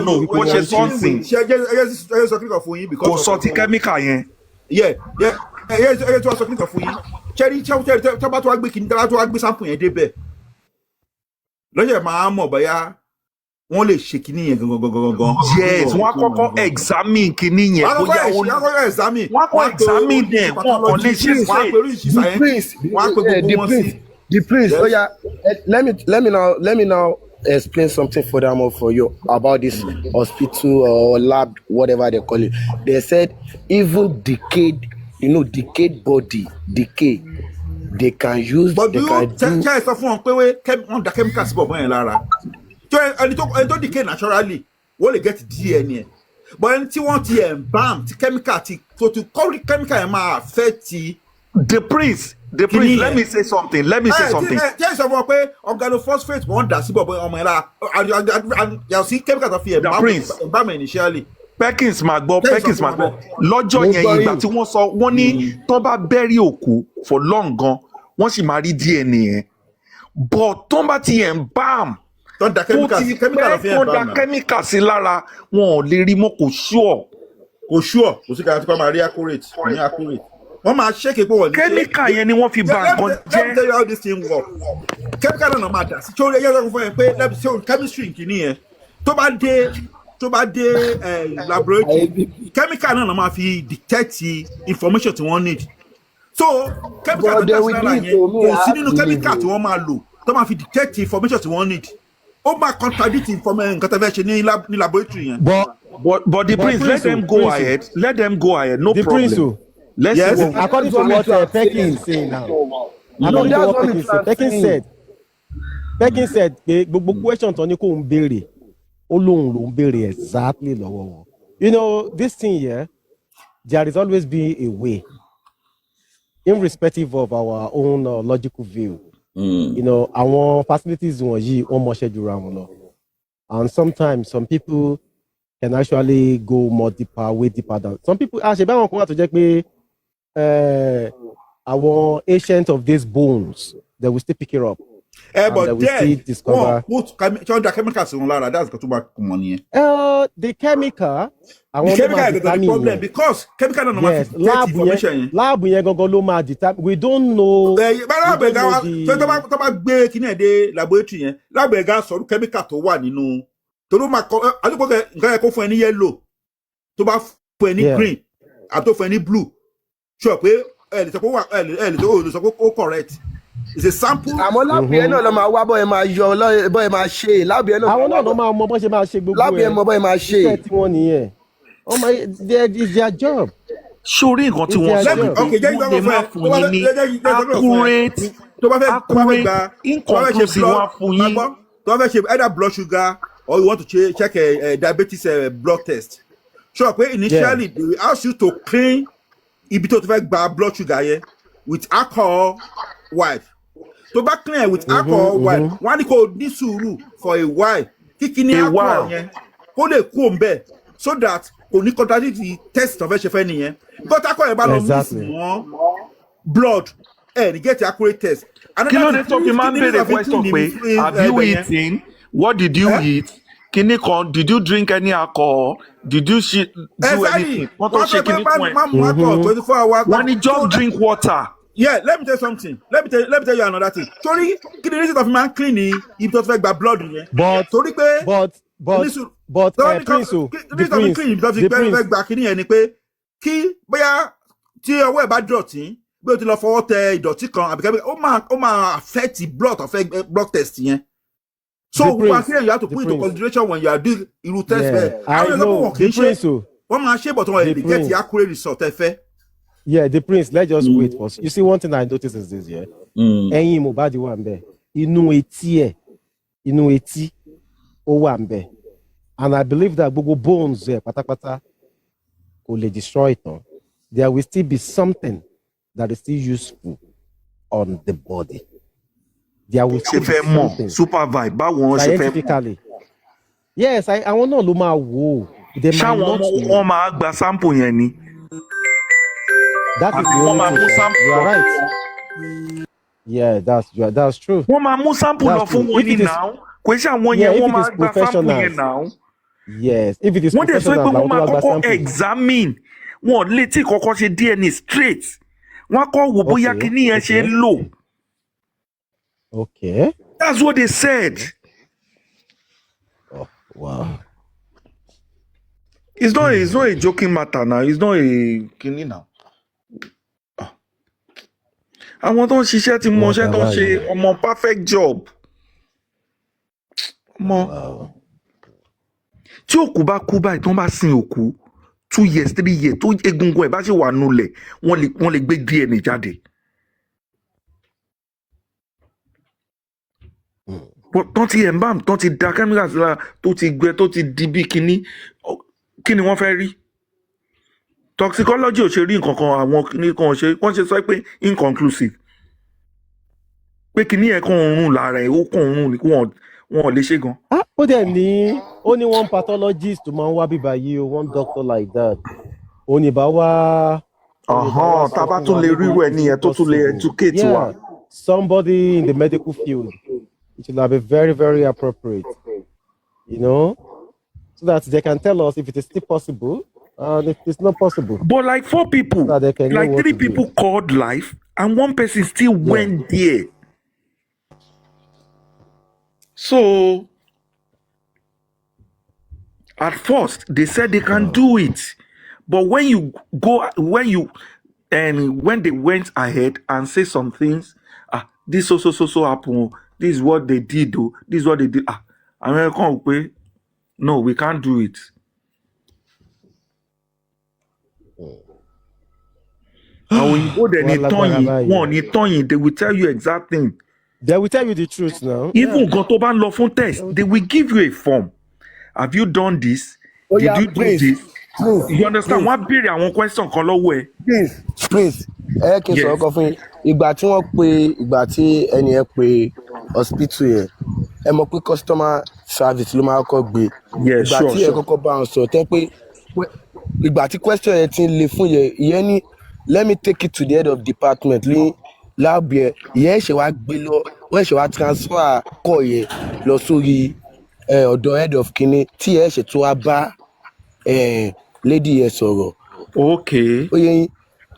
no kò ṣe something ṣe sọ kíkọ fún yín because kò sọ ti chemical yẹn. ẹ tí wọ́n sọ kíkọ fún yín ṣẹ́rí tábà tó wá gbé kìíní tábà tó wá gbé sample yẹn débẹ̀ lọ́jọ́ máa mọ̀ bóyá wọ́n lè ṣe kìíní yẹn gangan. Yes, wọ́n á kọ́kọ́ examine kìíní yẹn bóyá wọ́n á examine dẹ̀ wọ́n kàn lè ṣe The prince. Oh yeah, let me now explain something furthermore for you about this hospital or lab, whatever they call it. They said even decayed body, they can use. But do you tell us fún wọn pé wọ́n da chemicals bọ̀ bọ́ yẹn lára? Ẹni tó decay naturally wọ́n lè get DNA. But ẹni tí wọ́n ti embalm ti chemical ti chemical yẹn máa affect the prince. Let me say something. Tell us about pé organophosphate wọ́n dà sí bọ̀bọ̀ ọmọ yẹn lára. Yàtọ̀ sí chemical tó fi embalm initially. Perkins máa gbọ́ lọ́jọ́ yẹn ìgbà tí wọ́n sọ wọ́n ní tó bá bury òkú for long gan wọ́n sì máa rí DNA yẹn but tó bá ti embalm tó ti da chemical sí lára wọn ò lè rí mọ́ kò sure kò sí káyọ̀ tí wọ́n máa rí accurate wọ́n máa ṣe képe wọ̀ ní. chemical yẹn ni wọ́n fi bà nǹkan jẹ́. let me tell you how this thing work chemical náà máa dà sí tí ó yẹ kí fún yẹn pé lẹ́bi tí chemistry kìíní yẹn tó bá dé laboratory chemical náà máa fi detect information tí wọ́n need So chemical But tó they tẹ̀sí will lára lead yẹn to me. kò I sí have nínú to leave. chemical tí wọ́n máa lò tó máa fi detect information tí wọ́n need. Ó máa contradict nǹkan tẹ́ fẹ́ ṣe ní laboratory yẹn. But the prince, let them go ahead. Let them go ahead. No The prince, problem. Let's see Yes. what according to what Pekin is saying now. According to what Pekin said, gbogbo question tó ní kó ń béèrè, ó lóun ló ń béèrè exactly lọ́wọ́ wọn. You know, this thing here, there is always be a way, irrespective of our own logical view. You know, our facilities wọ̀nyí wọ́n mọṣẹ́ jura wọn lọ. And sometimes some people can actually go more deeper, way deeper than some people. Ṣe báwọn kan wà tó jẹ́ pé our ancient of these bones, they will still pick it up. But they will still discover. Put chemicals on Lara. That's got too much money. The chemical. The chemical is the problem because chemical don't yes, lab information. Lab yẹn gangan ló máa determine. We don't know. Tó bá gbé kíní ẹ̀ dé laboratory yẹn, lab ẹ̀gá sọ̀rọ̀ chemical tó wà nínú. Tó ló máa kọ àdúgbò nǹkan yẹn kó fún ẹ ní yellow. Tó bá fún ẹ ní green. Àti tó fún ẹ ní blue. Sure pé ẹ lè sọ pé ó correct. It's a sample. Àmọ́ láàbù yẹn náà ló máa wá bọ́ ẹ máa yọ bọ́ ẹ máa ṣe láàbù yẹn náà. Àwọn náà ló máa mọ bọ́ ṣe máa ṣe gbogbo ẹ̀. Láàbù yẹn mọ bọ́ ẹ máa ṣe. Iṣẹ́ tí wọ́n nìyẹn. Oh my, it's their job. Sórí nǹkan tí wọ́n sọ wọ́n lè má fún yín ní accurate inconclusive wọ́n fún yín. Tó bá fẹ́ ṣe either blood sugar or you want to check a diabetes blood test. Sure pé initially they will ask you to clean ibi tó ti fẹ́ gba blood sugar yẹn with alcohol wipe. To bá clean with alcohol wipe, wọ́n á ní kó ní sùúrù for a while. Kíkí ní alcohol yẹn kó lè kú òǹbẹ̀ so that kò ní contradict the test tó fẹ́ ṣe fẹ́ nìyẹn. Because alcohol yẹn bá lọ miss wọ́n blood and get the accurate test. Kí ló dé tó fi máa ń béèrè question pé have you eaten? What did you eat? Kíní kan, did you drink any alcohol? Did you do anything? Wọ́n tó ṣe kíní fún ẹ. Wọ́n ní just drink water. Yeah, let me tell you something. Let me tell you another thing. Sorry, kí ni reason of man cleaning if tó fẹ́ gba blood yẹn? But torí pé Prince o, the Prince, fẹ́ gba kíní yẹn ni pé kí bóyá tí ọwọ́ ẹ̀ bá dọ̀tí bí o ti lọ fọwọ́ tẹ ìdọ̀tí kan àbíkẹ́ ó máa affect blood blood test yẹn. So one thing you have to put into consideration when you are doing irú test bẹ́ẹ̀. I know the Prince o. Wọ́n máa ṣe but wọ́n lè get the accurate result ẹ fẹ́. Yeah, the Prince, let's just wait first. You see, one thing I noticed is this, yeah. Ẹyin Mohbad wà ńbẹ̀, inú etí ó wà ńbẹ̀. And I believe that gbogbo bones there, pátápátá, kò lè destroy it. No? There will still be something that is still useful on the body. There will still be something. Supervibez, báwo ṣe fẹ́ scientifically. Yes, àwọn náà ló máa wò. Ṣáwọn wọ́n máa gba sample yẹn ni. That is the only thing. You are right. Yeah, that's true. Wọ́n máa mú sample lọ fún wọn ní now. Kò ṣe àwọn yẹn wọ́n máa gba sample yẹn now. Yes, if it is wọ́n dẹ̀ sọ professional, pé wọ́n máa kọ́kọ́ examine wọn létí kọ́kọ́ ṣe DNA straight. Wọ́n á kọ́ wò bóyá kíní yẹn ṣe lò. Okay. That's what they said. Oh, wow. It's not a joking matter now. It's not a kíní now. Àwọn tó ń ṣiṣẹ́ tí mo ṣe tó ń ṣe ọmọ perfect job. Ọmọ tí òkú bá kú báyìí tó ń bá sin òkú 2 years 3 years tó egungun ẹ̀ bá ṣe wà nulẹ̀ wọ́n lè gbé DNA jáde. Tó ti embalm tó ti da chemicals lára tó ti gbẹ tó ti di bí kíní kí ni wọ́n fẹ́ rí? Toxicology ò ṣe rí nǹkan kan àwọn kíní kan ṣe wọ́n ṣe sọ pé inconclusive pé kíní ẹ̀ kàn ń rùn lára ẹ̀ ó kàn ń rùn ní wọn ò lè ṣe gan. Ó dẹ̀ ní ó ní one pathologist tó máa ń wá bíbá yìí o one doctor like that ó ní bá wá. Tá a bá tún lè ríru ẹ nìyẹn tó tún lè educate wa. Somebody in the medical field it should be very very appropriate, you know, so that they can tell us if it is still possible. And if it's not possible. But like 4 people, like 3 people called live, and 1 person still went there. So, at first, they said they can do it. But when you And when they went ahead and say some things, this so happen, this is what they did, though, this is what they did. American way, no, we can't do it. And when you go there, they will tell you exact thing. They will tell you the truth now. Even go to ban law phone test, they will give you a form. Have you done this? Did you do this? You understand? What period I want question kan lọ́wọ́ ẹ. Prince, kí n sọ̀rọ̀ kan fún yín. Ìgbà tí ẹni yẹn pe hospital yẹn, ẹ mọ̀ pé customer service ló máa kọ́ gbé. Ìgbà tí ẹ kọ́kọ́ bá wọn sọ tẹ́ pé ìgbà tí question yẹn ti ń le fún yẹn, ìyẹn ní let me take it to the head of department ní láàbì ẹ̀, ìyẹn ṣe wá gbé lọ, wọ́n ṣe wá transfer call yẹn lọ sórí ọ̀dọ̀ head of kinní tí ẹ ṣe tó wá bá lady yẹn sọ̀rọ̀. Okay. Ó yẹ yín.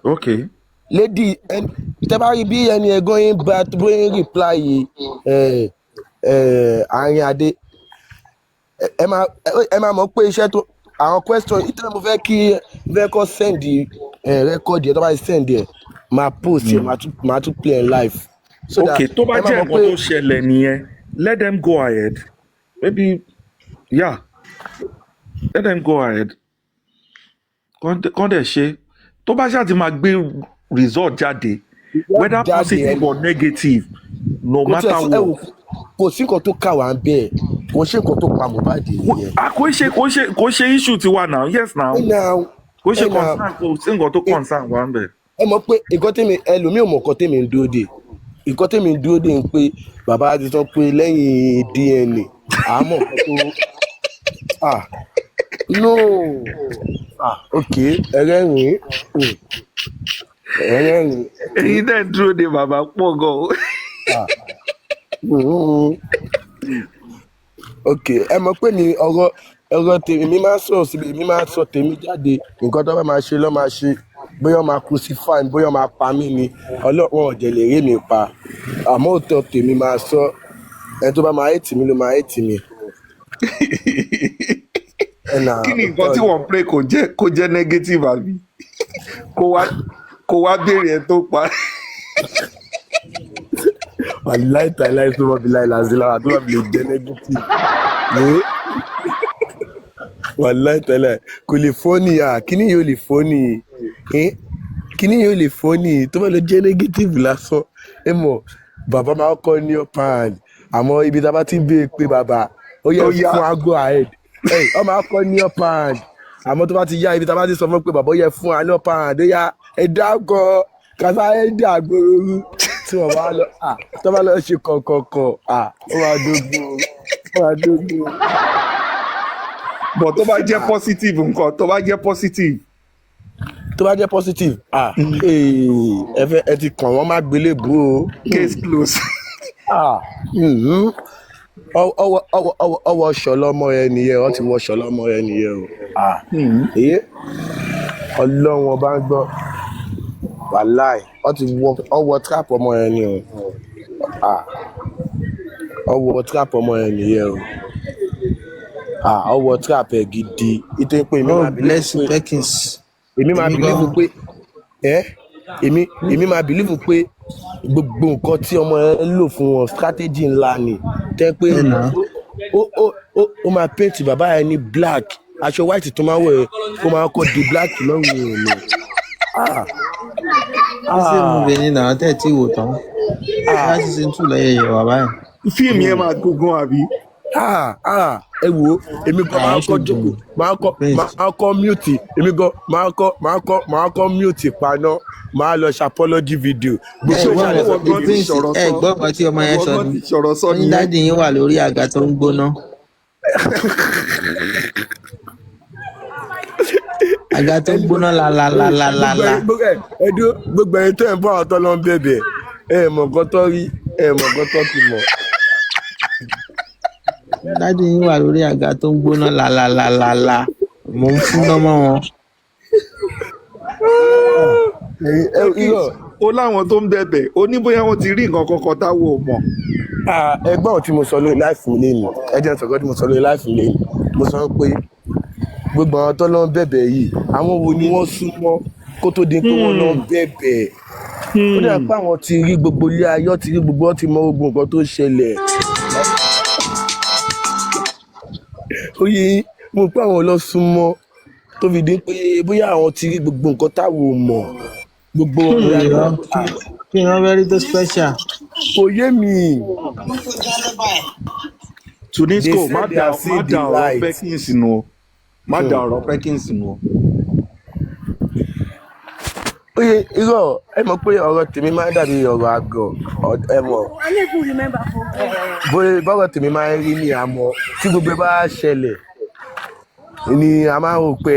Okay. Lady tẹ́ bá rí bí ẹni ẹ̀gbọ́n yín bá bóyá reply àárín adé ẹ máa mọ̀ pé iṣẹ́ tó àwọn question ìtàn mo fẹ́ kí kọ́ send record yẹn tó bá send yẹn máa post yẹn máa tún play live. Okay, tó bá jẹ́ nǹkan tó ṣẹlẹ̀ nìyẹn, let them go ahead. Maybe, yeah, let them go ahead. Kọ́ dẹ̀ ṣe tó bá ṣáà ti máa gbé result jáde whether positive or negative no matter what. Kò sí nǹkan tó kà wá ń bẹ́ẹ̀ kò ṣe nǹkan tó pa Mohbad nìyẹn. kò ṣe issue tiwa now, yes now. Kò ṣe concern, kò sí nǹkan tó concern wa ń bẹ̀. Ẹ mọ̀ pé nǹkan tèmi ẹlòmíì ò mọ̀ nǹkan tèmi ń dúró dè. Nǹkan tèmi ń dúró dè ń pé bàbá ti sọ pé lẹ́yìn DNA àmọ́ nǹkan tó no okay ẹ̀rẹ́rìn. Èyí dẹ̀ dúró de bàbá pọ̀ gan-an. Okay, ẹ mọ̀ pé ní ọ̀rọ̀ tèmi mi máa ń sọ̀rọ̀ síbi mi máa ń sọ tèmi jáde nǹkan tó bá máa ṣe lọ́ máa ṣe bóyá máa crucify bóyá máa pa mí ni ọlọ́wọ́n ọ̀jẹ̀ lè rí mi pa àmọ́ òótọ́ tèmi máa sọ ẹni tó bá máa hate mi ló máa hate mi. Kí ni nǹkan tí wọ́n pray kó jẹ́ negative àbí kó wá béèrè ẹ̀ tó pa. Wàláì tàláì tó wọ́n fi láì làzílà àti wọ́n fi lè jẹ́ negative. Wàláì tàláì kò lè fọ́ọ̀nì kíní yóò lè fọ́ọ̀nì kíní yóò lè fọ́ọ̀nì tó bá lọ jẹ́ negative lásán ẹ mọ̀ bàbá máa kọ́ ní upper hand àmọ́ ibi tá a bá ti ń bèè pé bàbá ó yẹ fún ago ahead ọ máa kọ́ ní upper hand àmọ́ tó bá ti yá ibi tá a bá ti sọ fún pé bàbá ó yẹ fún wa ní upper hand ó yá ẹ̀dá gan kàtà ẹ̀dá gbòòrò tí wọ́n bá lọ tó bá lọ ṣe kọ̀ọ̀kọ̀ọ̀kọ̀ ó máa dógún. But tó bá jẹ́ positive nǹkan tó bá jẹ́ positive. Ẹ ti kàn wọ́n má gbélé bú o. Case close. Ọwọ́ ṣọlọ́mọ ẹ nìyẹn wọ́n ti wọ ṣọlọ́mọ ẹ nìyẹn o. Ọlọ́run ọba ń gbọ́ wàláì wọ́n ti ọwọ́ trap ọmọ ẹ ni o. Ọwọ́ trap ọmọ ẹ nìyẹn o. Ọwọ́ trap ẹ gidi ìtẹ́ pé èmi máa believe pé èmi máa believe pé gbogbo nǹkan tí ọmọ ẹ ń lò fún wọn strategy ńlá ni tẹ́ pé ó máa paint bàbá ẹ ní black aṣọ white tó máa wọ̀ ẹ́ ó máa kọ́ di black lọ́rùn ẹ̀ ni. ṣé mo bẹ ní náà tẹ́ tí wò tán láti ṣe ń tù lẹ́yìn ìyẹ̀wò báyìí. Fíìmù yẹn máa gbógun àbí. Ẹ wo èmi gan máa kọ́ jókòó máa kọ́ mute èmi gan máa kọ́ mute paná máa lọ ṣe apology video. Ẹ gbọ́ ọ̀kan tí ọmọ yẹn sọ ní dáàdì yín wà lórí àga tó ń gbóná. Àga tó ń gbóná la. Gbogbo ẹni tó ń bọ́ ọ̀tọ́ ló ń bẹ̀bẹ̀ mọ̀ nǹkan tó rí mọ̀ nǹkan tó ti mọ̀. Dáàdì yín wà lórí àga tó ń gbóná la. Mo ń fún ọmọ wọn. Ó láwọn tó ń bẹ̀bẹ̀ ó ní bóyá wọ́n ti rí nǹkan kankan táwọn ò mọ̀. Ẹgbọ́n tí mo sọ lórí láìfù mi lẹ́nu ẹjẹ́ sọ̀kọ́ tí mo sọ lórí láìfù mi lẹ́nu mo sọ pé gbogbo àwọn tó lọ ń bẹ̀bẹ̀ yìí àwọn wo ni wọ́n súnmọ́ kó tó di pé wọ́n lọ ń bẹ̀bẹ̀ ó dà pé àwọn ti rí gbogbo ilé ayé ti rí gbogbo ti mọ gbogbo nǹkan tó ṣẹlẹ̀ ó yẹ mo pé àwọn lọ súnmọ́ tó fi dín pé bóyá àwọn ti rí gbogbo nǹkan táwọn ò mọ̀ gbogbo kí wọ́n fẹ́ rí tó special. kò yé mi. Tunisco má da ọ̀rọ̀ Perkins nù o má da ọ̀rọ̀ Perkins nù o. Oye irọ́ ẹ mọ̀ pé ọ̀rọ̀ tèmi máa ń dàbí ọ̀rọ̀ àgọ̀ ẹ mọ̀ bóyá bọ́rọ̀ tèmi máa ń rí ní àmọ́ tí gbogbo bá ṣẹlẹ̀ ni a máa ń rò pé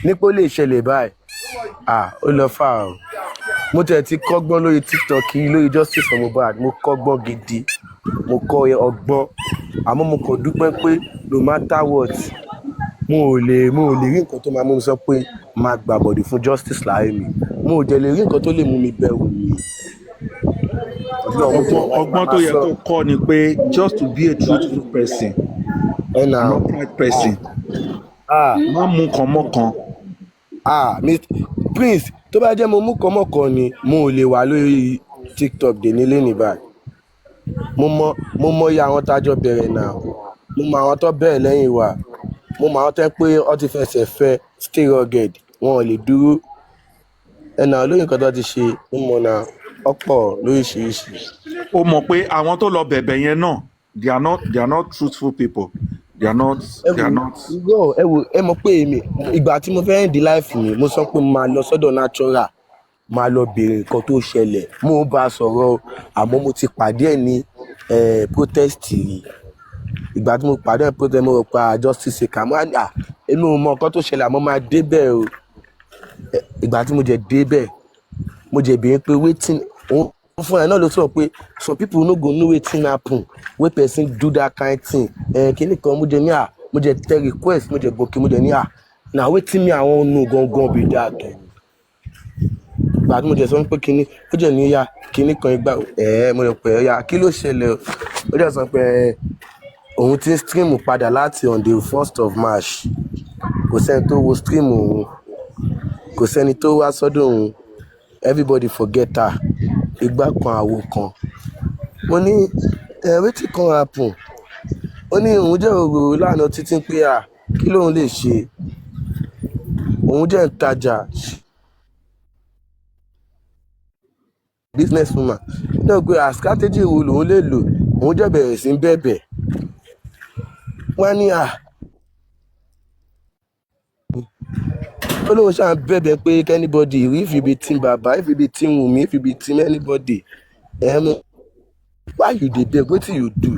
nípò lè ṣẹlẹ̀ báyìí ó lọ fà o mo tẹ̀ ti kọ́gbọ́n lórí TikTok lórí Justice for Mohbad mo kọ́gbọ́n gidi mo kọ́ ọgbọ́n àmọ́ mo kàn dúpẹ́ pé no matter what mo ò lè rí nǹkan tó máa mú mi sọ pé máa gbàbọ̀dì fún justice láàyè mi mo ò jẹ́ lè rí nǹkan tó lè mú mi bẹ̀rù mi. ọgbọ́n tó yẹ kó kọ́ ni pé just to be a truthful person not right person má mú kan mọ́kan. Prince tó bá jẹ́ mo mú kan mọ́kan ni mo ò lè wà lórí TikTok dè nílé ní báyìí mo mọ iye àwọn tájọ bẹ̀rẹ̀ náà mo mọ àwọn tó bẹ̀rẹ̀ lẹ́yìn wa mo mọ àwọn tó ń pé ọ ti fẹsẹ̀ fẹ́ stay rugged wọn ò lè dúró ẹnà olóyìn kan tó ti ṣe mo mọ̀ náà ọ̀pọ̀ lóríṣiríṣi. ó mọ̀ pé àwọn tó lọ bẹ̀bẹ̀ yẹn náà they are not truthful people they are not. ẹ mọ̀ pé èmi ìgbà tí mo fẹ́ end life mi mo sọ pé mo máa lọ sọ́dọ̀ natural máa lọ béèrè nǹkan tó ṣẹlẹ̀ mo bá a sọ̀rọ̀ àmọ́ mo ti pàdé ẹ̀ ní protest rí ìgbà tí mo pàdé ẹ̀ protest mo rò pa justice kà mo èmi ò mọ nǹkan tó ṣẹlẹ̀ àmọ́ máa débẹ̀ o ìgbà tí mo jẹ débẹ̀ mo jẹ béèrè pé wetin òun fúnra náà ló sọ pé some people no go know wetin happen wey person do that kind thing kíní kan mo jẹ ní mo jẹ tẹ request mo jẹ gòkè mo jẹ ní na wetin me I wan know gangan be that gbà tí mo jẹ sọ pé kíní ó jẹ ní ya kíní kan ìgbà mo rò pé ya kí ló ṣẹlẹ̀ ó jẹ sọ pé òun ti stream padà láti on the 1st of March kò sẹ́ni tó wo stream òun kò sẹ́ni tó wá sọ́dọ̀ òun everybody forget her ìgbà kan àwo kan mo ní wetin kan happen ó ní òun jẹ́ òróró lánàá títí pé kí lóun lè ṣe òun jẹ́ ń tajà business woman náà pé strategy wo lòun lè lò òun jẹ́ bẹ̀rẹ̀ sí bẹ̀bẹ̀ wọ́n ní ó lóun ṣáà ń bẹ̀bẹ̀ pé anybody if you be team baba if you be team Wunmi if you be team anybody why you dey beg wetin you do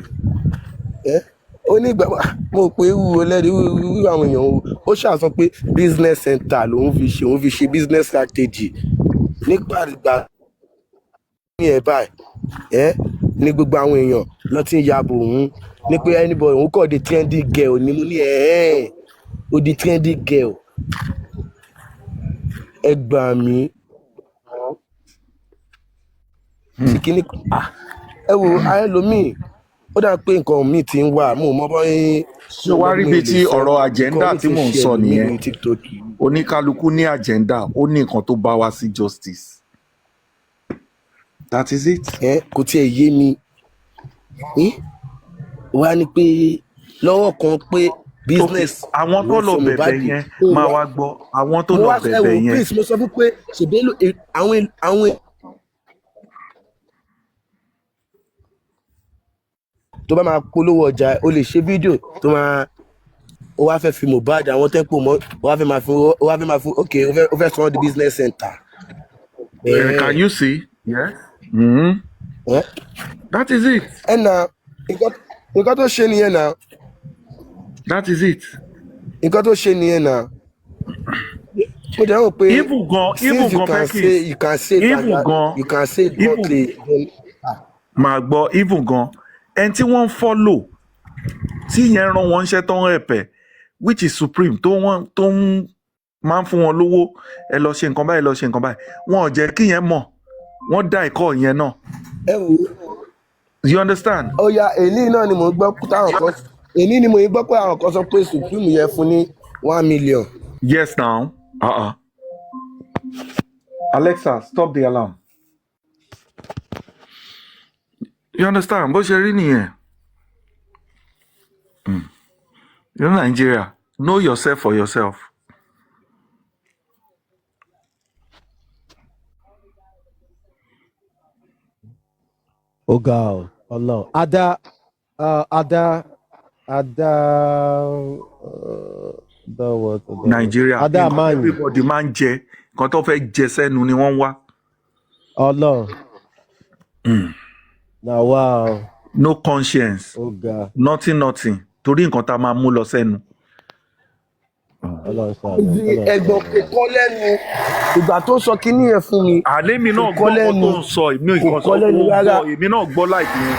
ó ní ìgbà mo pé irú irú àwọn èèyàn ó ṣàṣọ pé business center lòun fi ṣe business strategy nípa ìgbà ní ẹ̀ báyìí ní gbogbo àwọn èèyàn lọ tí ń yabò òun ní pé anybody òun kọ́ di trendy girl ni mo ní ó di trendy girl ẹ gbà mí kíní ẹ wo ayélujára ó dà pé nǹkan míì ti ń wà mo mọ bọ́ ṣé wàá rí ibi tí ọ̀rọ̀ agenda tí mò ń sọ nìyẹn oníkálukú ní agenda ó ní nǹkan tó bá wá sí justice that is it. kò tiẹ̀ yé mi wá ní pé lọ́wọ́ kan pé business. àwọn tó lọ bẹ̀bẹ̀ yẹn máa wá gbọ́ àwọn tó lọ bẹ̀bẹ̀ yẹn. mo sọ fún pé ṣèbélò àwọn tó bá máa polówó ọjà ó lè ṣe fídíò tó máa ó wá fẹ́ fi Mohbad àwọn tẹ́ńpò mọ́ ó wá fẹ́ máa fún ok ó fẹ́ sọ ọ́ di business center. Can you see? Yes. Mm-hmm. That is it. ẹnà nǹkan tó ṣe nìyẹn náà. That is it. nǹkan tó ṣe nìyẹn náà. mo jẹ́ rò pé even gan Perkins you can say bluntly. màá gbọ́ even gan ẹni tí wọ́n ń follow tí yẹn rán wọn ṣẹ́ tó ń rẹ̀pẹ̀ which is supreme tó ń máa ń fún wọn lówó ẹ lọ ṣe nǹkan báyìí lọ ṣe nǹkan báyìí wọn ò jẹ́ kí yẹn mọ̀ wọ́n dá ẹ̀kọ́ yẹn náà. ẹ wò you understand. ó yá èyí náà ni mò ń gbọ́ táwọn kan èyí ni mò ń gbọ́ pé àwọn kan sọ pé supreme yẹn fún ní 1 million. yes now. Alexa, stop the alarm. You understand? Bó ṣe rí nìyẹn. You know Nigeria. Know yourself for yourself. Oga, Allah. Ada, that was Nigeria. Ada Nǹkan man. everybody máa ń jẹ. Nǹkan tó fẹ́ jẹ sẹ́nu ni wọ́n ń wá. Allah. Now wow. No conscience. Oga. Nothing. Torí nǹkan tá a máa mú lọ sẹ́nu. Ẹ̀gbọ́n kò lẹ́nu ìgbà tó sọ kíní yẹn fún mi. Àlémi náà gbọ́ nǹkan tó ń sọ èmi náà sọ èmi náà gbọ́ life yẹn.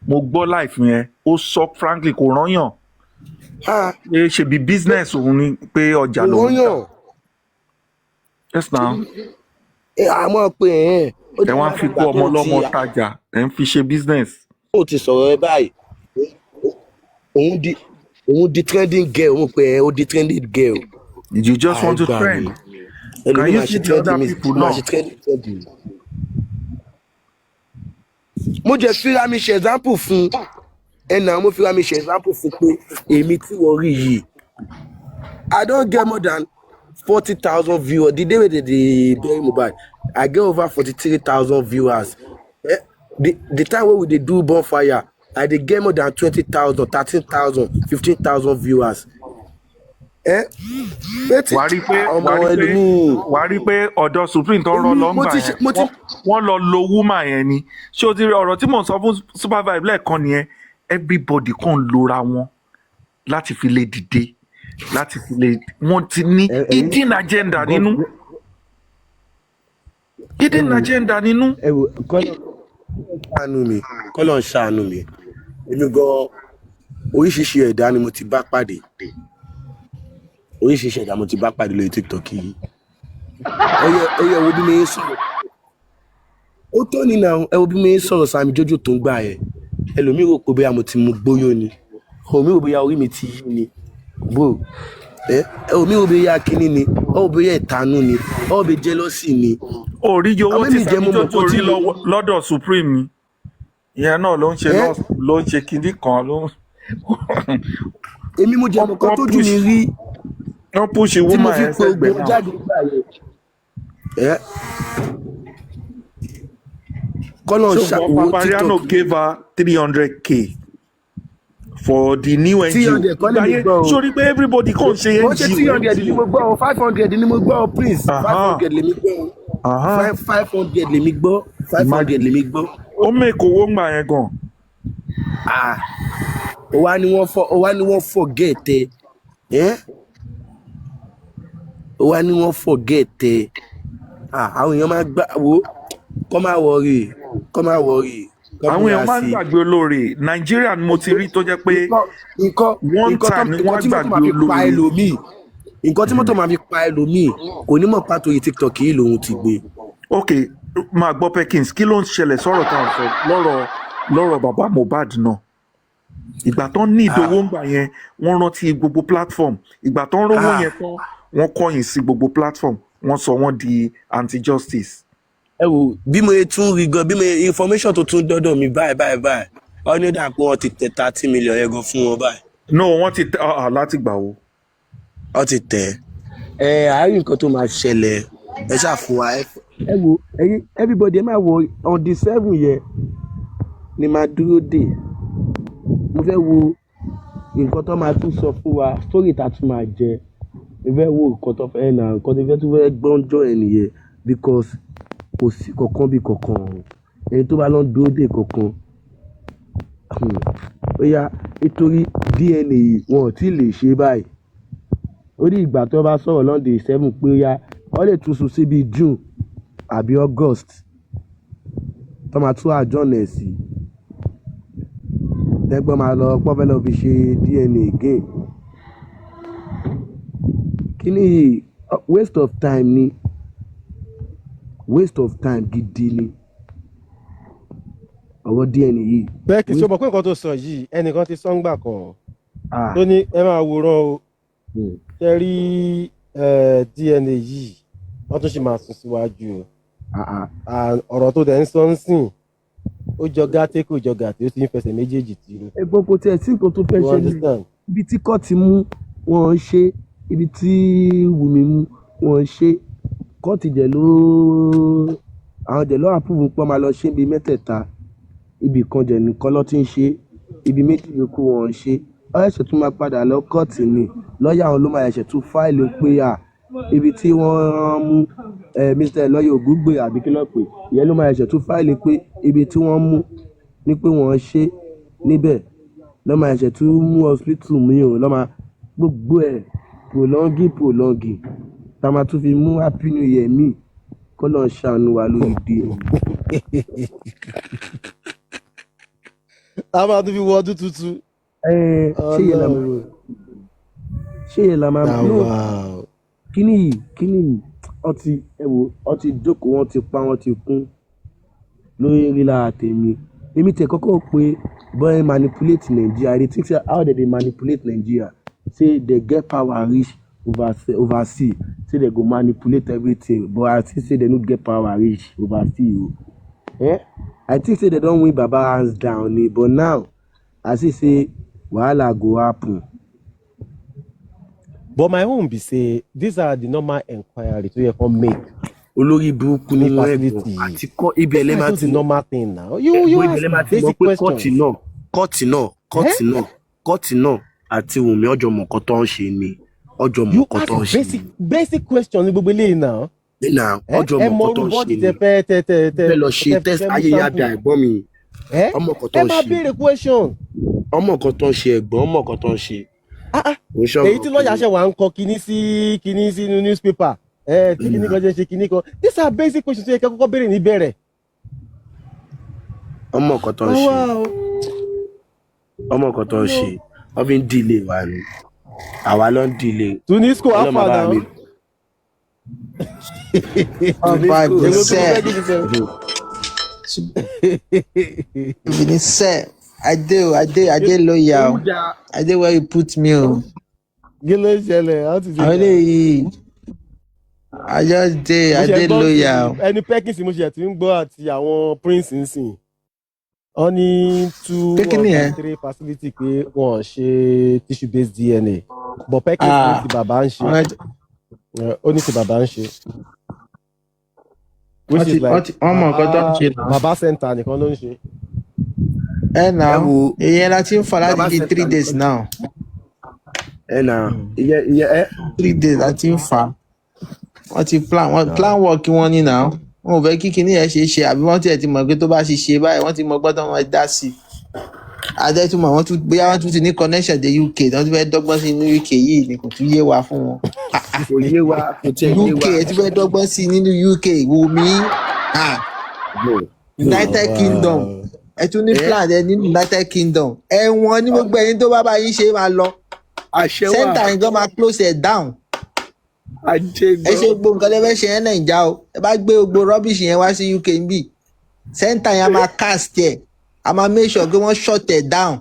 Mo gbọ́ life yẹn. Ó sọ frankly kò rányàn. Ṣe bí business òun ni pé ọjà lòun. Rányàn. Yes now. Àmọ́ pé ẹ wá fi kó ọmọ ọlọ́mọ tajà ẹ ń fi ṣe business. Ó ti sọ̀rọ̀ ẹ báyìí. Òun di trending girl, òun pé ó di trending girl. You just want to trend. Can you see the other people now? Mo jẹ́ fíra mi ṣe example fún ẹnà mo fíra mi ṣe example fún pé èmi tí wọ́n rí yìí. I don't get more than 40,000 viewers. The day wey they bury Mohbad, I get over 43,000 viewers. The time wey we dey do bonfire, I dey get more than 20,000, 13,000, 15,000 viewers. Wàá rí pé ọ̀dọ̀ Supreme tó ń rán lọ́ngbà yẹn wọ́n lọ lo woman yẹn ni. Ṣé o ti rí ọ̀rọ̀ tí mò ń sọ fún Supervibez lẹ́ẹ̀kan nìyẹn? Everybody kàn lora wọn láti fi lè dìde láti fi lè wọ́n ti ní hidden agenda nínú. Hidden agenda nínú. Kọ́lọ̀ ń ṣàánú mi. Èmi gan oríṣiríṣi ẹ̀dá ni mo ti bá pàdé. Oríṣiríṣi ẹ̀dá mo ti bá pàdé lórí TikTok yìí. Ẹyẹ wo bí mi ń sọ̀rọ̀. Ó tọ́ ni náà ẹ wo bí mi ń sọ̀rọ̀ Sami Jojo tó ń gbà yẹn. Ẹlòmíì rò pé bóyá mo ti mu gbóyó ni. Òmí rò bóyá orí mi ti yí ni. Bro, òmí rò bóyá kíní ni. Ó bóyá ìtanú ni. Ó bóyá jealousy ni. Orí owó tí Sami Jojo rí lọ́dọ̀ Supreme ni. Ìyẹn náà ló ń ṣe kíní kan ló. Èmi mo jẹ́ nǹkan tó jù mí rí. Wọ́n push woman ẹ̀ sẹ́gbẹ̀ẹ́ náà. So Papariano gave her 300K for the new NGO. Sori pé everybody kàn ṣe NGO. Wọ́n ṣe 300 ni mo gbọ́ 500 ni mo gbọ́ Prince 500 lèmi gbọ́ 500 lèmi gbọ́ 500 lèmi gbọ́. Ó mèkó owó ńgbà yẹn gan. Ó wá ní wọ́n forget ẹ. Ó wá ní wọ́n forget ẹ. Àwọn èèyàn máa gbà wo kọ́ máa wọrí. Àwọn èèyàn máa ń gbàgbé olóore. Nàìjíríà ni mo ti rí tó jẹ́ pé one time ni wọ́n gbàgbé olóore. Nǹkan tí mọ́tò máa fi pa ẹlòmíì kò ní mọ̀ pàtó yìí TikTok yìí lòun ti gbé. Ok, máa gbọ́ Perkins kí ló ń ṣẹlẹ̀ sọ̀rọ̀ tá à ń sọ lọ́rọ̀ bàbá Mohbad náà. Ìgbà tó ń ní ìdówó ńgbà yẹn wọ́n rántí gbogbo platform. Ìgbà tó ń rówó yẹn tán wọ́n kọ̀yìn sí gbogbo platform wọ́n sọ wọ́n di anti-justice. Ẹ wo bí mo tún rí gan bí mo information tó tún dọ́dọ̀ mi báyìí ọ ní dà pé wọ́n ti tẹ 30 million yẹn gan fún wọn báyìí. No, wọ́n ti tẹ láti gbà wo. Wọ́n ti tẹ àárín nǹkan tó máa ṣẹlẹ̀ ẹ ṣàfùn wa ẹ wo everybody ẹ máa wo on the 7 yẹn ni máa dúró dè mo fẹ́ wo nǹkan tó máa tún sọ fún wa story tá a tún máa jẹ mo fẹ́ wo nǹkan tó fẹ́ nǹkan tó fẹ́ tún fẹ́ gbọ́njọ́ ẹ̀ nìyẹn because kò sí kankan bí kankan ẹni tó bá lọ dúró dè kankan ó yá nítorí DNA wọn ò tí ì lè ṣe báyìí ó ní ìgbà tó bá sọ̀rọ̀ lọ́ndẹ̀ 7 pé ó yá wọ́n lè tún sùn síbi June àbí August tó máa tún àjọ́nà ẹ̀ sí tẹ́gbọ́n máa lọ pọ́fẹ́ lọ fi ṣe DNA again kí ni waste of time ni waste of time gidi ni ọwọ́ DNA yìí. bẹ́ẹ̀ kì í ṣe ọmọ pé nǹkan tó sọ yìí ẹnìkan ti sọ́ngbà kan tó ní ẹ máa wòran o ṣe rí DNA yìí wọ́n tún ṣì máa sún síwájú o. Ọ̀rọ̀ tó dẹ̀ ń sọ ń sìn ó jọ gàtẹ́ kò jọ gàtẹ́ ó ti ń fẹsẹ̀ méjèèjì tì í. ẹ̀gbọ́n kò tiẹ̀ sí nǹkan tó fẹ́ ṣẹlẹ̀ ibi tí kọ́ọ̀tì mú wọn ṣe ibi tí Wùmí mú wọn ṣe kọ́ọ̀tì jẹ̀ ló àwọn jẹ̀ ló àpúvù pọ́n máa lọ ṣe ibi mẹ́tẹ̀ẹ̀ta ibì kan jẹ̀ nìkan ló ti ń ṣe ibi méjì yòókù wọn ṣe ọ̀ẹ́sẹ̀ tún máa padà lọ kọ́ọ̀tì ni lọ́ọ̀yà wọn ló máa ẹ̀ṣẹ̀ tún fáìlì pé ibi tí wọ́n mú Mr. lọ́yà Ògúngbè àbí kí ló pè ìyẹn ló máa ẹ̀ṣẹ̀ tún fáìlì pé ibi tí wọ́n mú ní pé wọ́n ṣe níbẹ̀ lọ́ máa ẹ̀ṣẹ̀ tún mú hospital mi ò lọ́ máa gbogbo ẹ̀ prolongi tá a máa tún fi mú happy new year mi kó lọ́ọ́ ṣàánú wa lórí dé. a máa tún fi wọ ọdún tuntun. ṣé yẹn la máa mú kíní yìí ọtí jókòó wọn ti pa wọn ti kún lórí ríra tèmi èmi tẹ kọ́kọ́ pé boy manipulate Nigeria they think say how they dey manipulate Nigeria say they get power reach overseas say they go manipulate everything but I think say they no get power reach overseas o I think say they don win Baba hands down ni but now I see say wahala go happen. But my own be say these are the normal inquiry to your make. Olórí burúkú ní ẹ̀gbọ́n àti kọ́ ibi ẹlẹ́mà tí normal thing now. You ask basic questions. kọ́ọ̀tì náà àti Wùmí ọjọ́ mọ̀kọ́ tó ń ṣe ni ọjọ́ mọ̀kọ́ tó ń ṣe ni. Basic question ní gbogbo eléyìí náà. Ọjọ́ mọ̀kọ́ tó ń ṣe ni. Fẹ́ lọ ṣe test ayé yàda ẹ̀gbọ́n mi. Ọmọ kan tó ń ṣe. Ẹ máa béèrè question. Ọmọ kan tó ń ṣe ẹ̀gbọ́n ọmọ kan tó ń ṣe. Èyí tí lọ́ọ̀yà ṣe wà ń kọ kíní sínú newspaper. Tí kíní kan jẹ́ ṣe kíní kan. These are basic questions tí ẹ kọ́kọ́ béèrè ní bẹ̀rẹ̀. Ọmọ kan tó ń ṣe. Ọmọ kan tó ń ṣe. Wọ́n fi ń dílé wa ni. Àwa ló ń dílé. Tunisco afa náà. I did loyal. I did where you put me on. Gilles ṣẹlẹ̀, how to say that? I just did loyal. Ẹni Perkins mo ṣe ti ń gbọ́ àti àwọn Prince nsìn. Wọ́n ní 2 or 3 facility pé wọ́n ṣe tissue based DNA. But Perkins ní ti bàbá ń ṣe. Ó ní ti bàbá ń ṣe. Which is like bàbá center nìkan ló ń ṣe. Now, ìyẹn ti ń fa láti di 3 days now. Ìyẹn 3 days láti ń fa. Wọ́n ti plan work wọn ní now. Wọ́n ò fẹ́ kí kinní yẹn ṣe àbí wọ́n tiẹ̀ ti mọ̀ pé tó bá ṣe báyìí wọ́n ti mọ̀ gbọ́dọ̀ wọn dá sí i. Adẹ́túmọ̀ bóyá wọ́n tún ti ní connection dé UK wọ́n ti fẹ́ dọ́gbọ́n sí inú UK yìí ni kò tún yé wa fún wọn. Kò yé wa kò tiẹ̀ yé wa. UK ti fẹ́ dọ́gbọ́n sí nínú UK Wùmí United Kingdom. Ẹ tún ní plan ẹ ní United Kingdom ẹ̀wọ̀n ní gbogbo ẹ̀yin tó bá yín ṣe máa lọ center yín gan máa close it down ẹ ṣe gbogbo nǹkan lẹ́fẹ̀ẹ́ ṣe yẹn Nàìjíríà o ẹ bá gbé gbogbo rubbish yẹn wá sí UK ń bì center yẹn a máa cast ẹ̀ a máa make sure pé wọ́n shut it down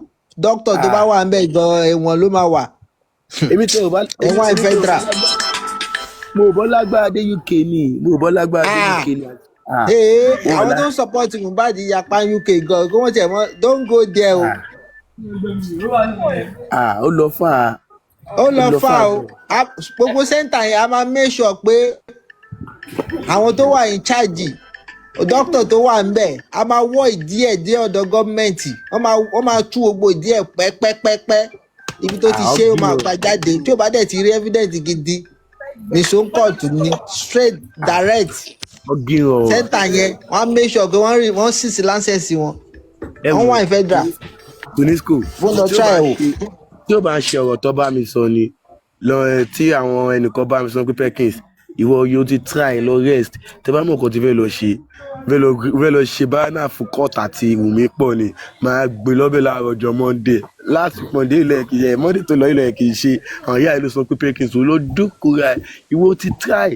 doctor tó bá wà ń bẹ̀ gan ẹ̀wọ̀n ló máa wà ẹ̀wọ̀n ìfẹ́dra. mo bọ́ lágbára dé UK ni àwọn tó ń support Mohbad yapa UK gan kó wọ́n tẹ̀ mọ́ don't go there o. Ó lọ fà o gbogbo center yẹn a máa make sure pé àwọn tó wà in charge doctor tó wà ńbẹ̀ a máa wọ́ ìdí ẹ̀ dé ọ̀dọ̀ gọ́ọ̀mẹ̀ntì wọ́n máa tú gbogbo ìdí ẹ̀ pẹ́pẹ́pẹ́ ibi tó ti ṣe ó máa pa jáde tí ó bá dẹ̀ ti rí evidence gidi ní so court ní straight direct center yẹn wọ́n á make sure pé wọ́n sì sí láńsẹ̀sì wọn wọ́n wà ní federal. Tunisco fún lọ try o. tí ó bá ń ṣe ọ̀rọ̀ tó bá mi sọ ni tí àwọn ẹnìkan bá mi sọ pé Perkins ìwọ yóò ti try lọ rest tẹ bá mọ̀ kó ti fẹ́ lọ ṣe báyà fún court àti Wùmí pọ̀ ni máa gbé lọ́bẹ̀ láàárọ̀ ọjọ́ Monday láti Monday ilẹ̀ kì í ṣe Monday tó lọ ilẹ̀ kì í ṣe àwọn ìyá ìlú sọ pé Perkins ló dúkùúra ìwọ ti try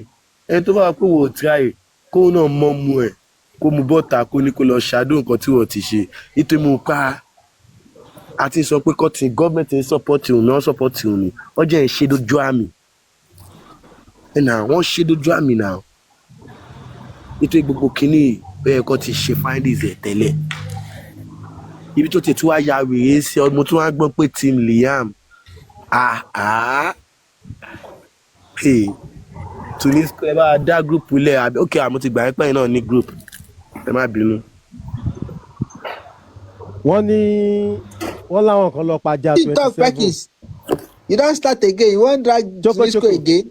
ẹni tó bá wà pé wò ó try kó náà mọ́ mu ẹ̀ kó mu bọ́ta kó ní kó lọ ṣàdó nǹkan tí wọ́n ti ṣe nítorí mo pa àti sọ pé kọ́tì gọ́ọ̀mẹ̀ntì ń sọ́pọ́tì òun náà sọ́pọ́tì òun ni wọ́n jẹ́ ìṣe dojú àmì ẹ̀nà wọ́n ṣe dojú àmì náà nítorí gbogbo kínní bẹ́ẹ̀ kọ́ ti ṣe findings ẹ̀ tẹ́lẹ̀ ibi tó ti tún wá ya wèrè sí ọmọ tó wá gbọ́n pé Team Liam Tunisco ẹ bá dá group lẹ̀ àbí ok àmọ́ ti gbà ẹ́ pẹ́yìn náà ní group ẹ má bínú. wọ́n láwọn kan lọ pàjá 27. TikTok Perkins you don start again you wan drag Tunisco again.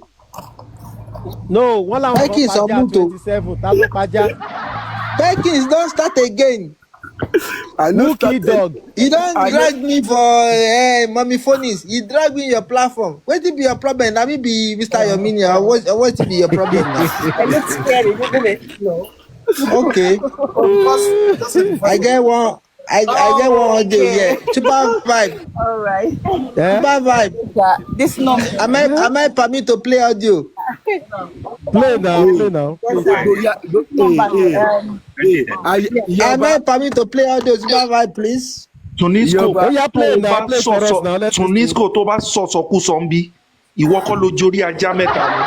no wọ́n láwọn kan pàjá 27 ta ló pàjá. Perkins don start again. I know dog. You don drag me for mommy phonies. You drag me in your platform. Wetin be your problem? Na me be Mr. Yomini. What be your problem now? I look scary, isn't it? No. Okay. I get one. I get one audio here. Supervibez. All right. Supervibez. This number. Am I permit to play audio? Play now. Am I permit to play audio? Supervibez, please. Tunisco tó bá sọ̀sọ̀kú sọ̀nbí ìwọ kọ́ ló jórí ajá mẹ́ta ni.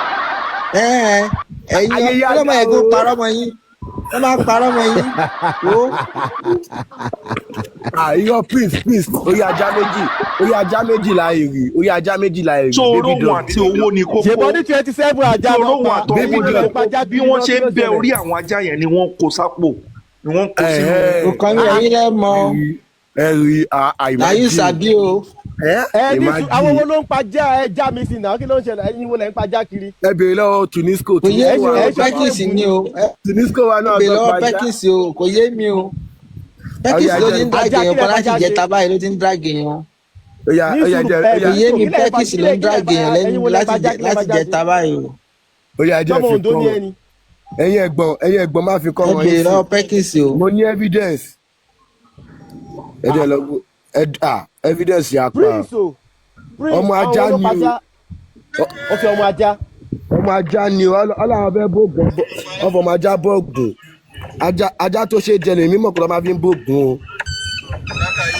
Ẹ̀yin ọlọ́mọ ẹ̀gbọ́n parọ́ mọ́ yín wọ́n máa parọ́ mọ́ yín. Irọ́ please orí ajá méjì láì rí. tó olóhùn àti owó ni kókó. ṣèbọn ní 27 ajá ló pa baby girl bí wọ́n ṣe ń bẹ orí àwọn ajá yẹn ni wọ́n kó sápò ni wọ́n kó sínú. Nǹkan mi ẹ̀yin lẹ́ mọ̀. Ẹ̀rí àyè sàbí o. Àwọn wo ló ń pajá ẹja mi sí náà kí ló ń ṣẹlẹ̀ ẹ̀yin wo lẹ ń pajá kiri. Ẹ bèrè lọ́wọ́ Tunisco. Kò yé mi o Perkins ni o. Tunisco wa náà bèrè lọ́wọ́ Perkins o kò yé mi o. Perkins ló ti ń drag èèyàn kan láti jẹta báyìí ló ti ń drag èèyàn. Kò yé mi Perkins ló ń drag èèyàn lẹ́nu láti jẹta báyìí o. Oya jẹ́ fi kọ́ wọn. Ẹ̀yin ẹ̀gbọ́n máa fi kọ́ wọn. Ẹ bèrè lọ́wọ́ Perkins o. Mo ní evidence. Ẹ̀dẹ̀ lọ evidence yà pa. Ọmọ ajá ni o. Ok ọmọ ajá. Ọmọ ajá ni o. Ọlọ́run fẹ́ bóògùn. Ọmọ ọmọ ajá bóògùn. Ajá tó ṣe jẹ lèmi mọ̀ kó lọ́ máa fi ń bóògùn o.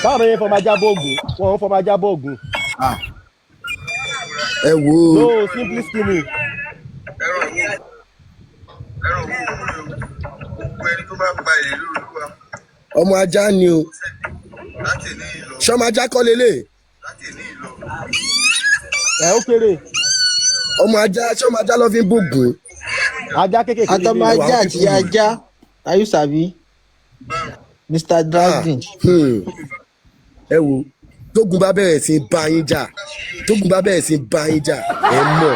Báwo ni wọ́n fọmọ ajá bóògùn? Wọ́n fọmọ ajá bóògùn. Ẹ wo. No simply skinny. Ọmọ ajá ni o. Ṣọmọ ajá kọ́ lélẹ̀. Ó kéré. Ọmọ ajá ṣọmọ ajá lọ fi ń bóògùn. Ajá kékeré. Àtọmọ ajá àti ajá are you sabi Mr. Dragon. Ẹ wo tógun bá bẹ̀rẹ̀ sí bá yín jà ẹ mọ̀.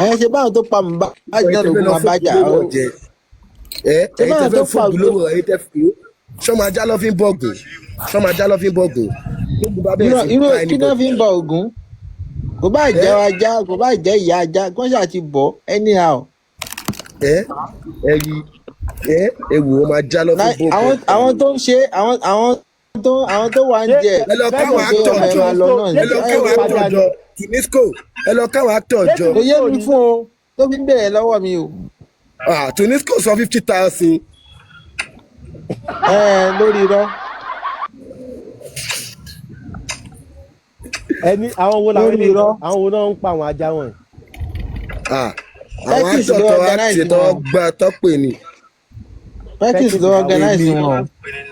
Ẹ ṣe báwọn tó pa mọ̀ bá ajá lógun máa bá jà ọ́. Ẹ̀yin tẹ́ fẹ́ fún gbólóhùn ẹ̀yin tẹ́ fi ṣọmọ ajá lọ fi ń bọ̀gùn. Tógun bá bẹ̀rẹ̀ sí bá yín. Kí ló fi ń bọ Ògún? Kò bá jẹ́ ajá kò bá jẹ́ ìyá ajá kó ṣáà ti bọ̀ anyhow. Ẹ wò ó máa já lọ fún bóògùn. Àwọn tó ń ṣe àwọn tó wà ń jẹ ẹ lọ káwọn actor jọ Tunisco ẹ lọ káwọn actor jọ. Kò yé mi fún o tó fi ń bẹ̀rẹ̀ lọ́wọ́ mi o. Tunisco sọ 50,000. Lórí irọ́. Ẹni àwọn wo làwọn ènìyàn àwọn wo náà ń pa àwọn ajá wọn. Àwọn actor tó wá ṣe tó gbà tó pè ní. Perkins ló organize wọn.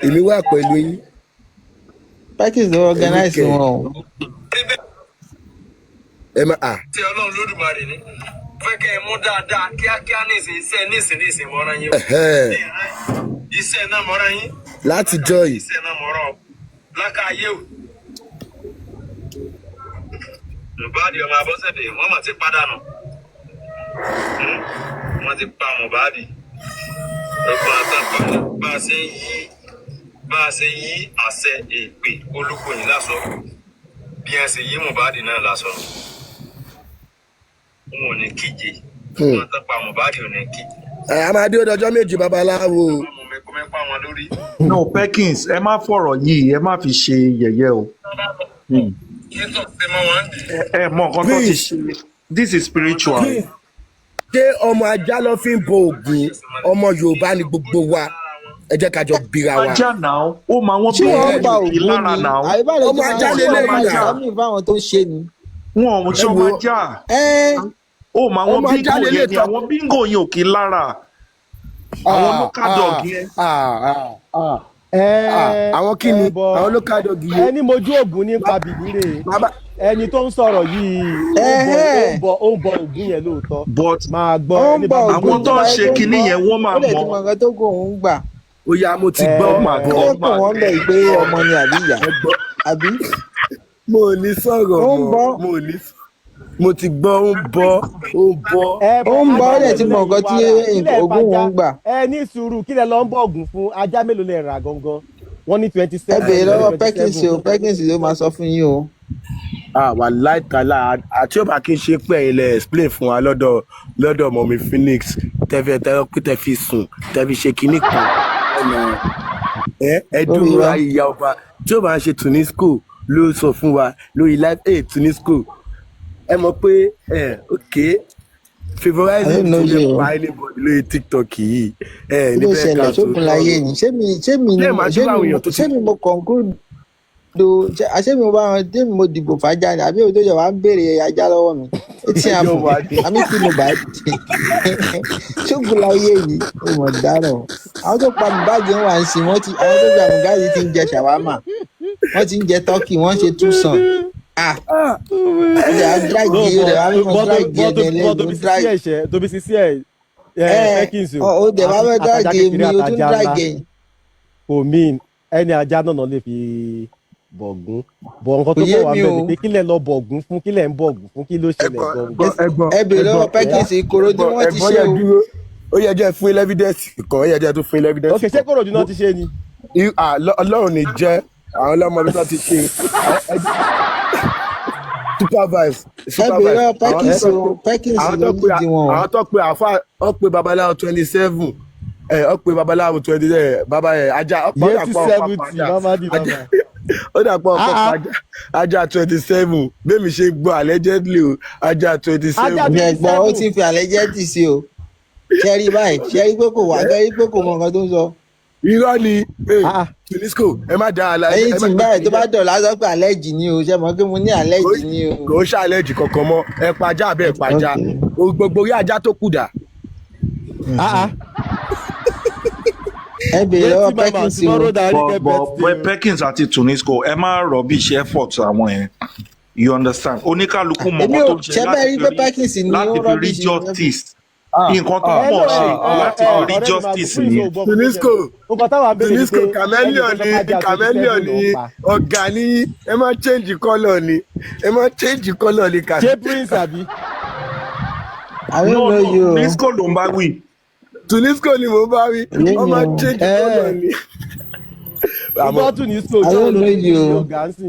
Èmi wà pẹ̀lú yín. Perkins ló organize wọn. Ẹ má Tí Ọlọ́run Olódùmarè ni fẹ́ kẹ́ ẹ mú dáadáa kíákíá nísìnyí mọ́ra yín. Iṣẹ́ náà mọ́ra yín. Láti jọ yìí. Iṣẹ́ náà mọ́ra ọ. Lákàáyé o. Mohbad ọmọ Abọ́sẹ̀dé wọ́n mà ti pàdánù. Wọ́n ti pa Mohbad. Ọgbọ́n àtàkùn bá a ṣe yí àṣẹ èpè Olúkòyìn lásọ bí a ṣe yí Mohbad náà lásọ. Wọn ò ní kíje. Wọ́n tán pa Mohbad ò ní kíje. A máa dé ọjọ́ méjì babaláwo. No Perkins ẹ má fọ̀rọ̀ yìí ẹ má fi ṣe yẹ̀yẹ́ o. Ẹ mọ nǹkan tó ti ṣe this is spiritual. Ṣé ọmọ ajá ló fi ń bo Ògún ọmọ Yorùbá ni gbogbo wa ẹ jẹ́ ká jọ bira wa. Ajá náà ó máa wọ́n bẹ̀rẹ̀ lókè lára náà. Ọmọ ajá lè lè yín náà. Fáwọn tó ń ṣe ni. Wọn ò ṣe ọmọ ajá. Ó máa wọ́n bíngò yẹn ni àwọn bíngò yẹn ò kí lára. àwọn local dog yẹn. àwọn kí ni àwọn local dog yẹn. ẹni mojú ògùn nípa bìbírè ẹni tó ń sọ̀rọ̀ yìí ó ń bọ ògùn yẹn lóòótọ́ máa gbọ́ ẹni bá àwọn tó ń ṣe kinní yẹn wọ́n máa ó lè ti mọ mọ̀. nǹkan tó gùn òun gbà. ó yá mo ti gbọ́ ó kàn wọ́n bẹ̀ pé ọmọ ni àbí ìyá àbí. mo ò ní sọ̀rọ̀ mọ́ mo ti gbọ́ ó ń bọ́. ó ń bọ́ ó lè ti mọ nǹkan tí ògùn òun gbà. ẹ ní sùúrù kí lẹ lọ ń bọ ògùn fún ajá mélòó lẹ rà gangan wọ́n ní 27. ẹ bèèrè lọ́wọ́ Perkins ló máa sọ fún yín o. wà láìkàlà àti ọba kí n ṣe pé ẹ̀yin lẹ explain fún wa lọ́dọ̀ mọ̀mí Phoenix tẹ́ fi sùn tẹ́ fi ṣe kinní kan ọ̀nà ẹ dúró ìyá ọba tí ó bá ń ṣe Tunisco ló sọ fún wa lórí live aid Tunisco ẹ mọ̀ pé ok favorizing tó lè pa anybody lórí TikTok yìí ló ṣẹlẹ̀ sókun láyé ni ṣé mi mo conclude àṣé mi bá wọn dé mo dìbò fàájà ni àbí òtó yẹ wàá ń béèrè ajá lọ́wọ́ mi etí àpò àmì kí mo bá dé sókun láyé yìí ó mọ̀ dáràn àwọn tó pa Mohbad ń wà ń sìn àwọn tó gba Mohbad ti ń jẹ ṣàwámà wọ́n ti ń jẹ tọ́kì wọ́n ṣe túsàn tóbi sisi ẹ Perkins o dẹ̀ bá fẹ́ dráàgì mi o tún dráàgì ẹ̀yìn. kò mean ẹni ajá náà lè fi bọ̀gún bọ̀ nǹkan tó bọ̀ wá bẹ́ẹ̀ ni pé kílẹ̀ lọ bọ̀gún fún kílẹ̀ ń bọ̀gún fún kí ló ṣẹlẹ̀ gan-an. ẹ bèrè lọ́wọ́ Perkins Ìkòròdú wọ́n ti ṣe o. ó yẹ jẹ́ fún evidence kan ó yẹ jẹ́ tó fún evidence kan. ok ṣé Ìkòròdú náà ti ṣe ni. Ọlọ́run ní jẹ́ àwọn ọlọ́mọ bí wọ́n ti ṣe Supervibez Perkins ló ń di wọn. àwọn tó pe àfa ọ pe babaláwo 27 ọ pe babaláwo 20 baba ajá ọ̀pọ̀ ó dàpọ̀ ọ̀pọ̀ ajá 27 bẹ́ẹ̀mi ṣe gbọ́ allegedly o ajá 27. ẹ̀gbọ́n ó ti fi allegedly sí o ṣẹ́rí báyìí ṣẹ́rí pé kò wá ṣẹ́rí pé kò mọ nǹkan tó ń sọ. irọ́ ni Tunisco ẹ má dá àlàyé. ẹyin tí báyìí tó bá dọ̀ lásán pé àlẹ́jì ni o ṣe mọ̀ pé mo ní àlẹ́jì ni o. kò ṣe àlẹ́jì kankan mọ́ ẹ pajá àbẹ́ ẹ pajá gbogbo orí ajá tó kù dà. ẹ bèrè lọ́wọ́ Perkins bọ̀ Perkins àti Tunisco ẹ má rubbish effort àwọn yẹn you understand oníkálukú mọ̀ ọ́ tó ṣe láti fi rí justice nǹkan tó mọ̀ ṣe láti fi rí justice ni. Tunisco chameleon ni ọ̀gá ni ẹ má change colour ni kà. ṣé prince àbí. no Tunisco ló ń bá wí. Tunisco ni mo bá wí ọ má change colour ni. àmọ́ Tunisco jẹ́ olóyè ọ̀gá sí.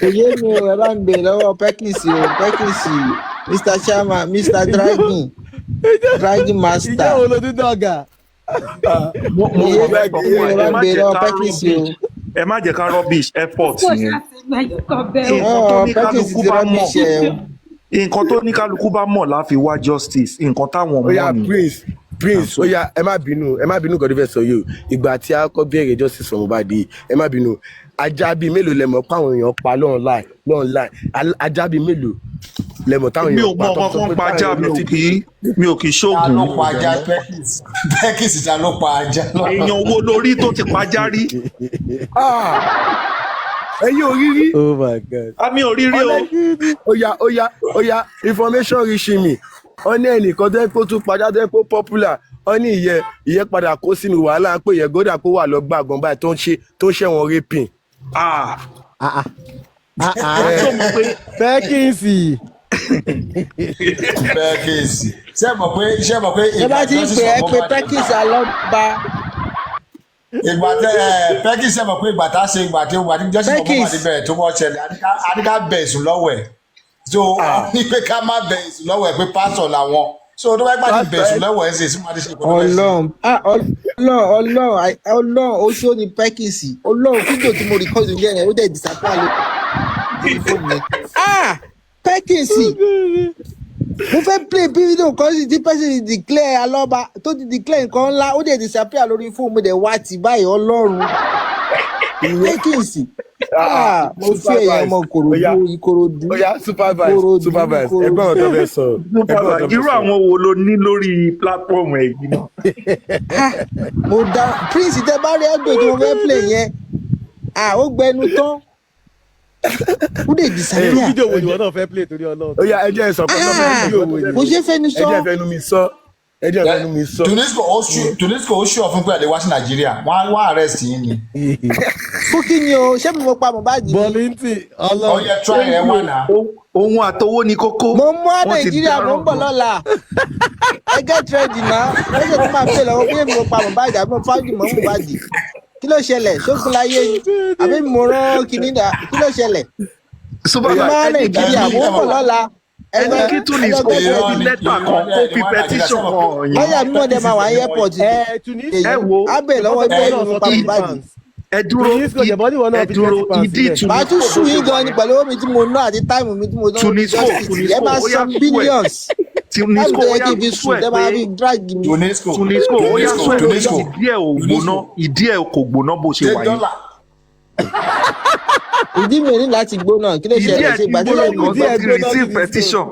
èyí ni ẹ bá ń gbé lọ́wọ́ Perkins Mr. Chairman Mr. Dragging Master. ìjẹ́ wo ló dín dọ́gà. ẹ má jẹ́ ká rubbish effort yẹn. nǹkan tó ní kálukú bá mọ̀ láfi wá justice nǹkan táwọn mọ̀ ni. Prince ó yá ẹ má bínú gọdí fẹ́ sọ yìí o ìgbà tí a kọ́ bẹ̀rẹ̀ justice fún Mohbad ẹ má bínú ajá bíi mélòó lẹ́mọ̀ páwọn èèyàn pa lọ́nláì ajá bíi mélòó lẹ́mọ̀ táwọn èèyàn pa tó sọ pé pajá mi ò kì í ṣoògùn. ta ló pa ajá Perkins ta ló pa ajá. èèyàn owó lórí tó ti pajá rí. ẹ̀yin ò rí rí. Oh my God. àmì ò rí rí o. ó yá information reaching me wọ́n ní ẹnìkan tó yẹ kó tún pajá tó yẹ kó popular wọ́n ní ìyẹn padà kó sínú wàhálà pé ìyẹn gòdà kó wà lọ́gbà àgbọ̀n báyìí tó ń ṣẹ̀wọ̀n raping. Perkins. ṣé mọ̀ pé ẹ bá ti ń pè é pé Perkins alọ́ba. ìgbà tẹ Perkins ṣe mọ̀ pé ìgbà tá a ṣe ìgbà tí jọ́sìn mọ̀ mọ́ àdìbẹ̀rẹ̀ tó mọ̀ ṣẹlẹ̀ àdìká bẹ̀ sùn lọ́wọ́ ẹ̀ so ní pé ká má bẹ̀ sùn lọ́wọ́ ẹ̀ pé pásọ̀ làwọn so tó bá gbàdí bẹ̀ sùn lọ́wọ́ ẹ̀ ṣe sí máa ṣe ìkọ́ni Ọlọ́run oṣù ni Perkins Ọlọ́run fídíò tí mo rìkọ́dù yẹn ó dẹ̀ disappear lórí fóònù mi. Perkins mo fẹ́ play fídíò kan sí tí Perkins declare alọ́ba tó ti declare nǹkan ńlá ó dẹ̀ disappear lórí fóònù mi dẹ̀ wá tì báyìí Ọlọ́run Perkins mo fi èèyàn ọmọ Ìkòròdú Oya supervise ẹgbẹ́ ọ̀tọ̀ fẹ́ sọ. Irú àwọn wo ló ní lórí platform ẹ̀ yìí náà? mo dá Prince tẹ bá rí ọdún tí mo fẹ́ play yẹn ó gbẹnu tán ó lè disappear. fídíò wo ìwọ náà fẹ́ play torí Ọlọ́run. Oya ẹ jẹ́ sọ pé fídíò wo ni. kò ṣe fẹ́ni sọ. ẹ jẹ́ fẹ́nu mi sọ. Tunisco ó ṣùọ́ fún pé àdé wá sí Nàìjíríà wọ́n arrest yín ni. fún kí ni o ṣé mo pa Mohbad ni. bọ́líntì Ọlọ́run. Ọyẹ try ẹ wá náà. Ohun àtọwọ́ ni kókó. mo mú Nàìjíríà mo ń bọ̀ lọ́la ẹ get ready náà ẹ ṣe tó máa pè lọ́wọ́ pé mo pa Mohbad àbí mo fáwọn mọ́ Mohbad kí ló ṣẹlẹ̀ ṣókun láyé ni àbí mo rán kinní dà kí ló ṣẹlẹ̀. mo mú Nàìjíríà mo ń bọ̀ lọ́la. Ẹni kí Tunisco kó fi lẹ́tà kan kó fi petition kan ọ̀yàn. lọ́yà mímọ́ dẹ̀ máa wà ní airport. Ẹ wo abẹ lọ́wọ́ ẹgbẹ́ ìlú pa Mohbad. ẹ dúró ìdí Tunisco. màá tún sùn yín gan ni pẹ̀lú omi tí mo ná àti táìmù mi tí mo ná. Tunisco ẹ máa san billions. Tunisco ó yà sùn ẹ pé Tunisco ó yà sùn ẹ ìdí ẹ̀ kò gbóná bó ṣe wà yìí. ìdí mi ní láti gbóná kí ló ṣẹlẹ̀ ṣe gbàdúrà ìdí ẹ̀ gbóná receive petition.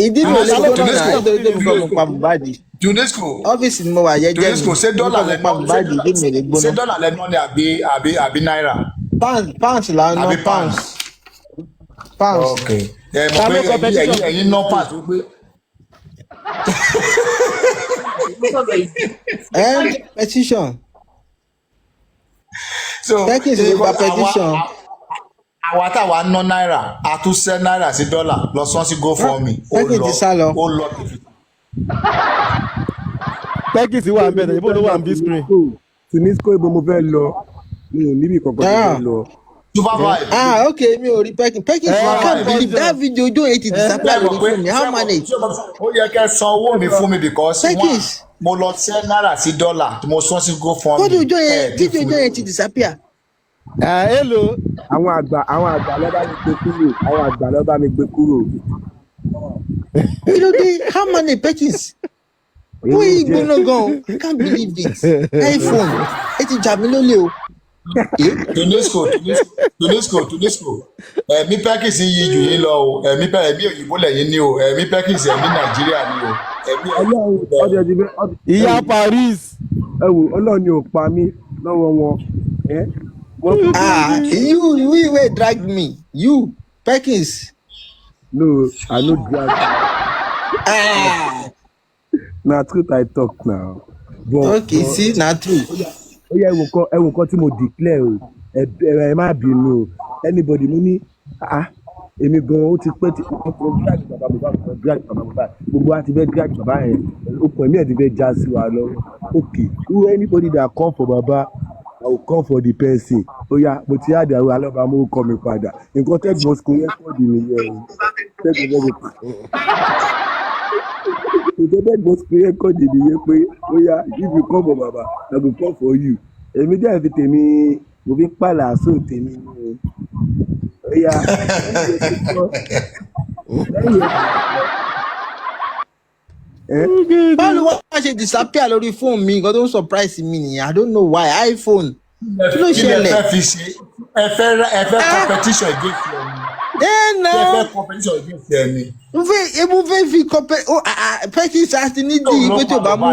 ìdí mi ò lè gbóná náà nítorí pé mo fẹ́ mo pa Mohbad. Tunisco ọ́fíìsì ni mo wà yẹ jẹ́ mi Tunisco ṣé dọ́là mo pa Mohbad ìdí mi ò lè gbóná. ṣé dọ́là lẹ́nu ni àbí náírà. pounds là ń ná pounds. ok ẹ mọ̀ pé ẹ̀yin ná pounds ó gbé. petition. so petition. àwa táwa ná náírà a tún ṣẹ́ náírà sí dọ́là lọ sán sí GoFundMe ó lọ. Peggy ti wà ń bẹ̀rẹ̀ ibo ló wà ń bí screen. Tunisco ibo mo fẹ́ lọ mi ò níbi kankan tó fẹ́ lọ. Supervibez. Ok mi ò rí Peggy I can't believe that video ojú èyí ti disappear lórí fún mi how manage. ó yẹ kẹ́ san owó mi fún mi because mo lọ ṣẹ́ náírà sí dọ́là mo sán sí GoFundMe. kódù ojú yẹn ti disappear. Hello. àwọn àgbà lọ́ba mi gbé kúrò. kí ló dé how many pages. wọ́n yí gbóná gan-an I can't believe it iPhone ẹ ti jà mí lólè o. Tunisco ẹ̀mí Perkins yí jù yín lọ o ẹ̀mí òyìnbó lẹ́yìn ní o ẹ̀mí Perkins ẹ̀mí Nàìjíríà ní o ìyá Paris. ẹ wò Ọlọ́run ni ò pa mí lọ́wọ́ wọn. you wey drag me you Perkins. No, I no drag. Na truth I talk now. Okay, see, na true. Ó yẹ ẹ̀wọ̀n kan tí mo declare o ẹ má bínú o anybody mo ní èmi gan ó ti pẹ́ tí wọ́n drag bàbá Mohbad gbogbo wa ti fẹ́ drag bàbá yẹn okùn ẹ̀mí ẹ̀ ti fẹ́ já sí wa lọ́wọ́ okay who anybody that come for baba I will come for the person oya mo ti àdé àwọn alọ́ba mo kọ́ mi padà nǹkan tẹ́gbọ́n school record nìyẹn tẹ́gbọ́n school record nìyẹn pé oya if you come for baba I will come for you èmi dẹ́ fi tèmi mo fi pààlà sóò tèmi ní oya báwo ni wọ́n ṣe disappear lórí fóònù mi nǹkan tó ń surprise mi nìyẹn I don't know why iPhone kí ló ṣẹlẹ̀. ẹ fẹ́ competition against ẹni. ẹ fẹ́ competition against ẹni. mo fẹ́ fi Perkins àti nídìí pé tí o bá mú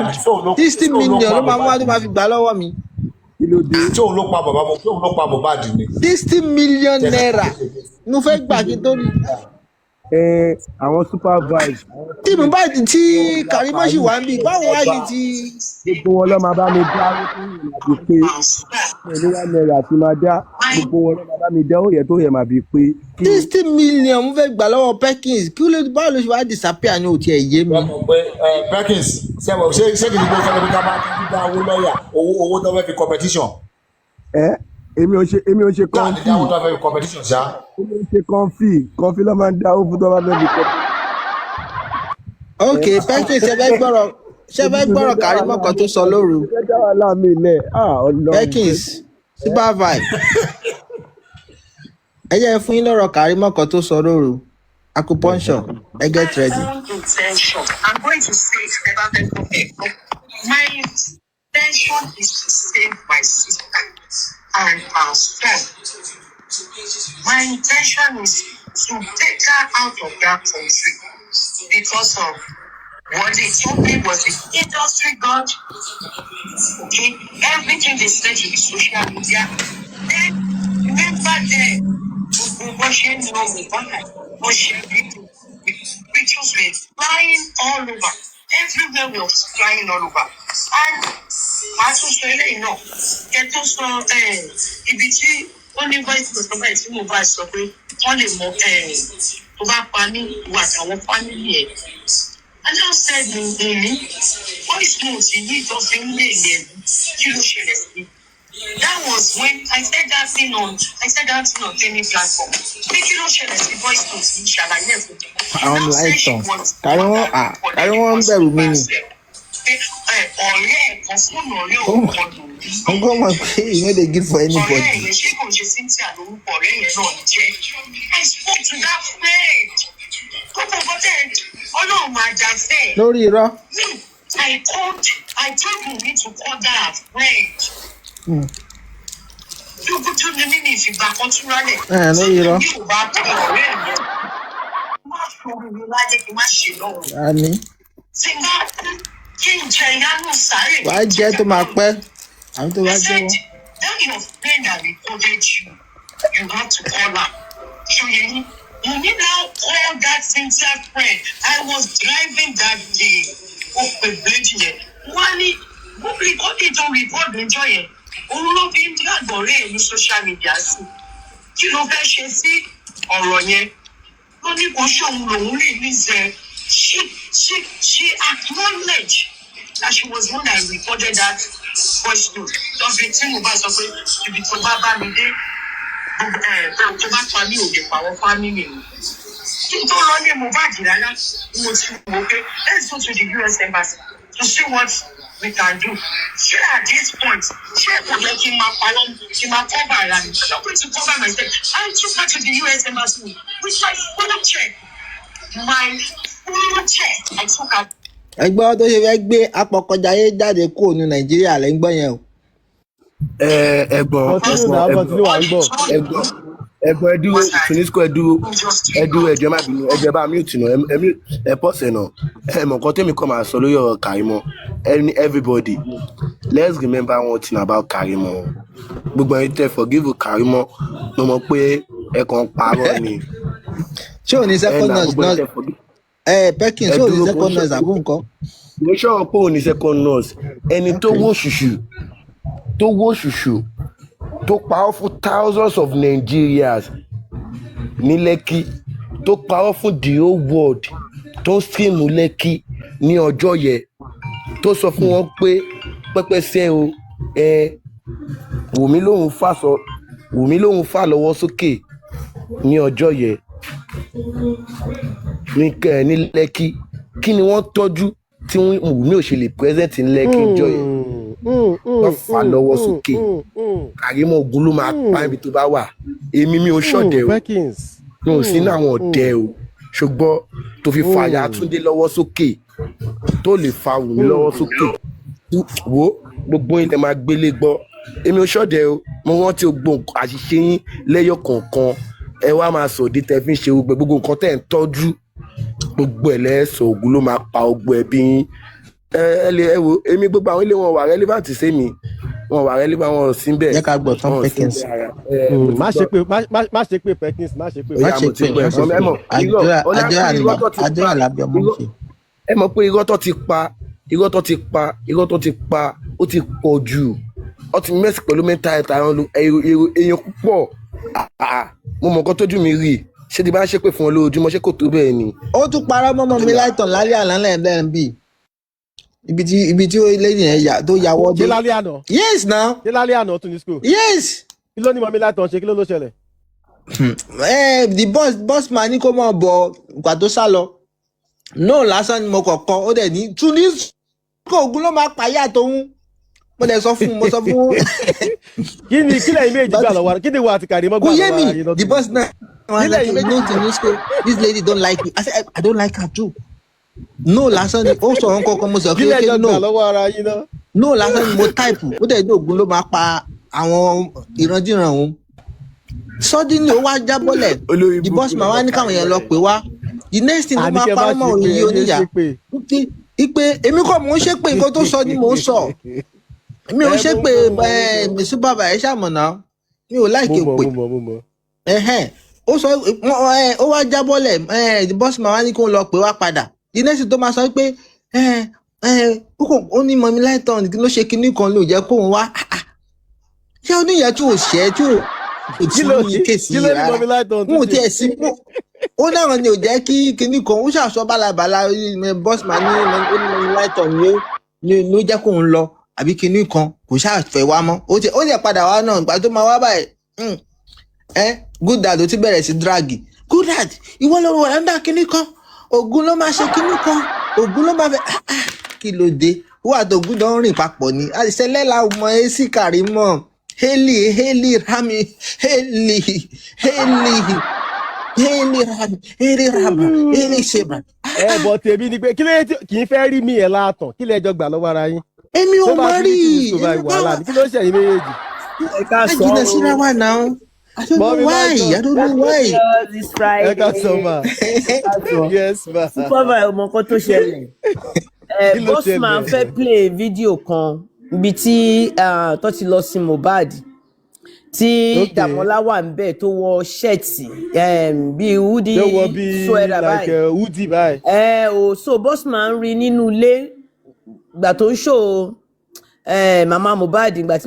60 million ló máa mú wá tó máa fi gbà lọ́wọ́ mi. tí òun ló pa Mohbad ni. 60 million naira mo fẹ́ gbà kí n tó rí. àwọn Supervibez. tí Mohbad tí Karimo ṣì wá ń bì báwo wá ní ti. gbogbo wọn lọ máa bá mi dá ìrìnàjò pé ìlera náírà ti máa dá gbogbo wọn lọ máa bá mi dá òye tó yẹ máa bí pé. 60 million mo fẹ́ gbà lọ́wọ́ Perkins kí ló báwo ló ṣe wá disappear ní òtí ẹ̀ yé mi. Perkins ṣé kìí ṣe pé ká máa tẹ́tí dá owó lọ́ọ̀yà owó tó fẹ́ fi competition. èmi ò ṣe kọ́ńfì. dáadáa owó tó fẹ́ fi competition ṣá. èmi ò ṣe kọ́ńfì ló máa ń dá owó tó bá fẹ́ fi competition. ok Perkins ṣe fẹ́ gbọ́rọ̀ Karimo kan tó sọ lóru. Perkins Supervibez ẹ jẹ́ fún yín lọ́rọ̀ Karimo kan tó sọ lóru acupuncture ẹ get ready. I'm going to say it about the my intention is to save my sister. and our son. My intention is to take her out of that country because of what they told me was the industry god. Okay, everything they said in social media. Then remember then, Russian people, pictures were flying all over. Everywhere was flying all over. And as to say, you know, get to so ibiti only voice to somebody to move us so we only more to back family what our family. And I said, voice notes you need to sing that was when I said that thing on any platform. Voice notes in I don't like them. I don't want that with me. I'm going to pay, you know, they give for anybody. I spoke to that friend. No, Rira. I told you need to call that friend. You go to the minute if you back on to run it. No, Rira. You back to why jet to my pet? I'm to watch you. That your friend that reported you have to call her. So you need now call that sincere friend. I was driving that day off the bridge here. Wally, what we got it on record enjoy it. All of him drag or in social media. You know, she see or on only she acknowledged that she was one that recorded that voice note. Just the thing about something to be to Baba Mide, to back family or the power family. Let's go to the US Embassy to see what we can do. Share at this point, share for making my palm, my cover, and I'm going to cover myself. I took her to the US Embassy with my full check. My full check. I took her. Ẹgbẹ́ tó ṣe fẹ́ gbé apọ̀kọjáyé jáde kúrò ní Nàìjíríà lẹ́ ń gbọ́ yẹn o. Ẹ̀gbọ́n ẹdúró finisco ẹdúró ẹjọ́ má bínú ẹjọ́ bá mute nà ẹ pọ̀sẹ̀ nà ẹ mọ̀ nǹkan tẹ́mi kọ́ máa sọ lórí ọ̀rọ̀ Karimo everybody let's remember one thing about Karimo gbogbo ẹni tẹ́ forgive Karimo mo mọ̀ pé ẹ kàn parọ́ ni. ṣé o ní second nurse náà Perkins ṣé o ní second nurse àbú nǹkan. mo ṣọ́ pé o ní second nurse ẹni tó wó ṣùṣù tó parọ́ fún thousands of Nigerians ní Lekki tó parọ́ fún the whole world tó ń stream Lekki ní ọjọ́ yẹn tó sọ fún wọn pé pẹ́pẹ́sẹ́ o Wùmí lòun fà lọ́wọ́ sókè ní ọjọ́ yẹn ní Lekki kí ni wọ́n tọ́jú tí Wùmí ò ṣe lè present ní Lekki ọjọ́ yẹn wọ́n fà lọ́wọ́ sókè Karimo ogun ló máa pa ibi tó bá wà èmi mi ò ṣọ̀dẹ̀ o mi ò sínú àwọn ọ̀dẹ̀ o ṣùgbọ́n tó fi fàyà Túndé lọ́wọ́ sókè tó lè fa Wùmí lọ́wọ́ sókè wo gbogbo ilẹ̀ máa gbélé gbọ́ èmi ò ṣọ̀dẹ̀ o mo rántí gbogbo àṣìṣe yín lẹ́yọ̀ kọ̀ọ̀kan ẹ wá máa sọ òde tẹ́ fi ń ṣe gbogbo nǹkan tẹ́ ń tọ́jú gbogbo ẹ̀ lẹ́sọ̀ ogun ló máa pa gbogbo ẹbí yín ẹ wo èmi gbogbo àwọn ilé wọn wà relevant sí mi wọn wà relevant wọn sí bẹ́ẹ̀. jẹ́ ká gbọ́ tán Perkins. má ṣe pé Perkins má ṣe pé. àjọ àlàbí ọmọ ṣe. ẹ mọ̀ pé irọ́ tó ti pa ó ti pọ̀ jù ó ti mẹ́sì pẹ̀lú mental health àwọn èèyàn púpọ̀ mo mọ̀ nǹkan tójú mi rí ṣé ti bá ń ṣépè fún ọ lójoojúmọ́ ṣé kò tó bẹ́ẹ̀ ni. ó tún parọ́ mọ́mọ́ mi láìtàn lálẹ́ àná lẹ́ẹ̀dẹ́n bíi ibi tí ó lẹ́yìn ẹ̀ tó yàwọ́ dé. ṣé lálẹ́ àná. yes na. ṣé lálẹ́ àná tún ní school. yes. kí ló ní mọ̀mí látàn ṣe kí ló ṣẹlẹ̀. the boss man ní kó mọ̀ bọ̀ ìgbà tó sá lọ no lásán ni mo kọ̀kọ́ ó dẹ̀ ní tún ní ogun ló máa pààyà tóun mo dẹ̀ sọ fún kí ni kílẹ̀ ìméjì gbà lọ́wọ́ kí ni wà á ti Karimo gbà lọ́wọ́. kò yé mi the boss man was like you know to this school this lady don't like me I said I don't like her too. No lásán ni ó sọ̀rọ̀ nǹkan mo sọ pé no lásán ni mo type ó dẹ̀ ní ogun ló máa pa àwọn ìrandíran òun suddenly ó wá jábọ́lẹ̀ the boss man wá ní káwọn yẹn lọ pè wá the next thing tó máa parọ́ mọ́ òun yìí oníyà ipe èmi kọ́ mò ń ṣépè nǹkan tó sọ ni mò ń sọ mi ò ṣépè Supervibez ṣàmọ̀nà mi ò láìké pè ó sọ ó wá jábọ́lẹ̀ the boss man wá ní kó lọ pè wá padà the next thing tó máa sọ pé ó ní mọ̀mí láìtàn ló ṣe kinní kan ló jẹ́ kóun wá ṣé oníyẹn tí ò ṣẹ́ tí ò tí kéèsì rárá n ò tiẹ̀ sí ó náà ni ò jẹ́ kí kinní kan ó ṣàṣọ bálabàla bọ́sùmá ní mọ̀mí láìtàn ló jẹ́ kóun lọ àbí kinní kan kò ṣàfẹ́ wá mọ́ ó tiẹ̀ padà wá náà ìgbà tó máa wá báyìí good dad ó ti bẹ̀rẹ̀ sí dragi good dad ìwọ ló wà lọ́dà kinní kan Ògún ló máa ṣe kinní kan Ògún ló máa fẹ́ kí ló dé wọ́n àti Ògún jọ ń rìn papọ̀ ni àṣẹlẹ̀ la mọ èsì kàrí mọ́ Haley Rami Haley Sheba. Bọ̀ tèmi ni pé kí lè kì í fẹ́ rí mi ẹ̀ láàtàn kí lè jọ gbà lọ́wọ́ ara yín. Èmi ò mọ rí kí ló ṣe yín méjèèjì. Ẹ jìnnà síra wa náà. I don't know why. Ẹ ká sọ ma. Yes ma. Supervibez ọmọ kan tó ṣẹlẹ̀. Bossman fẹ́ play fídíò kan ibi tí tó ti lọ sí Mohbad tí Dàmọ́lá wà ń bẹ̀ tó wọ ṣẹ́ẹ̀tì bíi hoodie sweater báyìí. So Bossman rí nínú ilé ìgbà tó ń ṣó màmá Mohbad ìgbà tí